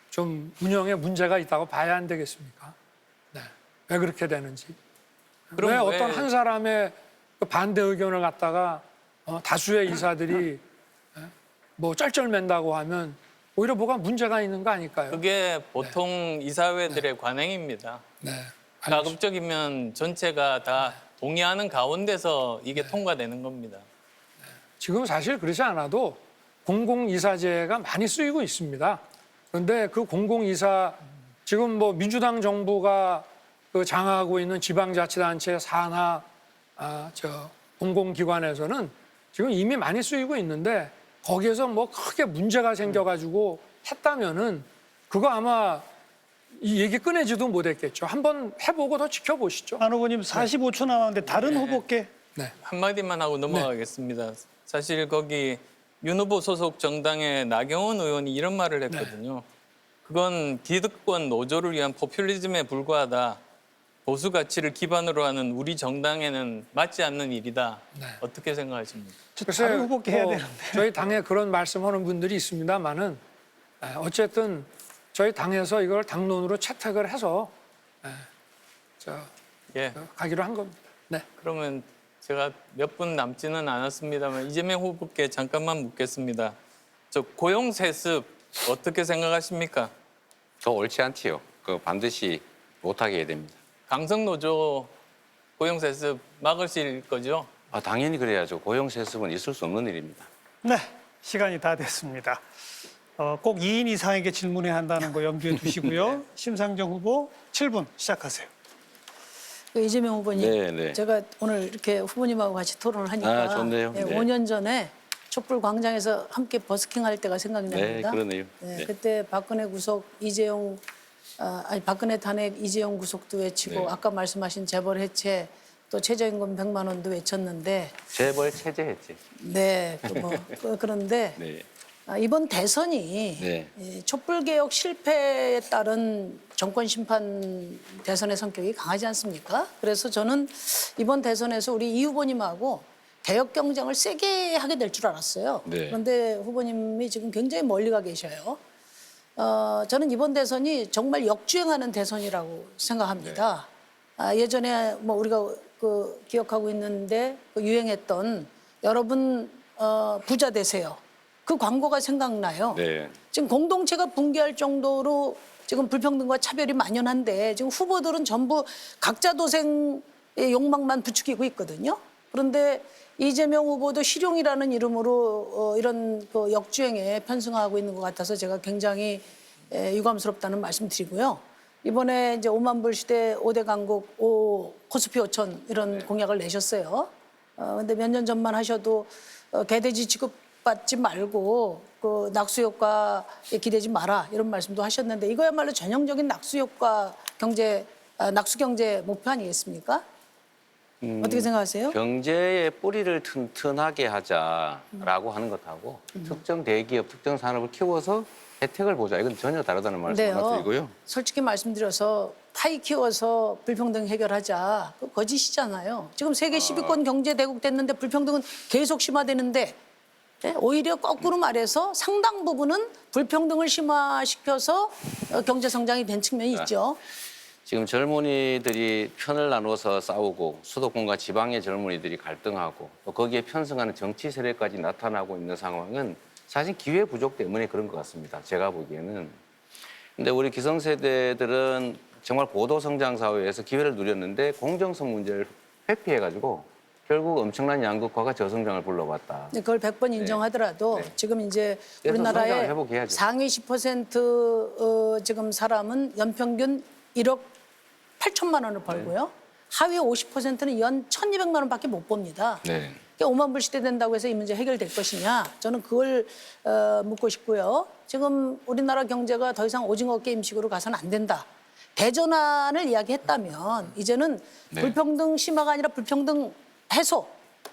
좀 운영에 문제가 있다고 봐야 안 되겠습니까? 네. 왜 그렇게 되는지. 그럼 왜 왜- 어떤 한 사람의 그 반대 의견을 갖다가 다수의 이사들이 뭐 쩔쩔맨다고 하면 오히려 뭐가 문제가 있는 거 아닐까요? 그게 보통 이사회들의 관행입니다. 네. 알겠습니다. 가급적이면 전체가 다 동의하는 가운데서 이게 통과되는 겁니다. 지금 사실 그렇지 않아도 공공이사제가 많이 쓰이고 있습니다. 그런데 그 공공이사, 지금 뭐 민주당 정부가 그 장악하고 있는 지방자치단체 산하 공공기관에서는 지금 이미 많이 쓰이고 있는데, 거기에서 뭐 크게 문제가 생겨가지고 했다면은 그거 아마 이 얘기 꺼내지도 못했겠죠. 한번 해보고 더 지켜보시죠. 안 후보님 45초 남았는데 다른 후보께 네. 한마디만 하고 넘어가겠습니다. 사실 거기 윤 후보 소속 정당의 나경원 의원이 이런 말을 했거든요. 그건 기득권 노조를 위한 포퓰리즘에 불과하다. 보수 가치를 기반으로 하는 우리 정당에는 맞지 않는 일이다. 네. 어떻게 생각하십니까? 글쎄요, 다른 후보께 해야 되는데. 저희 당에 그런 말씀하는 분들이 있습니다만은 어쨌든 저희 당에서 이걸 당론으로 채택을 해서 예. 가기로 한 겁니다. 네. 그러면 제가 몇 분 남지는 않았습니다만 이재명 후보께 잠깐만 묻겠습니다. 저 고용 세습 어떻게 생각하십니까? 더 옳지 않지요. 그 반드시 못하게 해야 됩니다. 강성노조 고용 세습 막으실 거죠? 당연히 그래야죠. 고용 세습은 있을 수 없는 일입니다. 네, 시간이 다 됐습니다. 꼭 2인 이상에게 질문해야 한다는 거 염두에 두시고요. 심상정 후보 7분 시작하세요. 이재명 후보님, 네, 네. 제가 오늘 이렇게 후보님하고 같이 토론을 하니까 좋네요. 네. 5년 전에 촛불 광장에서 함께 버스킹할 때가 생각이 네, 납니다. 그러네요. 네, 네. 그때 박근혜 구속, 이재용 박근혜 탄핵, 이재용 구속도 외치고 네. 아까 말씀하신 재벌 해체, 또 최저임금 100만 원도 외쳤는데, 재벌 체제했지. 네, 그런데 네. 이번 대선이 네. 이 촛불 개혁 실패에 따른 정권 심판 대선의 성격이 강하지 않습니까? 그래서 저는 이번 대선에서 우리 이 후보님하고 개혁 경쟁을 세게 하게 될 줄 알았어요. 네. 그런데 후보님이 지금 굉장히 멀리 가 계셔요. 저는 이번 대선이 정말 역주행하는 대선이라고 생각합니다. 예전에 뭐 우리가 기억하고 있는데 유행했던 여러분 부자 되세요. 그 광고가 생각나요. 네. 지금 공동체가 붕괴할 정도로 지금 불평등과 차별이 만연한데 지금 후보들은 전부 각자 도생의 욕망만 부추기고 있거든요. 그런데 이재명 후보도 실용이라는 이름으로 이런 역주행에 편승하고 있는 것 같아서 제가 굉장히 유감스럽다는 말씀 드리고요. 이번에 이제 5만 불 시대 5대 강국 코스피 5천 이런 공약을 내셨어요. 근데 몇 년 전만 하셔도 개돼지 취급받지 말고 그 낙수 효과에 기대지 마라 이런 말씀도 하셨는데 이거야말로 전형적인 낙수 효과 경제, 낙수 경제 목표 아니겠습니까? 어떻게 생각하세요? 경제의 뿌리를 튼튼하게 하자라고 하는 것하고 특정 대기업, 특정 산업을 키워서 혜택을 보자. 이건 전혀 다르다는 말씀 네요. 말씀드리고요. 솔직히 말씀드려서 파이 키워서 불평등 해결하자. 그거 거짓이잖아요. 지금 세계 10위권 경제 대국 됐는데 불평등은 계속 심화되는데 오히려 거꾸로 말해서 상당 부분은 불평등을 심화시켜서 경제 성장이 된 측면이 있죠. 지금 젊은이들이 편을 나눠서 싸우고 수도권과 지방의 젊은이들이 갈등하고 또 거기에 편승하는 정치 세력까지 나타나고 있는 상황은 사실 기회 부족 때문에 그런 것 같습니다. 제가 보기에는. 근데 우리 기성세대들은 정말 고도 성장 사회에서 기회를 누렸는데 공정성 문제를 회피해가지고 결국 엄청난 양극화가 저성장을 불러왔다. 그걸 100번 인정하더라도 네. 지금 이제 그래서 성장을 우리나라의 회복해야죠. 상위 10% 지금 사람은 연평균 1억 8천만 원을 벌고요. 하위 50%는 연 1,200만 원밖에 못 봅니다. 네. 그러니까 5만 불 시대 된다고 해서 이 문제 해결될 것이냐? 저는 그걸 묻고 싶고요. 지금 우리나라 경제가 더 이상 오징어 게임식으로 가서는 안 된다. 대전환을 이야기했다면 이제는 네. 불평등 심화가 아니라 불평등 해소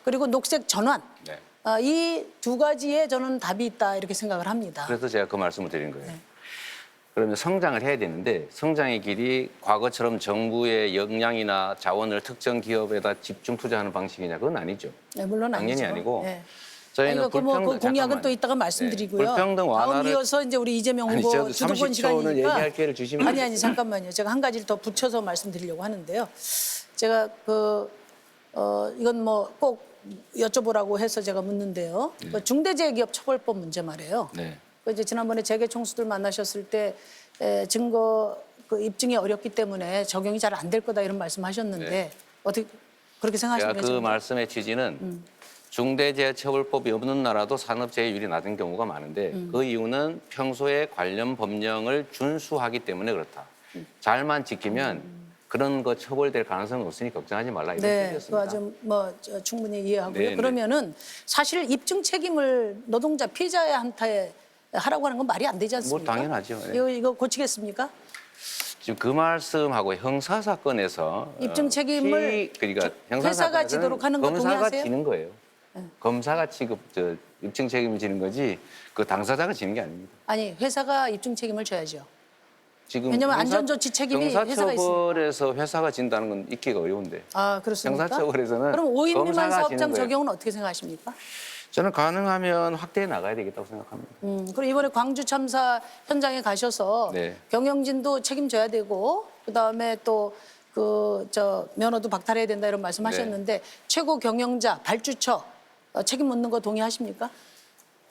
그리고 녹색 전환 네. 이 두 가지에 저는 답이 있다 이렇게 생각을 합니다. 그래서 제가 그 말씀을 드린 거예요. 네. 그러면 성장을 해야 되는데 성장의 길이 과거처럼 정부의 역량이나 자원을 특정 기업에다 집중 투자하는 방식이냐 그건 아니죠. 네, 물론 당연히 아니죠. 아니고 네. 저희는 아니, 그 공약은 잠깐만요. 또 이따가 말씀드리고요. 네, 불평등 완화를 다음 이어서 이제 우리 이재명 아니, 후보 저도 주도권 30초는 시간이니까 얘기할 기회를 주시면 아니 잠깐만요. 제가 한 가지를 더 붙여서 말씀드리려고 하는데요. 제가 이건 뭐 꼭 여쭤보라고 해서 제가 묻는데요. 그 중대재해기업 처벌법 문제 말이에요. 네. 그 이제 지난번에 재계 총수들 만나셨을 때 증거 입증이 어렵기 때문에 적용이 잘 안 될 거다 이런 말씀하셨는데 네. 어떻게 그렇게 생각하시나요? 제가 그 말씀의 취지는 중대재해처벌법이 없는 나라도 산업재해율이 낮은 경우가 많은데 그 이유는 평소에 관련 법령을 준수하기 때문에 그렇다. 잘만 지키면 그런 거 처벌될 가능성은 없으니 걱정하지 말라 이런 네, 뜻이었습니다. 그거 좀 충분히 이해하고요. 네, 그러면은 사실 입증 책임을 노동자 피해자한테 하라고 하는 건 말이 안 되지 않습니까? 뭐 당연하죠. 네. 이거 고치겠습니까? 지금 그 말씀하고 형사 사건에서 입증 책임을 그러니까 형사 회사가 사건에서는 지도록 하는 거 검사가 동의하세요? 지는 거예요. 검사가 입증 책임을 지는 거지 그 당사자가 지는 게 아닙니다. 아니 회사가 입증 책임을 져야죠. 지금 왜냐면 안전조치 책임이 회사가 있으니까. 형사처벌에서 회사가 진다는 건 있기가 어려운데. 아 그렇습니까? 형사처벌에서는 그럼 5인 미만 검사가 사업장 지는 거예요. 적용은 어떻게 생각하십니까? 저는 가능하면 확대해 나가야 되겠다고 생각합니다. 그리고 이번에 광주 참사 현장에 가셔서 네. 경영진도 책임져야 되고 그다음에 또 면허도 박탈해야 된다 이런 말씀하셨는데 최고 경영자 발주처 책임 묻는 거 동의하십니까?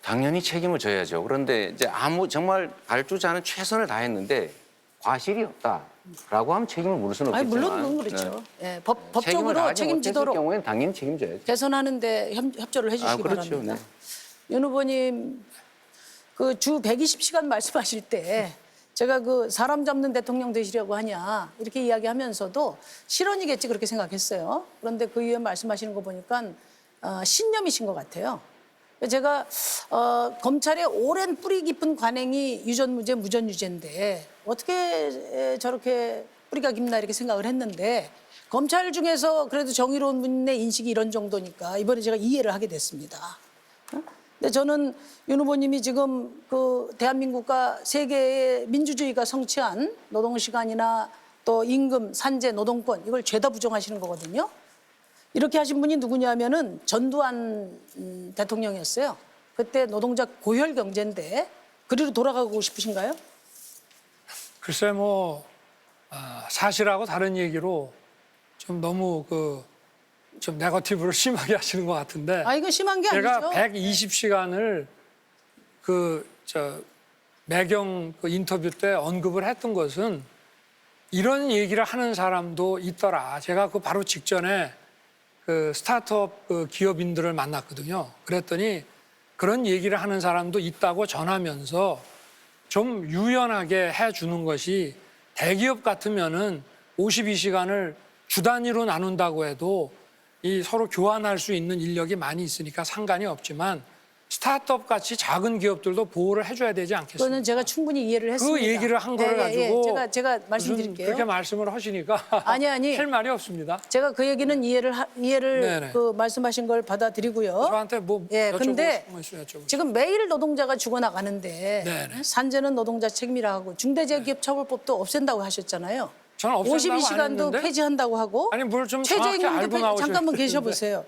당연히 책임을 져야죠. 그런데 이제 정말 발주자는 최선을 다했는데 과실이 없다라고 하면 책임을 물을 수는 아니 없겠지만. 물론 그렇죠. 네. 예, 책임을 법적으로 다하지 못했을 책임지도록 경우에는 당연히 책임져야죠. 개선하는데 협조를 해주시기 그렇죠. 바랍니다. 네. 윤 후보님 그 주 120시간 말씀하실 때 제가 그 사람 잡는 대통령 되시려고 하냐 이렇게 이야기하면서도 실언이겠지 그렇게 생각했어요. 그런데 그 이후에 말씀하시는 거 보니까 신념이신 것 같아요. 제가 검찰의 오랜 뿌리 깊은 관행이 유전무죄 무전유죄인데 어떻게 저렇게 뿌리가 깊나 이렇게 생각을 했는데 검찰 중에서 그래도 정의로운 분의 인식이 이런 정도니까 이번에 제가 이해를 하게 됐습니다. 근데 저는 윤 후보님이 지금 그 대한민국과 세계의 민주주의가 성취한 노동시간이나 또 임금, 산재, 노동권 이걸 죄다 부정하시는 거거든요. 이렇게 하신 분이 누구냐면은 전두환 대통령이었어요. 그때 노동자 고혈 경제인데 그리로 돌아가고 싶으신가요? 글쎄 사실하고 다른 얘기로 좀 너무 좀 네거티브를 심하게 하시는 것 같은데. 아 이거 심한 게 제가 아니죠. 120시간을 매경 인터뷰 때 언급을 했던 것은 이런 얘기를 하는 사람도 있더라. 제가 바로 직전에 스타트업 기업인들을 만났거든요. 그랬더니 그런 얘기를 하는 사람도 있다고 전하면서 좀 유연하게 해주는 것이 대기업 같으면은 52시간을 주 단위로 나눈다고 해도 이 서로 교환할 수 있는 인력이 많이 있으니까 상관이 없지만 스타트업 같이 작은 기업들도 보호를 해줘야 되지 않겠습니까? 그거는 제가 충분히 이해를 했습니다. 그 얘기를 한 거를 가지고 제가 무슨 말씀드릴게요. 그렇게 말씀을 하시니까 아니. 할 말이 없습니다. 제가 그 얘기는 이해를 네네. 말씀하신 걸 받아들이고요. 저한테 예, 여쭤보고 근데 싶은 거 있으면 여쭤보세요. 지금 매일 노동자가 죽어나가는데 네네. 산재는 노동자 책임이라 하고 중대재해기업처벌법도 없앤다고 하셨잖아요. 저는 없앤다고 안 52시간도 했는데? 폐지한다고 하고 아니, 뭘 좀 정확히 최저임금도 알고 나오셔야 잠깐만 되는데. 계셔보세요.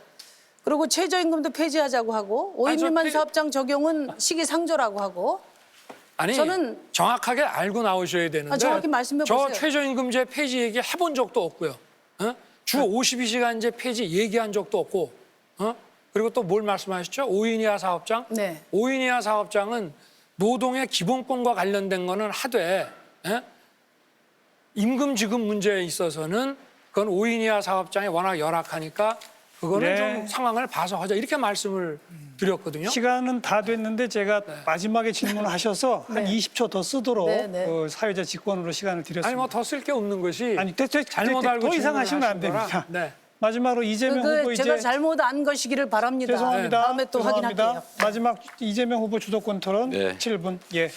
그리고 최저임금도 폐지하자고 하고 5인 아니, 저 미만 폐- 사업장 적용은 시기상조라고 하고 아니 저는- 정확하게 알고 나오셔야 되는데 정확히 말씀해 저 보세요. 최저임금제 폐지 얘기 해본 적도 없고요. 주 52시간제 폐지 얘기한 적도 없고 그리고 또 뭘 말씀하셨죠? 5인 이하 사업장? 네. 5인 이하 사업장은 노동의 기본권과 관련된 거는 하되 임금 지급 문제에 있어서는 그건 5인 이하 사업장이 워낙 열악하니까 그거는 네. 좀 상황을 봐서 하자 이렇게 말씀을 드렸거든요. 시간은 다 됐는데 제가 마지막에 질문을 하셔서 한 20초 더 쓰도록 네, 네. 사회자 직권으로 시간을 드렸습니다. 아니 뭐 더 쓸 게 없는 것이 아니, 잘못 알고 더 이상 질문을 하시면 안 하신 거라. 됩니다. 네. 마지막으로 이재명 후보 제가 이제 잘못 안 것이기를 바랍니다. 죄송합니다. 다음에 또 죄송합니다. 확인할게요. 마지막 이재명 후보 주도권 토론 네. 7분. 예.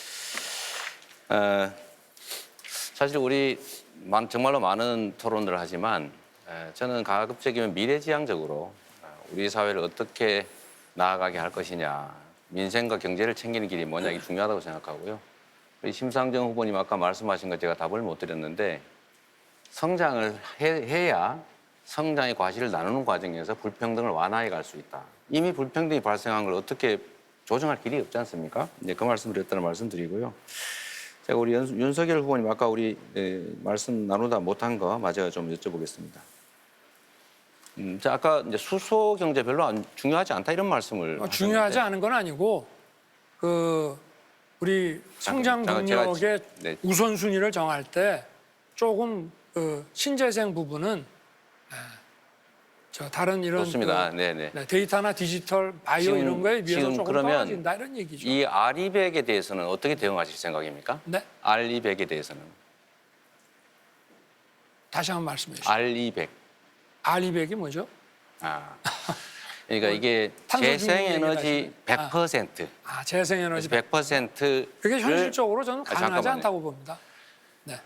사실 우리 정말로 많은 토론들을 하지만 저는 가급적이면 미래지향적으로 우리 사회를 어떻게 나아가게 할 것이냐, 민생과 경제를 챙기는 길이 뭐냐 이게 중요하다고 생각하고요. 우리 심상정 후보님 아까 말씀하신 거 제가 답을 못 드렸는데 성장을 해야 성장의 과실을 나누는 과정에서 불평등을 완화해 갈 수 있다. 이미 불평등이 발생한 걸 어떻게 조정할 길이 없지 않습니까? 이제 그 말씀 드렸다는 말씀 드리고요. 제가 우리 윤석열 후보님 아까 우리 말씀 나누다 못한 거 마저 좀 여쭤보겠습니다. 자, 아까 이제 수소 경제 별로 중요하지 않다 이런 말씀을 중요하지 하셨는데 않은 건 아니고 우리 성장 잠깐 제가 동력의 네. 우선순위를 정할 때 조금 신재생 부분은 다른 이런 좋습니다. 네네. 데이터나 디지털 바이오 지금- 이런 거에 비해서 지금 조금 그러면 떨어진다 이런 얘기죠. 이 R200에 대해서는 어떻게 대응하실 생각입니까? 네? R200에 대해서는 다시 한번 말씀해 주시죠. R200. R200이 뭐죠? 그러니까 이게 탄소 재생에너지 중립 100%. 재생에너지 100%를 그게 현실적으로 저는 가능하지 잠깐만요. 않다고 봅니다.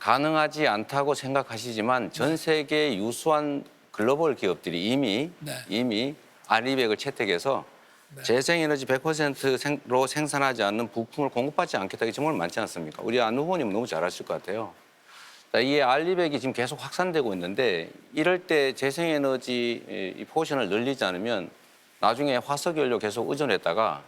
가능하지 않다고 생각하시지만 전 세계 유수한 글로벌 기업들이 이미 네. 이미 알리백을 채택해서 재생에너지 100%로 생산하지 않는 부품을 공급받지 않겠다. 이게 정말 많지 않습니까? 우리 안 후보님 너무 잘 아실 것 같아요. 자, 이 알리백이 지금 계속 확산되고 있는데 이럴 때 재생에너지 이 포션을 늘리지 않으면 나중에 화석연료 계속 의존했다가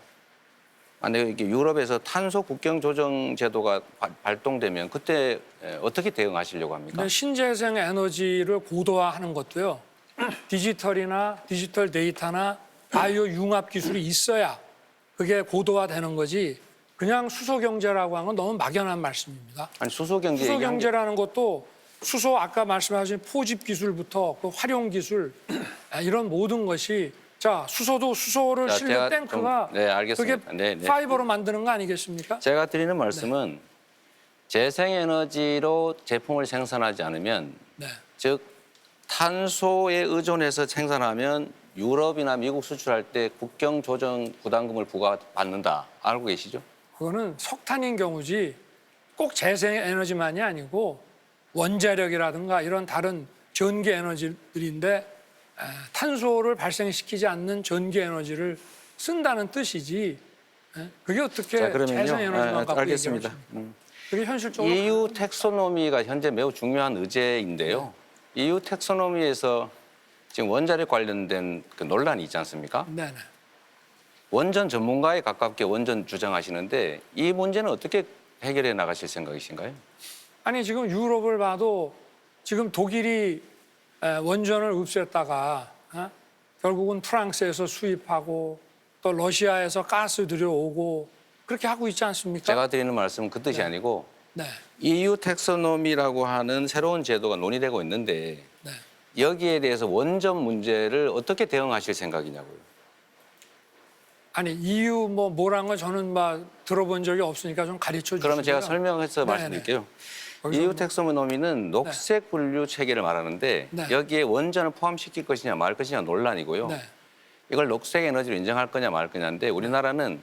만약에 이게 유럽에서 탄소 국경 조정 제도가 발동되면 그때 어떻게 대응하시려고 합니까? 근데 신재생 에너지를 고도화하는 것도요. 디지털 데이터나 바이오 융합 기술이 있어야 그게 고도화되는 거지. 그냥 수소 경제라고 하는 건 너무 막연한 말씀입니다. 아니 수소 경제 수소 얘기한 게 경제라는 것도 수소 아까 말씀하신 포집 기술부터 그 활용 기술 이런 모든 것이 자 수소도 수소를 자, 실는 제가 탱크가 네, 알겠습니다. 그게 네, 네. 파이버로 만드는 거 아니겠습니까? 제가 드리는 말씀은 재생에너지로 제품을 생산하지 않으면 네. 즉 탄소에 의존해서 생산하면 유럽이나 미국 수출할 때 국경 조정 부담금을 부과받는다. 알고 계시죠? 그거는 석탄인 경우지 꼭 재생에너지만이 아니고 원자력이라든가 이런 다른 전기 에너지들인데 탄소를 발생시키지 않는 전기 에너지를 쓴다는 뜻이지 그게 어떻게 자, 그러면요. 재생에너지만 갖고 알겠습니다. 얘기하십니까? 그게 현실적으로 EU 텍소노미가 현재 매우 중요한 의제인데요. EU 텍소노미에서 지금 원자력 관련된 그 논란이 있지 않습니까? 네네. 원전 전문가에 가깝게 원전 주장하시는데 이 문제는 어떻게 해결해 나가실 생각이신가요? 아니 지금 유럽을 봐도 지금 독일이 원전을 없앴다가 결국은 프랑스에서 수입하고 또 러시아에서 가스 들여오고 그렇게 하고 있지 않습니까? 제가 드리는 말씀은 그 뜻이 아니고 네. EU 텍소노미라고 하는 새로운 제도가 논의되고 있는데 네. 여기에 대해서 원전 문제를 어떻게 대응하실 생각이냐고요. 아니 EU 뭐란 걸 저는 막 들어본 적이 없으니까 좀 가르쳐 주시고요. 그러면 제가 설명해서 네네. 말씀드릴게요. 거기서 EU 뭐- 텍소노미는 녹색 분류 체계를 말하는데 네. 여기에 원전을 포함시킬 것이냐 말 것이냐 논란이고요. 네. 이걸 녹색 에너지로 인정할 거냐 말 거냐인데 우리나라는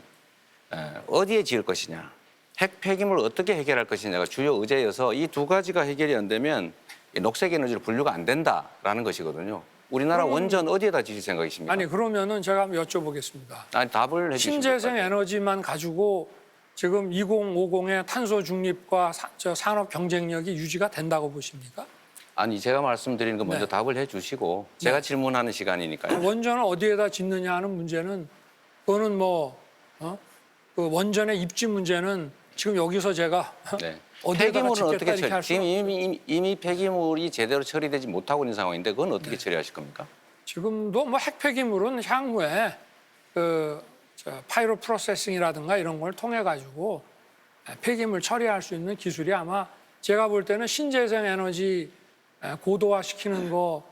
어디에 지을 것이냐, 핵 폐기물을 어떻게 해결할 것이냐가 주요 의제여서 이 두 가지가 해결이 안 되면 이 녹색 에너지로 분류가 안 된다라는 것이거든요. 우리나라 원전 어디에다 지을 생각이십니까? 아니 그러면은 제가 한번 여쭤보겠습니다. 아니, 답을 해주시면 신재생 에너지만 가지고 지금 2050의 탄소 중립과 산업 경쟁력이 유지가 된다고 보십니까? 아니 제가 말씀드리는 거 먼저 네. 답을 해주시고 제가 질문하는 시간이니까요. 원전을 어디에다 짓느냐 하는 문제는 그거는 그 원전의 입지 문제는 지금 여기서 제가 네. 어디에다가 폐기물은 짓겠다 어떻게 이렇게 할 지금 수는 이미 폐기물이 제대로 처리되지 못하고 있는 상황인데 그건 어떻게 처리하실 겁니까? 지금도 핵 폐기물은 향후에 파이로 프로세싱이라든가 이런 걸 통해 가지고 폐기물 처리할 수 있는 기술이 아마 제가 볼 때는 신재생 에너지 고도화시키는 거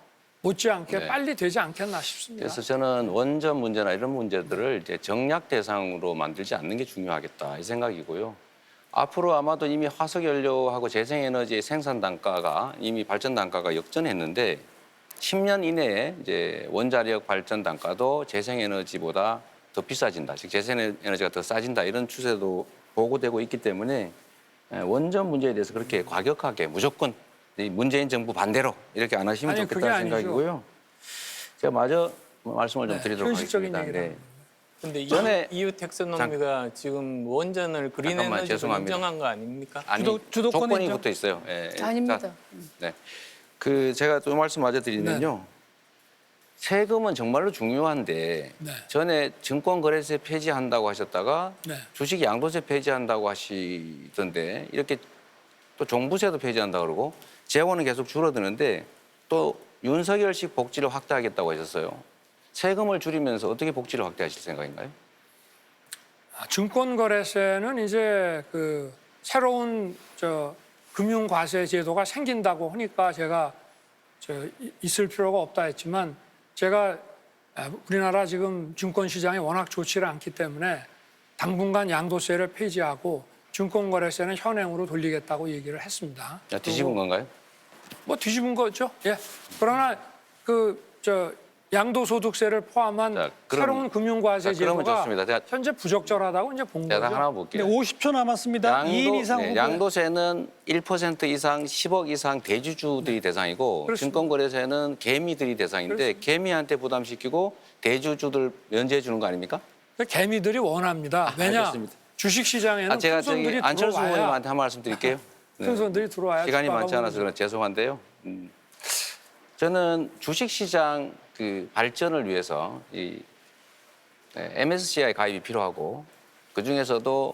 못지않게 네. 빨리 되지 않겠나 싶습니다. 그래서 저는 원전 문제나 이런 문제들을 이제 정략 대상으로 만들지 않는 게 중요하겠다 이 생각이고요. 앞으로 아마도 이미 화석 연료하고 재생에너지의 생산 단가가 이미 발전 단가가 역전했는데 10년 이내에 이제 원자력 발전 단가도 재생에너지보다 더 비싸진다. 즉 재생에너지가 더 싸진다 이런 추세도 보고되고 있기 때문에 원전 문제에 대해서 그렇게 과격하게 무조건 이 문재인 정부 반대로 이렇게 안 하시면 아니, 그게 좋겠다는 아니죠. 생각이고요. 제가 마저 말씀을 좀 드리도록 현실적인 하겠습니다. 얘기를 근데 전에- EU 텍소노미가 지금 원전을 그린 잠깐만, 에너지로 죄송합니다. 인정한 거 아닙니까? 아니, 주도권 조건이 인정? 붙어 있어요. 예, 예. 아닙니다. 자, 네. 그 제가 또 말씀 마저 드리면요. 네. 세금은 정말로 중요한데 네. 전에 증권거래세 폐지한다고 하셨다가 네. 주식 양도세 폐지한다고 하시던데 이렇게 또 종부세도 폐지한다 그러고 재원은 계속 줄어드는데 또 윤석열식 복지를 확대하겠다고 하셨어요. 세금을 줄이면서 어떻게 복지를 확대하실 생각인가요? 증권거래세는 이제 그 새로운 금융과세 제도가 생긴다고 하니까 제가 있을 필요가 없다 했지만 제가 우리나라 지금 증권시장이 워낙 좋지를 않기 때문에 당분간 양도세를 폐지하고 증권거래세는 현행으로 돌리겠다고 얘기를 했습니다. 자, 뒤집은 건가요? 뭐 뒤집은 거죠. 예. 그러나 양도소득세를 포함한 자, 그럼- 새로운 금융과세 자, 그러면 제도가 좋습니다. 제가- 현재 부적절하다고 이제 본 제가 거죠. 하나 네, 볼게요. 50초 남았습니다. 2인 이상 후보. 양도세는 1% 이상 10억 이상 대주주들이 대상이고 그렇습니다. 증권거래세는 개미들이 대상인데 그렇습니다. 개미한테 부담시키고 대주주들 면제해 주는 거 아닙니까? 개미들이 원합니다. 왜냐? 알겠습니다. 주식시장에는 제가 큰 손들이 안철수 들어와야 의원님한테 한 말씀 드릴게요. 네. 큰 손들이 들어와야 시간이 주가가 많지 않아서 오르죠. 그런 죄송한데요. 저는 주식시장 그 발전을 위해서 이 MSCI 가입이 필요하고 그 중에서도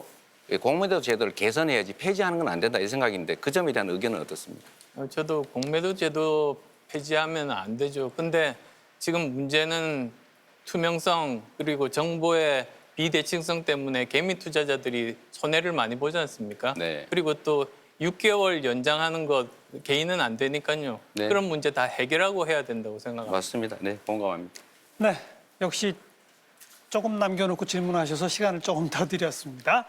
공매도 제도를 개선해야지 폐지하는 건 안 된다 이 생각인데 그 점에 대한 의견은 어떻습니까? 저도 공매도 제도 폐지하면 안 되죠. 근데 지금 문제는 투명성 그리고 정보의 비대칭성 때문에 개미 투자자들이 손해를 많이 보지 않습니까? 네. 그리고 또 6개월 연장하는 것 개인은 안 되니까요. 네. 그런 문제 다 해결하고 해야 된다고 생각합니다. 맞습니다. 네, 공감합니다. 네, 역시 조금 남겨놓고 질문하셔서 시간을 조금 더 드렸습니다.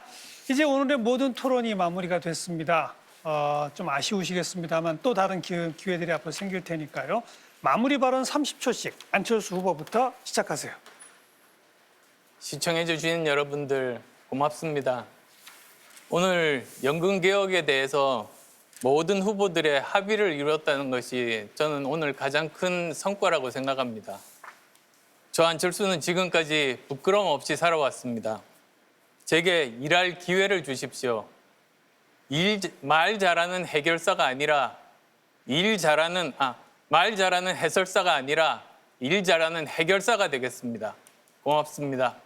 이제 오늘의 모든 토론이 마무리가 됐습니다. 좀 아쉬우시겠습니다만 또 다른 기회들이 앞으로 생길 테니까요. 마무리 발언 30초씩 안철수 후보부터 시작하세요. 시청해 주시는 여러분들 고맙습니다. 오늘 연금 개혁에 대해서 모든 후보들의 합의를 이루었다는 것이 저는 오늘 가장 큰 성과라고 생각합니다. 저 안철수는 지금까지 부끄러움 없이 살아왔습니다. 제게 일할 기회를 주십시오. 말 잘하는 해결사가 아니라 말 잘하는 해설사가 아니라 일 잘하는 해결사가 되겠습니다. 고맙습니다.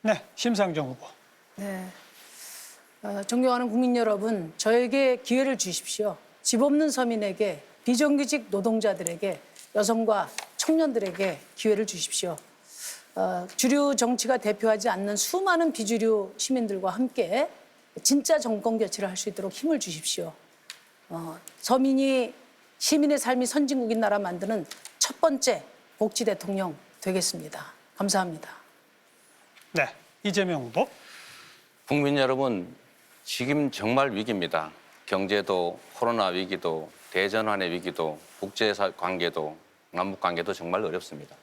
네, 심상정 후보. 네. 존경하는 국민 여러분, 저에게 기회를 주십시오. 집 없는 서민에게, 비정규직 노동자들에게, 여성과 청년들에게 기회를 주십시오. 주류 정치가 대표하지 않는 수많은 비주류 시민들과 함께 진짜 정권 교체를 할 수 있도록 힘을 주십시오. 시민의 삶이 선진국인 나라 만드는 첫 번째 복지 대통령 되겠습니다. 감사합니다. 네, 이재명 후보. 국민 여러분, 지금 정말 위기입니다. 경제도 코로나 위기도 대전환의 위기도 국제 관계도 남북 관계도 정말 어렵습니다.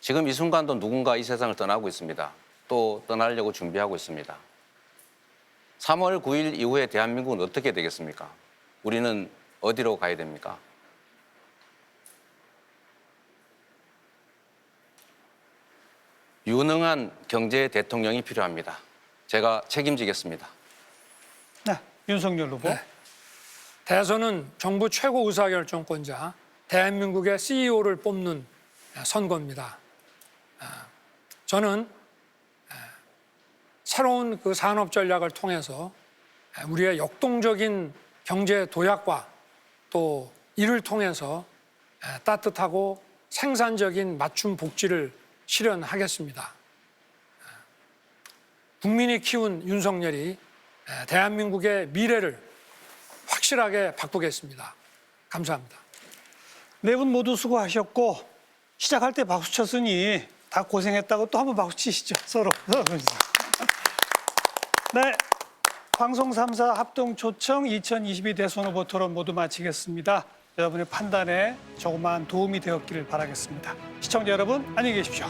지금 이 순간도 누군가 이 세상을 떠나고 있습니다. 또 떠나려고 준비하고 있습니다. 3월 9일 이후에 대한민국은 어떻게 되겠습니까? 우리는 어디로 가야 됩니까? 유능한 경제 대통령이 필요합니다. 제가 책임지겠습니다. 네, 윤석열 후보. 네. 대선은 정부 최고 의사결정권자 대한민국의 CEO를 뽑는 선거입니다. 저는 새로운 그 산업 전략을 통해서 우리의 역동적인 경제 도약과 또 이를 통해서 따뜻하고 생산적인 맞춤 복지를 실현하겠습니다. 국민이 키운 윤석열이 대한민국의 미래를 확실하게 바꾸겠습니다. 감사합니다. 네 분 모두 수고하셨고 시작할 때 박수 쳤으니 다 고생했다고 또 한번 박수 치시죠. 서로. 네, 방송 3사 합동 초청 2022 대선 후보 토론 모두 마치겠습니다. 여러분의 판단에 조그마한 도움이 되었기를 바라겠습니다. 시청자 여러분, 안녕히 계십시오.